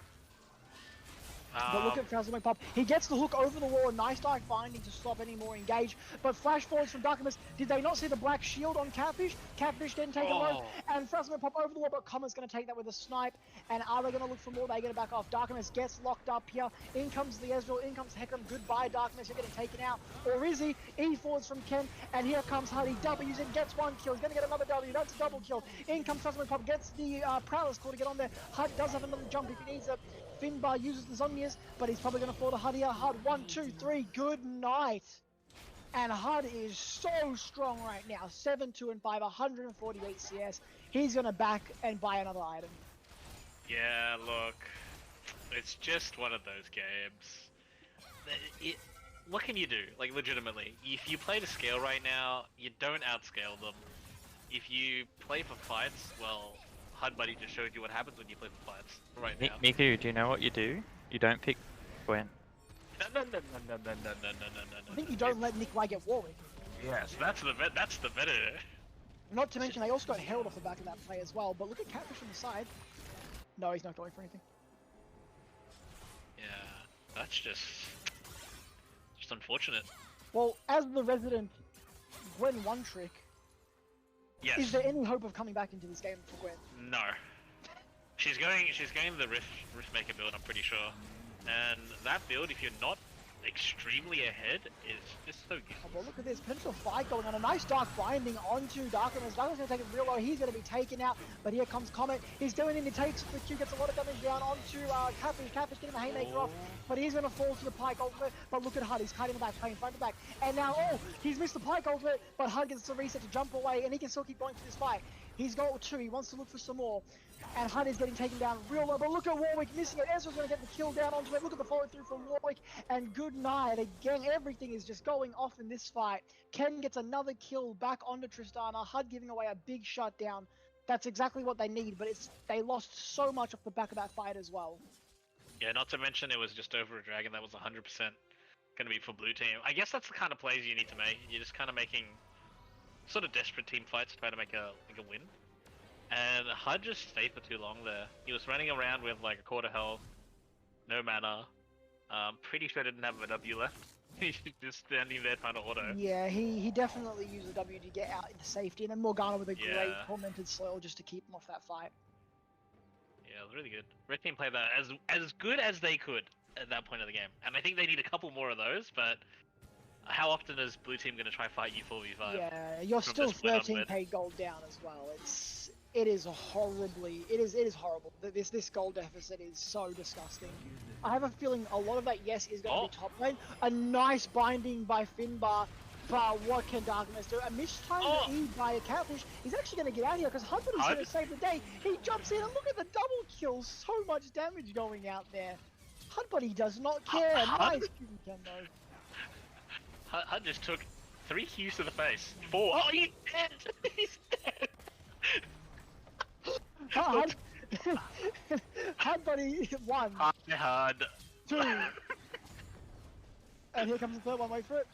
But look at Falcon Pop. He gets the hook over the wall. Nice Dark Binding to stop any more engage. But flash forwards from Darkness. Did they not see the black shield on Catfish? Catfish didn't take a load. And Falcon Pop over the wall, but Common's going to take that with a snipe. And are they going to look for more? They're going to back off. Darkness gets locked up here. In comes the Ezreal. In comes Hecarim. Goodbye, Darkness. You're getting taken out. Or is he? E forwards from Ken. And here comes Huddy. W's in. Gets one kill. He's going to get another W. That's a double kill. In comes Falcon Pop. Gets the Prowler's call to get on there. Hud does have another jump if he needs it. Finbar uses the Zombies, but he's probably going to fall to Hud here. Hud, 1, 2, 3, good night. And Hud is so strong right now. 7, 2, and 5, 148 CS. He's going to back and buy another item. Yeah, look, it's just one of those games. What can you do? Like, legitimately, if you play to scale right now, you don't outscale them. If you play for fights, well, Hud Buddy just showed you what happens when you play for fights right now. Miku, do you know what you do? You don't pick Gwen. No. I think you don't let Nikolai get Warwick. Yes, that's the better. Not to mention, they also got Herald off the back of that play as well. But look at Catfish on the side. No, he's not going for anything. Yeah, that's just unfortunate. Well, as the resident Gwen one trick, Yes. is there any hope of coming back into this game for Gwen? No. She's going the Riftmaker build, I'm pretty sure. And that build, if you're not extremely ahead, is just so useful. Oh, but look at this potential fight going on. A nice dark binding onto Darkness. Darkness going to take it real low. He's going to be taken out. But here comes Comet. He's doing it. He takes the Q, gets a lot of damage down onto Catfish. Catfish getting the haymaker off. But he's going to fall to the Pike ultimate. But look at HUD. He's cutting the back, playing front to back. And now, he's missed the Pike ultimate. But HUD gets the reset to jump away. And he can still keep going for this fight. He's got 2. He wants to look for some more. And HUD is getting taken down real low. But look at Warwick missing it. Ezra's going to get the kill down onto it. Look at the follow through from Warwick. And good night. Again, everything is just going off in this fight. Ken gets another kill back onto Tristana. HUD giving away a big shutdown. That's exactly what they need. But they lost so much off the back of that fight as well. Yeah, not to mention it was just over a dragon that was 100% going to be for blue team. I guess that's the kind of plays you need to make. You're just kind of making sort of desperate team fights to try to make a win. And HUD just stayed for too long there. He was running around with like a quarter health, no mana. Pretty sure didn't have a W left. He's just standing there trying to auto. Yeah, he definitely used the W to get out into safety. And then Morgana with a great tormented slow just to keep him off that fight. Yeah, it was really good. Red team played that as good as they could at that point of the game. And I think they need a couple more of those, but how often is blue team going to try fight you 4v5? Yeah, you're still 13k gold down as well. It is horrible. This gold deficit is so disgusting. I have a feeling a lot of that is going to be top lane. A nice binding by Finbar, but what can Darkness do? A mistimed E by a Catfish. He's actually going to get out here because HUD is going to save the day. He jumps in and look at the double kill. So much damage going out there. HUD Buddy does not care. Nice Ken though. HUD just took 3 Qs to the face. 4. Oh, he's dead! He's dead! HUD Buddy 1. HUD. 2. And here comes the third one. Wait for it.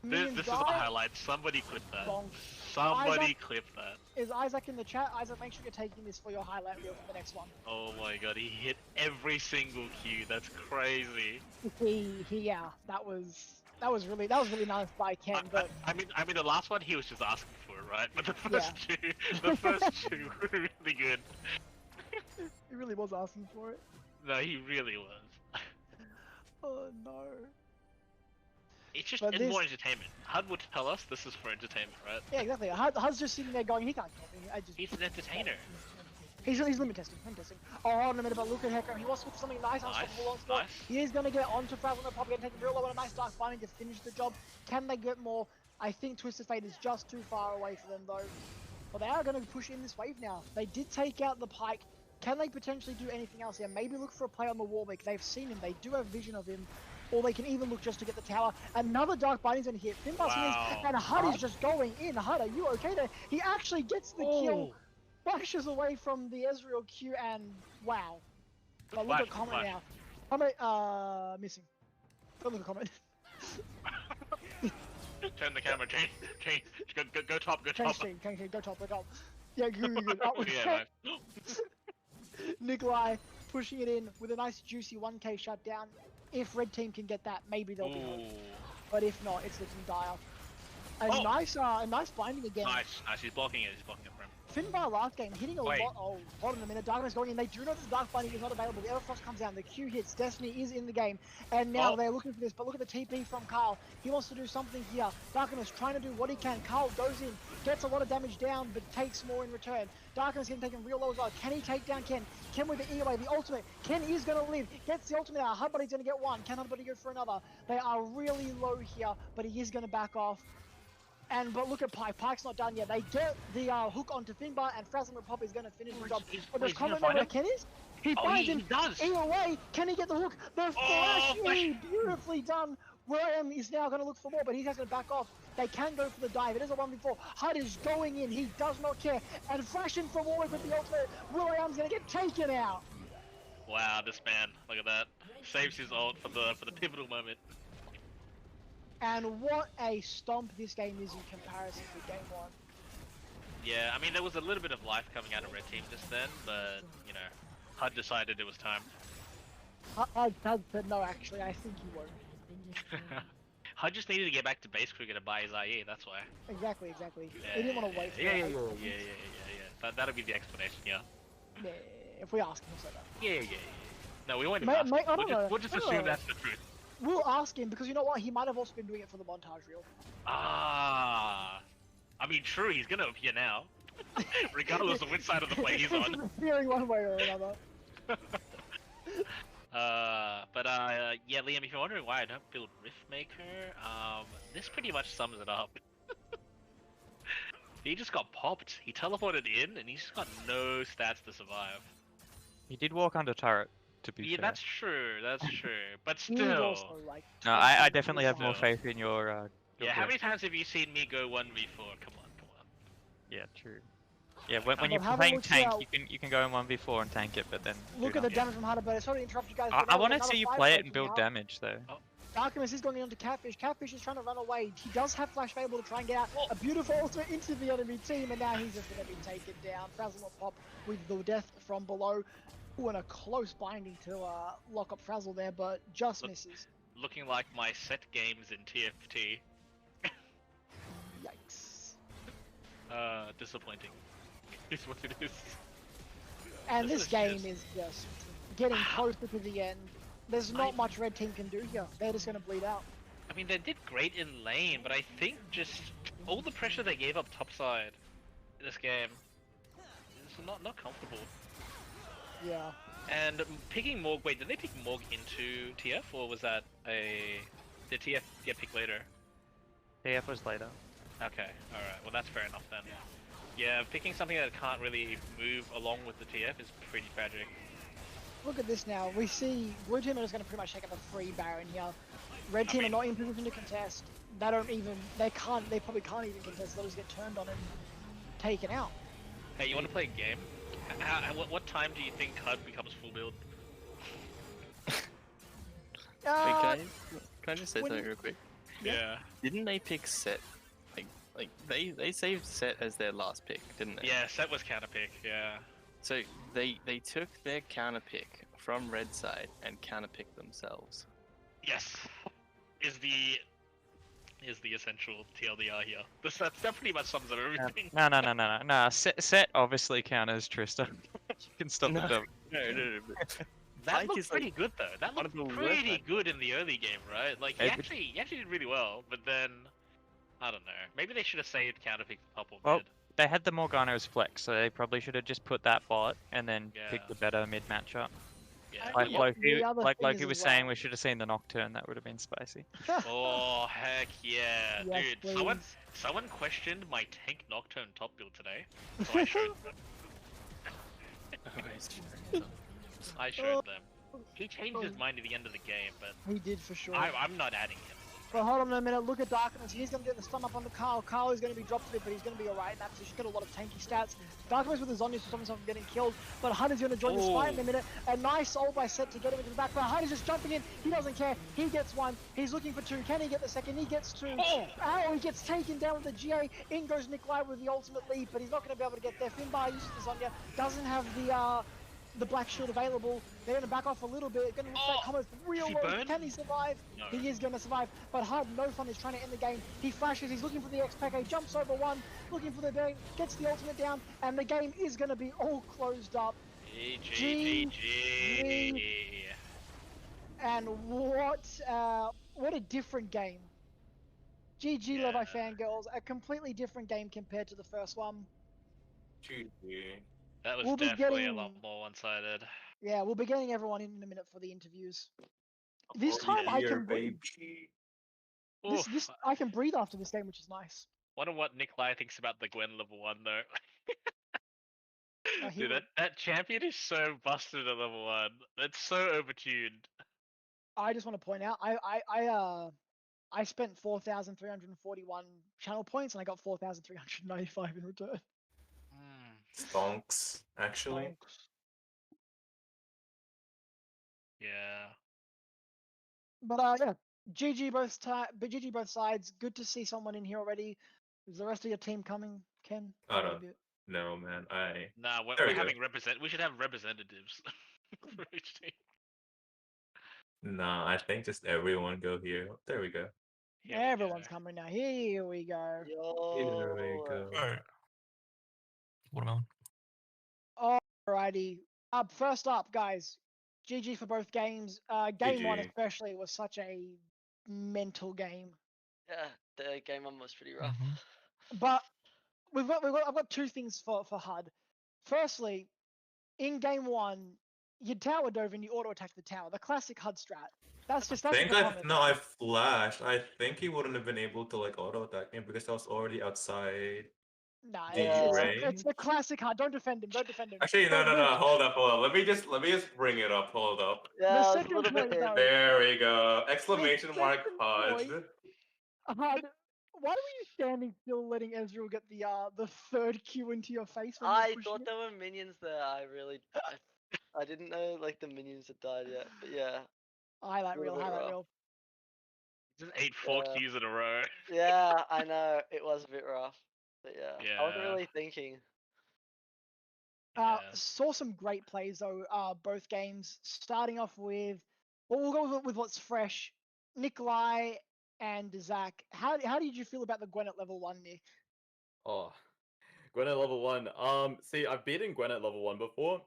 This is the highlight. Somebody clip that. Bonk. Somebody clip that. Is Isaac in the chat? Isaac, make sure you're taking this for your highlight reel for the next one. Oh my god, he hit every single Q. That's crazy. Yeah, that was really nice by Ken. But I mean, the last one he was just asking for it, right? But the first two were really good. He really was asking for it. No, he really was. Oh no. It's just more entertainment. HUD would tell us this is for entertainment, right? Yeah, exactly. HUD's just sitting there going, he can't kill me. He's an entertainer. He's limit testing. Oh, hold on a minute, but look at Hecker. He wants to put something nice on Nice. He is going to get onto Frazzle and probably going to take a real low and a nice dark binding to finish the job. Can they get more? I think Twisted Fate is just too far away for them though. But they are going to push in this wave now. They did take out the Pike. Can they potentially do anything else here? Maybe look for a play on the Warwick. They've seen him. They do have vision of him. Or they can even look just to get the tower. Another Dark Binding's going to hit. Finbar's and HUD is just going in. HUD, are you okay there? He actually gets the kill. Flashes away from the Ezreal Q and wow. But look at Comet now. Comet, missing. Go look at Comet. Turn the camera, change. Go top, go top. Change, go top. Yeah, good. Yeah, nice. Nikolai pushing it in with a nice juicy 1k shutdown. If red team can get that, maybe they'll be good. But if not, it's looking dire. A nice binding again. Nice. He's blocking it for him. Finbar last game hitting a lot. Oh, hold on a minute. Darkness going in. They do know this Dark Binding is not available. The Everfrost comes down. The Q hits. Destiny is in the game. And now they're looking for this. But look at the TP from Carl. He wants to do something here. Darkness trying to do what he can. Carl goes in. Gets a lot of damage down, but takes more in return. Darkness getting taken real low as well. Can he take down Ken? Ken with the E away. The ultimate. Ken is going to live. Gets the ultimate out. HUD Buddy's going to get one. Can HUD Buddy go for another? They are really low here, but he is going to back off. But look at Pike. Pike's not done yet. They get the hook onto Finbar, and Frazzle and Pop is going to finish the job. But does Comet know where Ken is? He finds him. Does. E away. Can he get the hook? The flash E, beautifully done. William is now going to look for more, but he has to back off. They can go for the dive. It is a 1v4. HUD is going in. He does not care. And flashing for Warwick with the ultimate. William's going to get taken out. Wow, this man. Look at that. Saves his ult for the pivotal moment. And what a stomp this game is in comparison to game one. Yeah, I mean, there was a little bit of life coming out of Red Team just then, but, you know, HUD decided it was time. I said no, actually, I think you won't. HUD just needed to get back to base cricket to buy his IE, that's why. Exactly. He didn't want to wait for Yeah. 8 seconds. That'll be the explanation, yeah. Yeah, if we ask him, he'll say that. Yeah. No, we won't even Mate, ask. I don't know. We'll just I don't assume know. that's the truth. We'll ask him because you know what? He might have also been doing it for the montage reel. Ah. I mean, true, he's gonna appear now. Regardless of which side of the play he's on. Fearing one way or another. Yeah, Liam, if you're wondering why I don't build Riftmaker, this pretty much sums it up. He just got popped. He teleported in, and he's just got no stats to survive. He did walk under turret, to be Yeah, fair. that's true. That's true. But He's still. also like. No, I 20 definitely have more So- faith in your. Yeah, how many times have you seen me go 1v4? Come on. Yeah, true. Yeah, when But you're have a playing look tank, here. you can go in 1v4 and tank it, but then Look at the damage from Harderberg. Sorry to interrupt you guys. I but now want to another see you five play it breaking and build out. damage though. Darkimus is going into Catfish. Catfish is trying to run away. He does have Flash available to try and get out a beautiful ultimate into the enemy team, and now he's just going to be taken down. Frazzle will pop with the death from below. Ooh, and a close binding to lock up Frazzle there, but just misses. Looking like my set games in TFT. Yikes. Disappointing. Is what it is. And This this is game just- is just getting closer to the end. There's not much Red Team can do here. They're just going to bleed out. I mean, they did great in lane, but I think just all the pressure they gave up topside in this game is not comfortable. Yeah. And picking Morg, wait, did they pick Morg into TF, or was that did TF get picked later? TF was later. Okay, alright, well that's fair enough then. Yeah, picking something that can't really move along with the TF is pretty tragic. Look at this now. We see Blue Team are just going to pretty much take up a free Baron here. Red Team are not in position to contest. They probably can't even contest. They'll just get turned on and taken out. Hey, you want to play a game? What time do you think HUD becomes full build? Uh, Can I just say when something you- real quick? Yeah. Didn't they pick Set? Like they saved Set as their last pick, didn't they? Yeah, Set was counter pick, yeah. So they took their counter pick from red side and counter picked themselves. Yes. Is the essential TLDR here. That pretty much sums up everything. No. Set obviously counters Trista. You can stop the double. No. But That Pike looked is, pretty like, good though. That one of looked the worst pretty ones. good in the early game, right? Like Hey, he actually did really well, but then I don't know. Maybe they should have saved counterpick for Pop or Well, mid. They had the Morgana's flex, so they probably should have just put that bot and then Yeah. picked the better mid matchup. Yeah. Like Yeah, Loki, the other like thing Loki is was as saying, well- we should have seen the Nocturne. That would have been spicy. Oh heck yeah, Yes, dude! please. Someone questioned my tank Nocturne top build today, so I showed them. I showed them. He changed his mind at the end of the game, but He did for sure. I'm not adding him. But hold on a minute, look at Darkness. He's going to get the stun up on the Carl. Carl is going to be dropped a bit, but he's going to be alright in that position. He's got a lot of tanky stats. Darkness with his Zonya to stop himself from getting killed. But HUD is going to join this fight in a minute. A nice ult by Set to get him into the back. But HUD is just jumping in. He doesn't care. He gets one. He's looking for two. Can he get the second? He gets two. Oh! Ow, he gets taken down with the GA. In goes Nikolai with the ultimate lead, but he's not going to be able to get there. Finbar uses the Zonya. Doesn't have the black shield available. They're going to back off a little bit. Going to look that combo's real he low. burn? Can he survive? No. He is going to survive. But HUD, no fun, is trying to end the game. He flashes. He's looking for the XPK. Jumps over one. Looking for the bearing. Gets the ultimate down. And the game is going to be all closed up. GG. And what a different game. GG Yeah. Levi Fangirls. A completely different game compared to the first one. That was We'll be definitely a getting- lot more one-sided. Yeah, we'll be getting everyone in a minute for the interviews. This time I can breathe. Oof. This I can breathe after this game, which is nice. Wonder what Nikolai thinks about the Gwen level 1 though. He Dude, would- that champion is so busted at level 1. That's so overtuned. I just want to point out, I spent 4,341 channel points and I got 4,395 in return. Stonks, actually. Thanks. Yeah. But yeah, GG GG both sides. Good to see someone in here already. Is the rest of your team coming, Ken? I Maybe a don't bit. know, man. Nah, There we're we go. having We should have representatives for each team. Nah, I think just everyone go here. There we go. Here we Everyone's go. coming now. Here we go. Here we Yo. go. Alright. Watermelon. Alrighty. First up, guys. GG for both games. Game one GG. especially was such a mental game. Yeah, the game one was pretty rough. But I've got two things for HUD. Firstly, in game one, you tower dove and you auto attacked the tower. The classic HUD strat. That's the comment. I flashed. I think he wouldn't have been able to like auto attack me because I was already outside. Nah, The it's the classic HUD. Don't defend him. Don't defend him. Actually, no. The- Hold up. Let me just bring it up. Hold up. Yeah, The I was a second little bit point, in. though. There we go. Exclamation mark second HUD. point- HUD, why were you standing still letting Ezreal get the third Q into your face when you were I pushing thought it? there were minions there. I didn't know like the minions had died yet. But yeah, Highlight little reel, bit highlight rough. reel. Just 4 Yeah. Qs in a row. Yeah, I know it was a bit rough. But yeah, I wasn't Yeah. really thinking. Yeah. Saw some great plays though. Both games. Starting off with, well, we'll go with what's fresh. Nikolai and Zach. How did you feel about the Gwen at level 1, Nick? Oh, Gwen at level 1. See, I've beaten Gwen at level 1 before,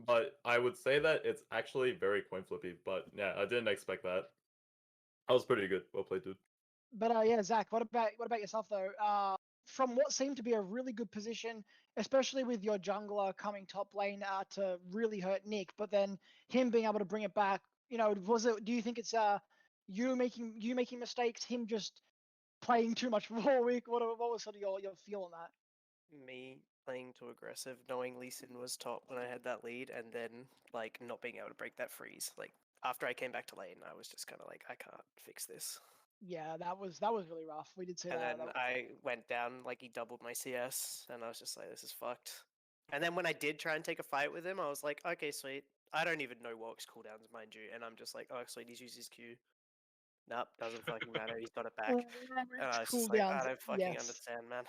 but I would say that it's actually very coin flippy. But yeah, I didn't expect that. That was pretty good. Well played, dude. But yeah, Zach, what about yourself though? From what seemed to be a really good position, especially with your jungler coming top lane to really hurt Nick, but then him being able to bring it back. You know, do you think it's you making mistakes, him just playing too much Warwick? What was sort of your feel on that? Me playing too aggressive, knowing Lee Sin was top when I had that lead, and then like not being able to break that freeze. Like after I came back to lane, I was just kind of like, I can't fix this. Yeah, that was really rough. We did see And that. then I went down, like he doubled my CS, and I was just like, this is fucked. And then when I did try and take a fight with him, I was like, okay, sweet. I don't even know Warwick's cooldowns, mind you, and I'm just like, oh, sweet, he's used his Q. Nope, doesn't fucking matter. He's got it back. And I was just like, I don't fucking understand, man.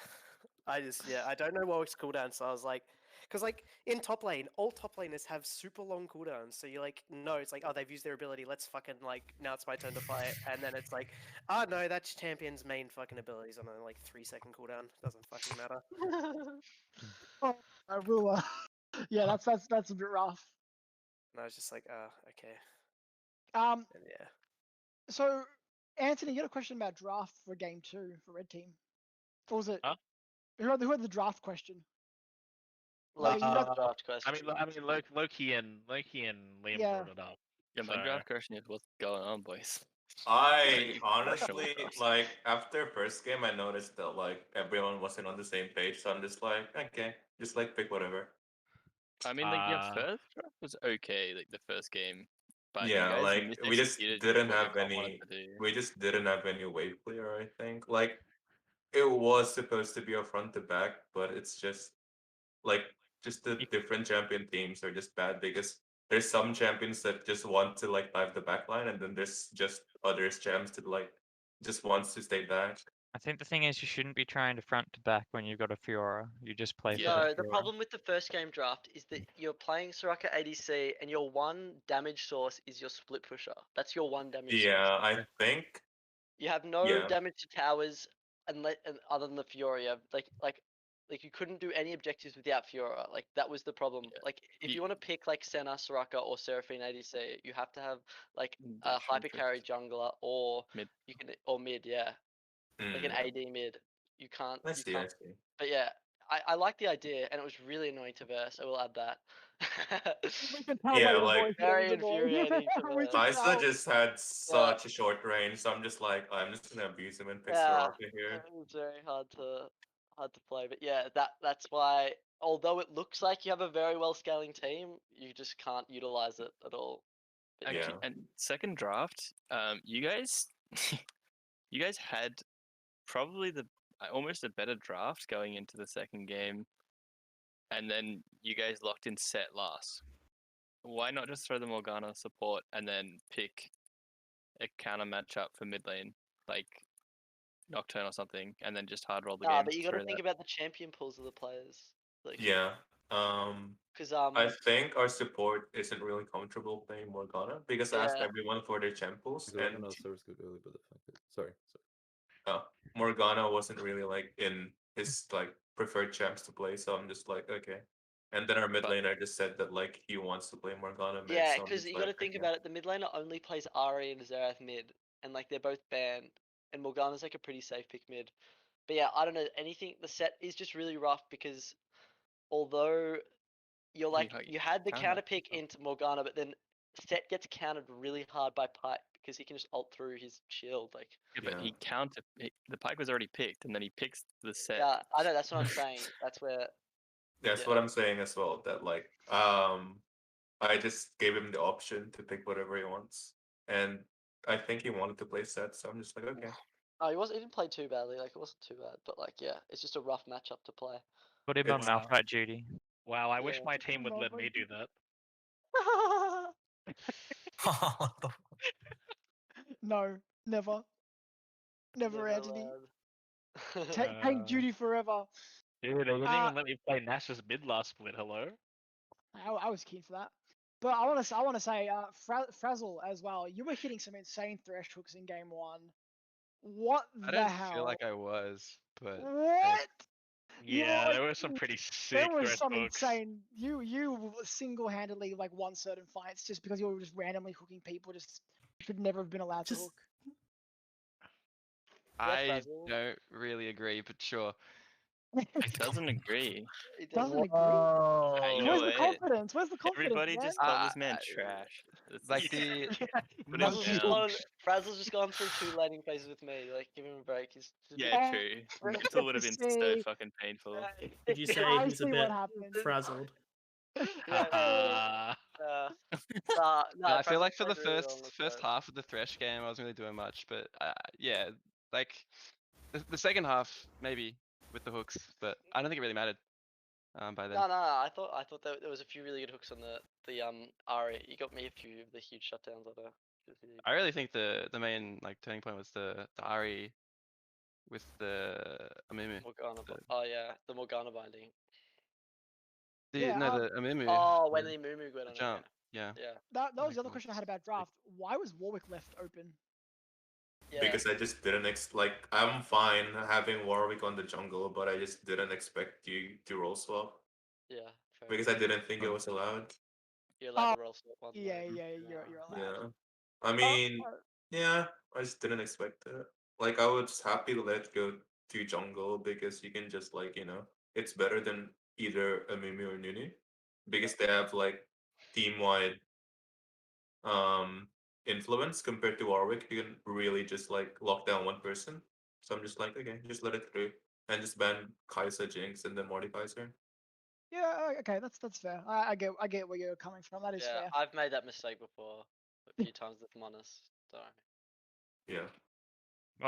I don't know Warwick's cooldown, so I was like, because like in top lane, all top laners have super long cooldowns, so you're like, no, it's like, oh, they've used their ability, let's fucking like, now it's my turn to fight, and then it's like, oh no, that's champion's main fucking abilities on a like 3-second cooldown, doesn't fucking matter. Oh, I will. Yeah, that's a bit rough. And I was just like, okay. And yeah. So, Anthony, you got a question about draft for game 2 for Red Team? Or was it? Huh? Who had the draft question? Like draft question. I mean, Loki and Liam brought it up. Yeah, my draft question is what's going on, boys. I honestly like after first game I noticed that like everyone wasn't on the same page, so I'm just like, okay, just like pick whatever. I mean, like your first draft was okay, like the first game. But yeah, you guys like we just didn't have what any. We just didn't have any wave clear. I think like it was supposed to be a front to back, but it's just like just the different champion teams are just bad because there's some champions that just want to like dive the back line, and then there's just others champs that like just wants to stay back. I think the thing is you shouldn't be trying to front to back when you've got a Fiora. You just play for No, the the Fiora. problem with the first game draft is that you're playing Soraka ADC and your one damage source is your split pusher. That's your one damage source. Yeah, I think You have no damage to towers and other than the Fiora. You have, like you couldn't do any objectives without Fiora. Like that was the problem. Like if you want to pick like Senna, Soraka, or Seraphine ADC, you have to have like a hyper carry jungler or mid. You can or mid, yeah. Like an AD mid. You can't. I see. But yeah, I like the idea, and it was really annoying to verse. I will add that. Yeah, like very infuriating. Tysa just had such a short range, so I'm just like, I'm just gonna abuse him and pick Soraka here. It was very hard to play, but yeah, that's why. Although it looks like you have a very well scaling team, you just can't utilize it at all. But Actually, and second draft, you guys, you guys had probably almost a better draft going into the second game, and then you guys locked in set last. Why not just throw the Morgana support and then pick a counter matchup for mid lane, like Nocturne or something, and then just hard roll the Nah, game but you got to through think that. about the champion pools of the players. Like, Yeah. because I think our support isn't really comfortable playing Morgana because I asked yeah, everyone for their champ pools, Because and service could early, but the fact that sorry. Morgana wasn't really like in his like preferred champs to play, so I'm just like, okay. And then our mid But- laner just said that like he wants to play Morgana mid, yeah, so I'm because just you got to like, think okay. about it. The mid laner only plays Ahri and Xerath mid, and like they're both banned, and Morgana's like a pretty safe pick mid. But yeah, I don't know anything. The set is just really rough because although you're like you had the counter pick into Morgana, but then Set gets countered really hard by Pipe because he can just ult through his shield. Like Yeah, but he the pike was already picked, and then he picks the set. yeah, I know that's what I'm saying. That's where That's yeah. what I'm saying as well. That like I just gave him the option to pick whatever he wants, and I think he wanted to play set, so I'm just like, okay. Oh, he didn't play too badly. Like it wasn't too bad, but like yeah, it's just a rough matchup to play. Put him on Wow. Malphite duty. Wow, I wish Yeah. my team would let me do that. No, never. Never, Never Anthony. allowed. Take duty forever. Dude, they didn't even let me play Nash's mid last split. Hello. I was keen for that. But I want to say, Frazzle as well. You were hitting some insane thresh hooks in game one. What I the don't hell? feel like I was, but What? Yeah, there were some pretty sick There was thresh some hooks. insane. You single-handedly like won certain fights just because you were just randomly hooking people. Just should never have been allowed to hook. I don't really agree, but sure. He doesn't agree. He doesn't agree. You know Where's the it. confidence? Where's the confidence, Everybody man? just called this man trash. Like the Frazzle's just gone through 2 laning phases with me. Like, give him a break. He's Yeah, true. Mental would have been so fucking painful. Did you say I he's a see bit what happened. frazzled? Yeah. No, I feel like for the Frazzle's played really well on the first side. half of the Thresh game, I wasn't really doing much, but yeah, like the second half maybe with the hooks, but I don't think it really mattered by then. No, I thought there was a few really good hooks on the Ari. You got me a few of the huge shutdowns on her. I really think the main like turning point was the Ari with the Amumu. Morgana. Oh yeah, the Morgana binding. The Amumu. Oh, when the Mumu went on jump. it. Yeah. That was the other question I had about draft. Why was Warwick left open? Yeah. Because I just didn't like I'm fine having Warwick on the jungle, but I just didn't expect you to roll swap. Yeah. Because I didn't think it was allowed. You're allowed to roll swap one. Yeah, you're allowed. Yeah. I mean, yeah, I just didn't expect it. Like I was happy to let go to jungle because you can just like, it's better than either a Mimi or Nunu. Because they have like team wide influence compared to Warwick. You can really just like lock down one person. So I'm just like, okay, just let it through. And just ban Kai'Sa, Jinx, and then Mordekaiser. Yeah, okay, that's fair. I get where you're coming from. That is fair. I've made that mistake before a few times with Monas. So. Yeah.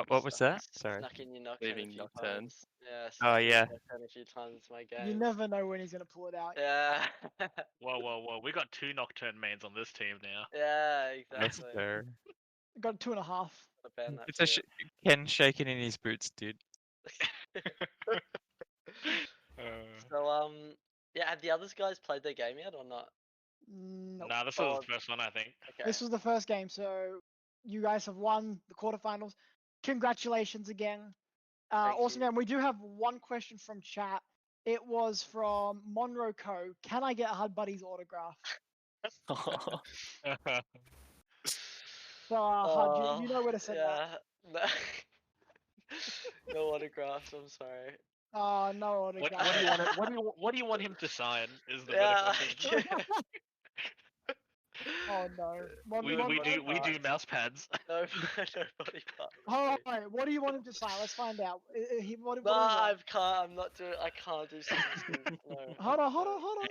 What was that? Sorry. Snuck in your Nocturne Leaving a few Nocturne. times. Yeah. Oh yeah. Nocturne a few times in my game. You never know when he's gonna pull it out. Yeah. Whoa! We got 2 Nocturne mains on this team now. Yeah, That's exactly. fair. Got 2.5. It's a Ken shaking in his boots, dude. So yeah, have the other guys played their game yet or not? Nope. Nah, this was the first one, I think. Okay. This was the first game, so you guys have won the quarterfinals. Congratulations again. Also, man, we do have one question from chat. It was from Monroe Co. Can I get Hud Buddy's autograph? So, Hud, you know where to send that. Yeah. No autographs. I'm sorry. Oh, no autograph. What do you want him to sign? Is the Yeah. better question. Oh no. We do mouse pads. No body parts. Alright, what do you want him to sign? Let's find out. What do you I want? can't. I'm not doing. I can't do something. No. Hold on. Hang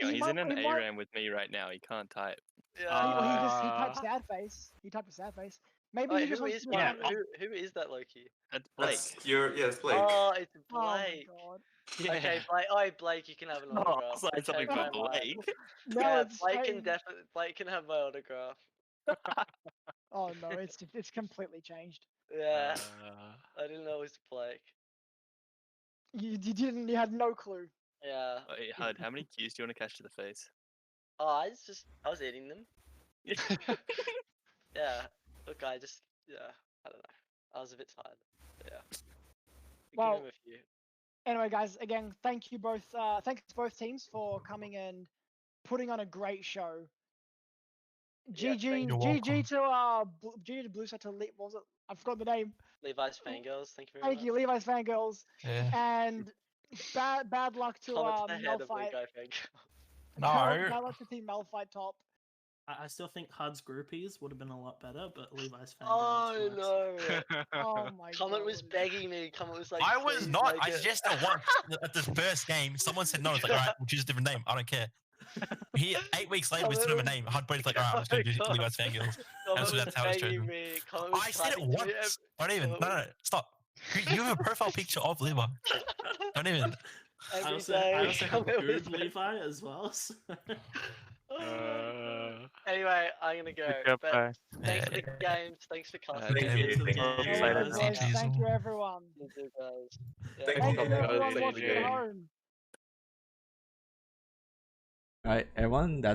on, he's in an ARAM with me right now. He can't type. He typed sad face. He typed a sad face. Maybe he just who wants is to Blake? Who is that Loki? That's Blake. It's Blake. Oh, it's Oh my Blake. god. Yeah. Okay, Blake. Oh, Blake, you can have an autograph. It's like something for Blake. No, Yeah, it's Blake fine. can definitely. Blake can have my autograph. Oh no, it's completely changed. Yeah. I didn't know it was Blake. You didn't. You had no clue. Yeah. Wait, Hud, how many Qs do you want to catch to the face? Oh, I was eating them. Yeah. Look, I don't know. I was a bit tired. But yeah. Well, Give him a few. Anyway, guys, again, thanks both teams for coming and putting on a great show. Yeah, GG, You're GG to GG to Blue Side to what was it? I forgot the name. Levi's Fangirls, thank you very Thank much. you, Levi's Fangirls, Yeah. and bad luck to Comments ahead of Malphite. Levi Fangirls. No. Bad luck to Team Malphite top. I still think Hud's groupies would have been a lot better, but Levi's Fangirls. Oh works. no! Oh my Comet god. was begging me. Comet was like, I was "Please not. make I it." suggested once at the first game. Someone said no. It's like, all right, we'll choose a different name. I don't care. Here, 8 weeks later, we still have a name. Hardbody's like, all right, I'm just going to do Levi's Fangirls. Comet So was that's how it's begging chosen. me. Comet was I said it typing to me once. Don't even. Comet No, stop. You have a profile picture of Levi. Don't even. I also day, have Comet was Goob Levi as well. So. Anyway, I'm gonna go. Good job, But guys. thanks for the games. Thanks for coming. Thank you. Thank Thank you. you. Later. Thank you, everyone. You too, guys. Yeah. Thank Thank you, you, guys. everyone Thank watching you. at home. Alright, everyone, that's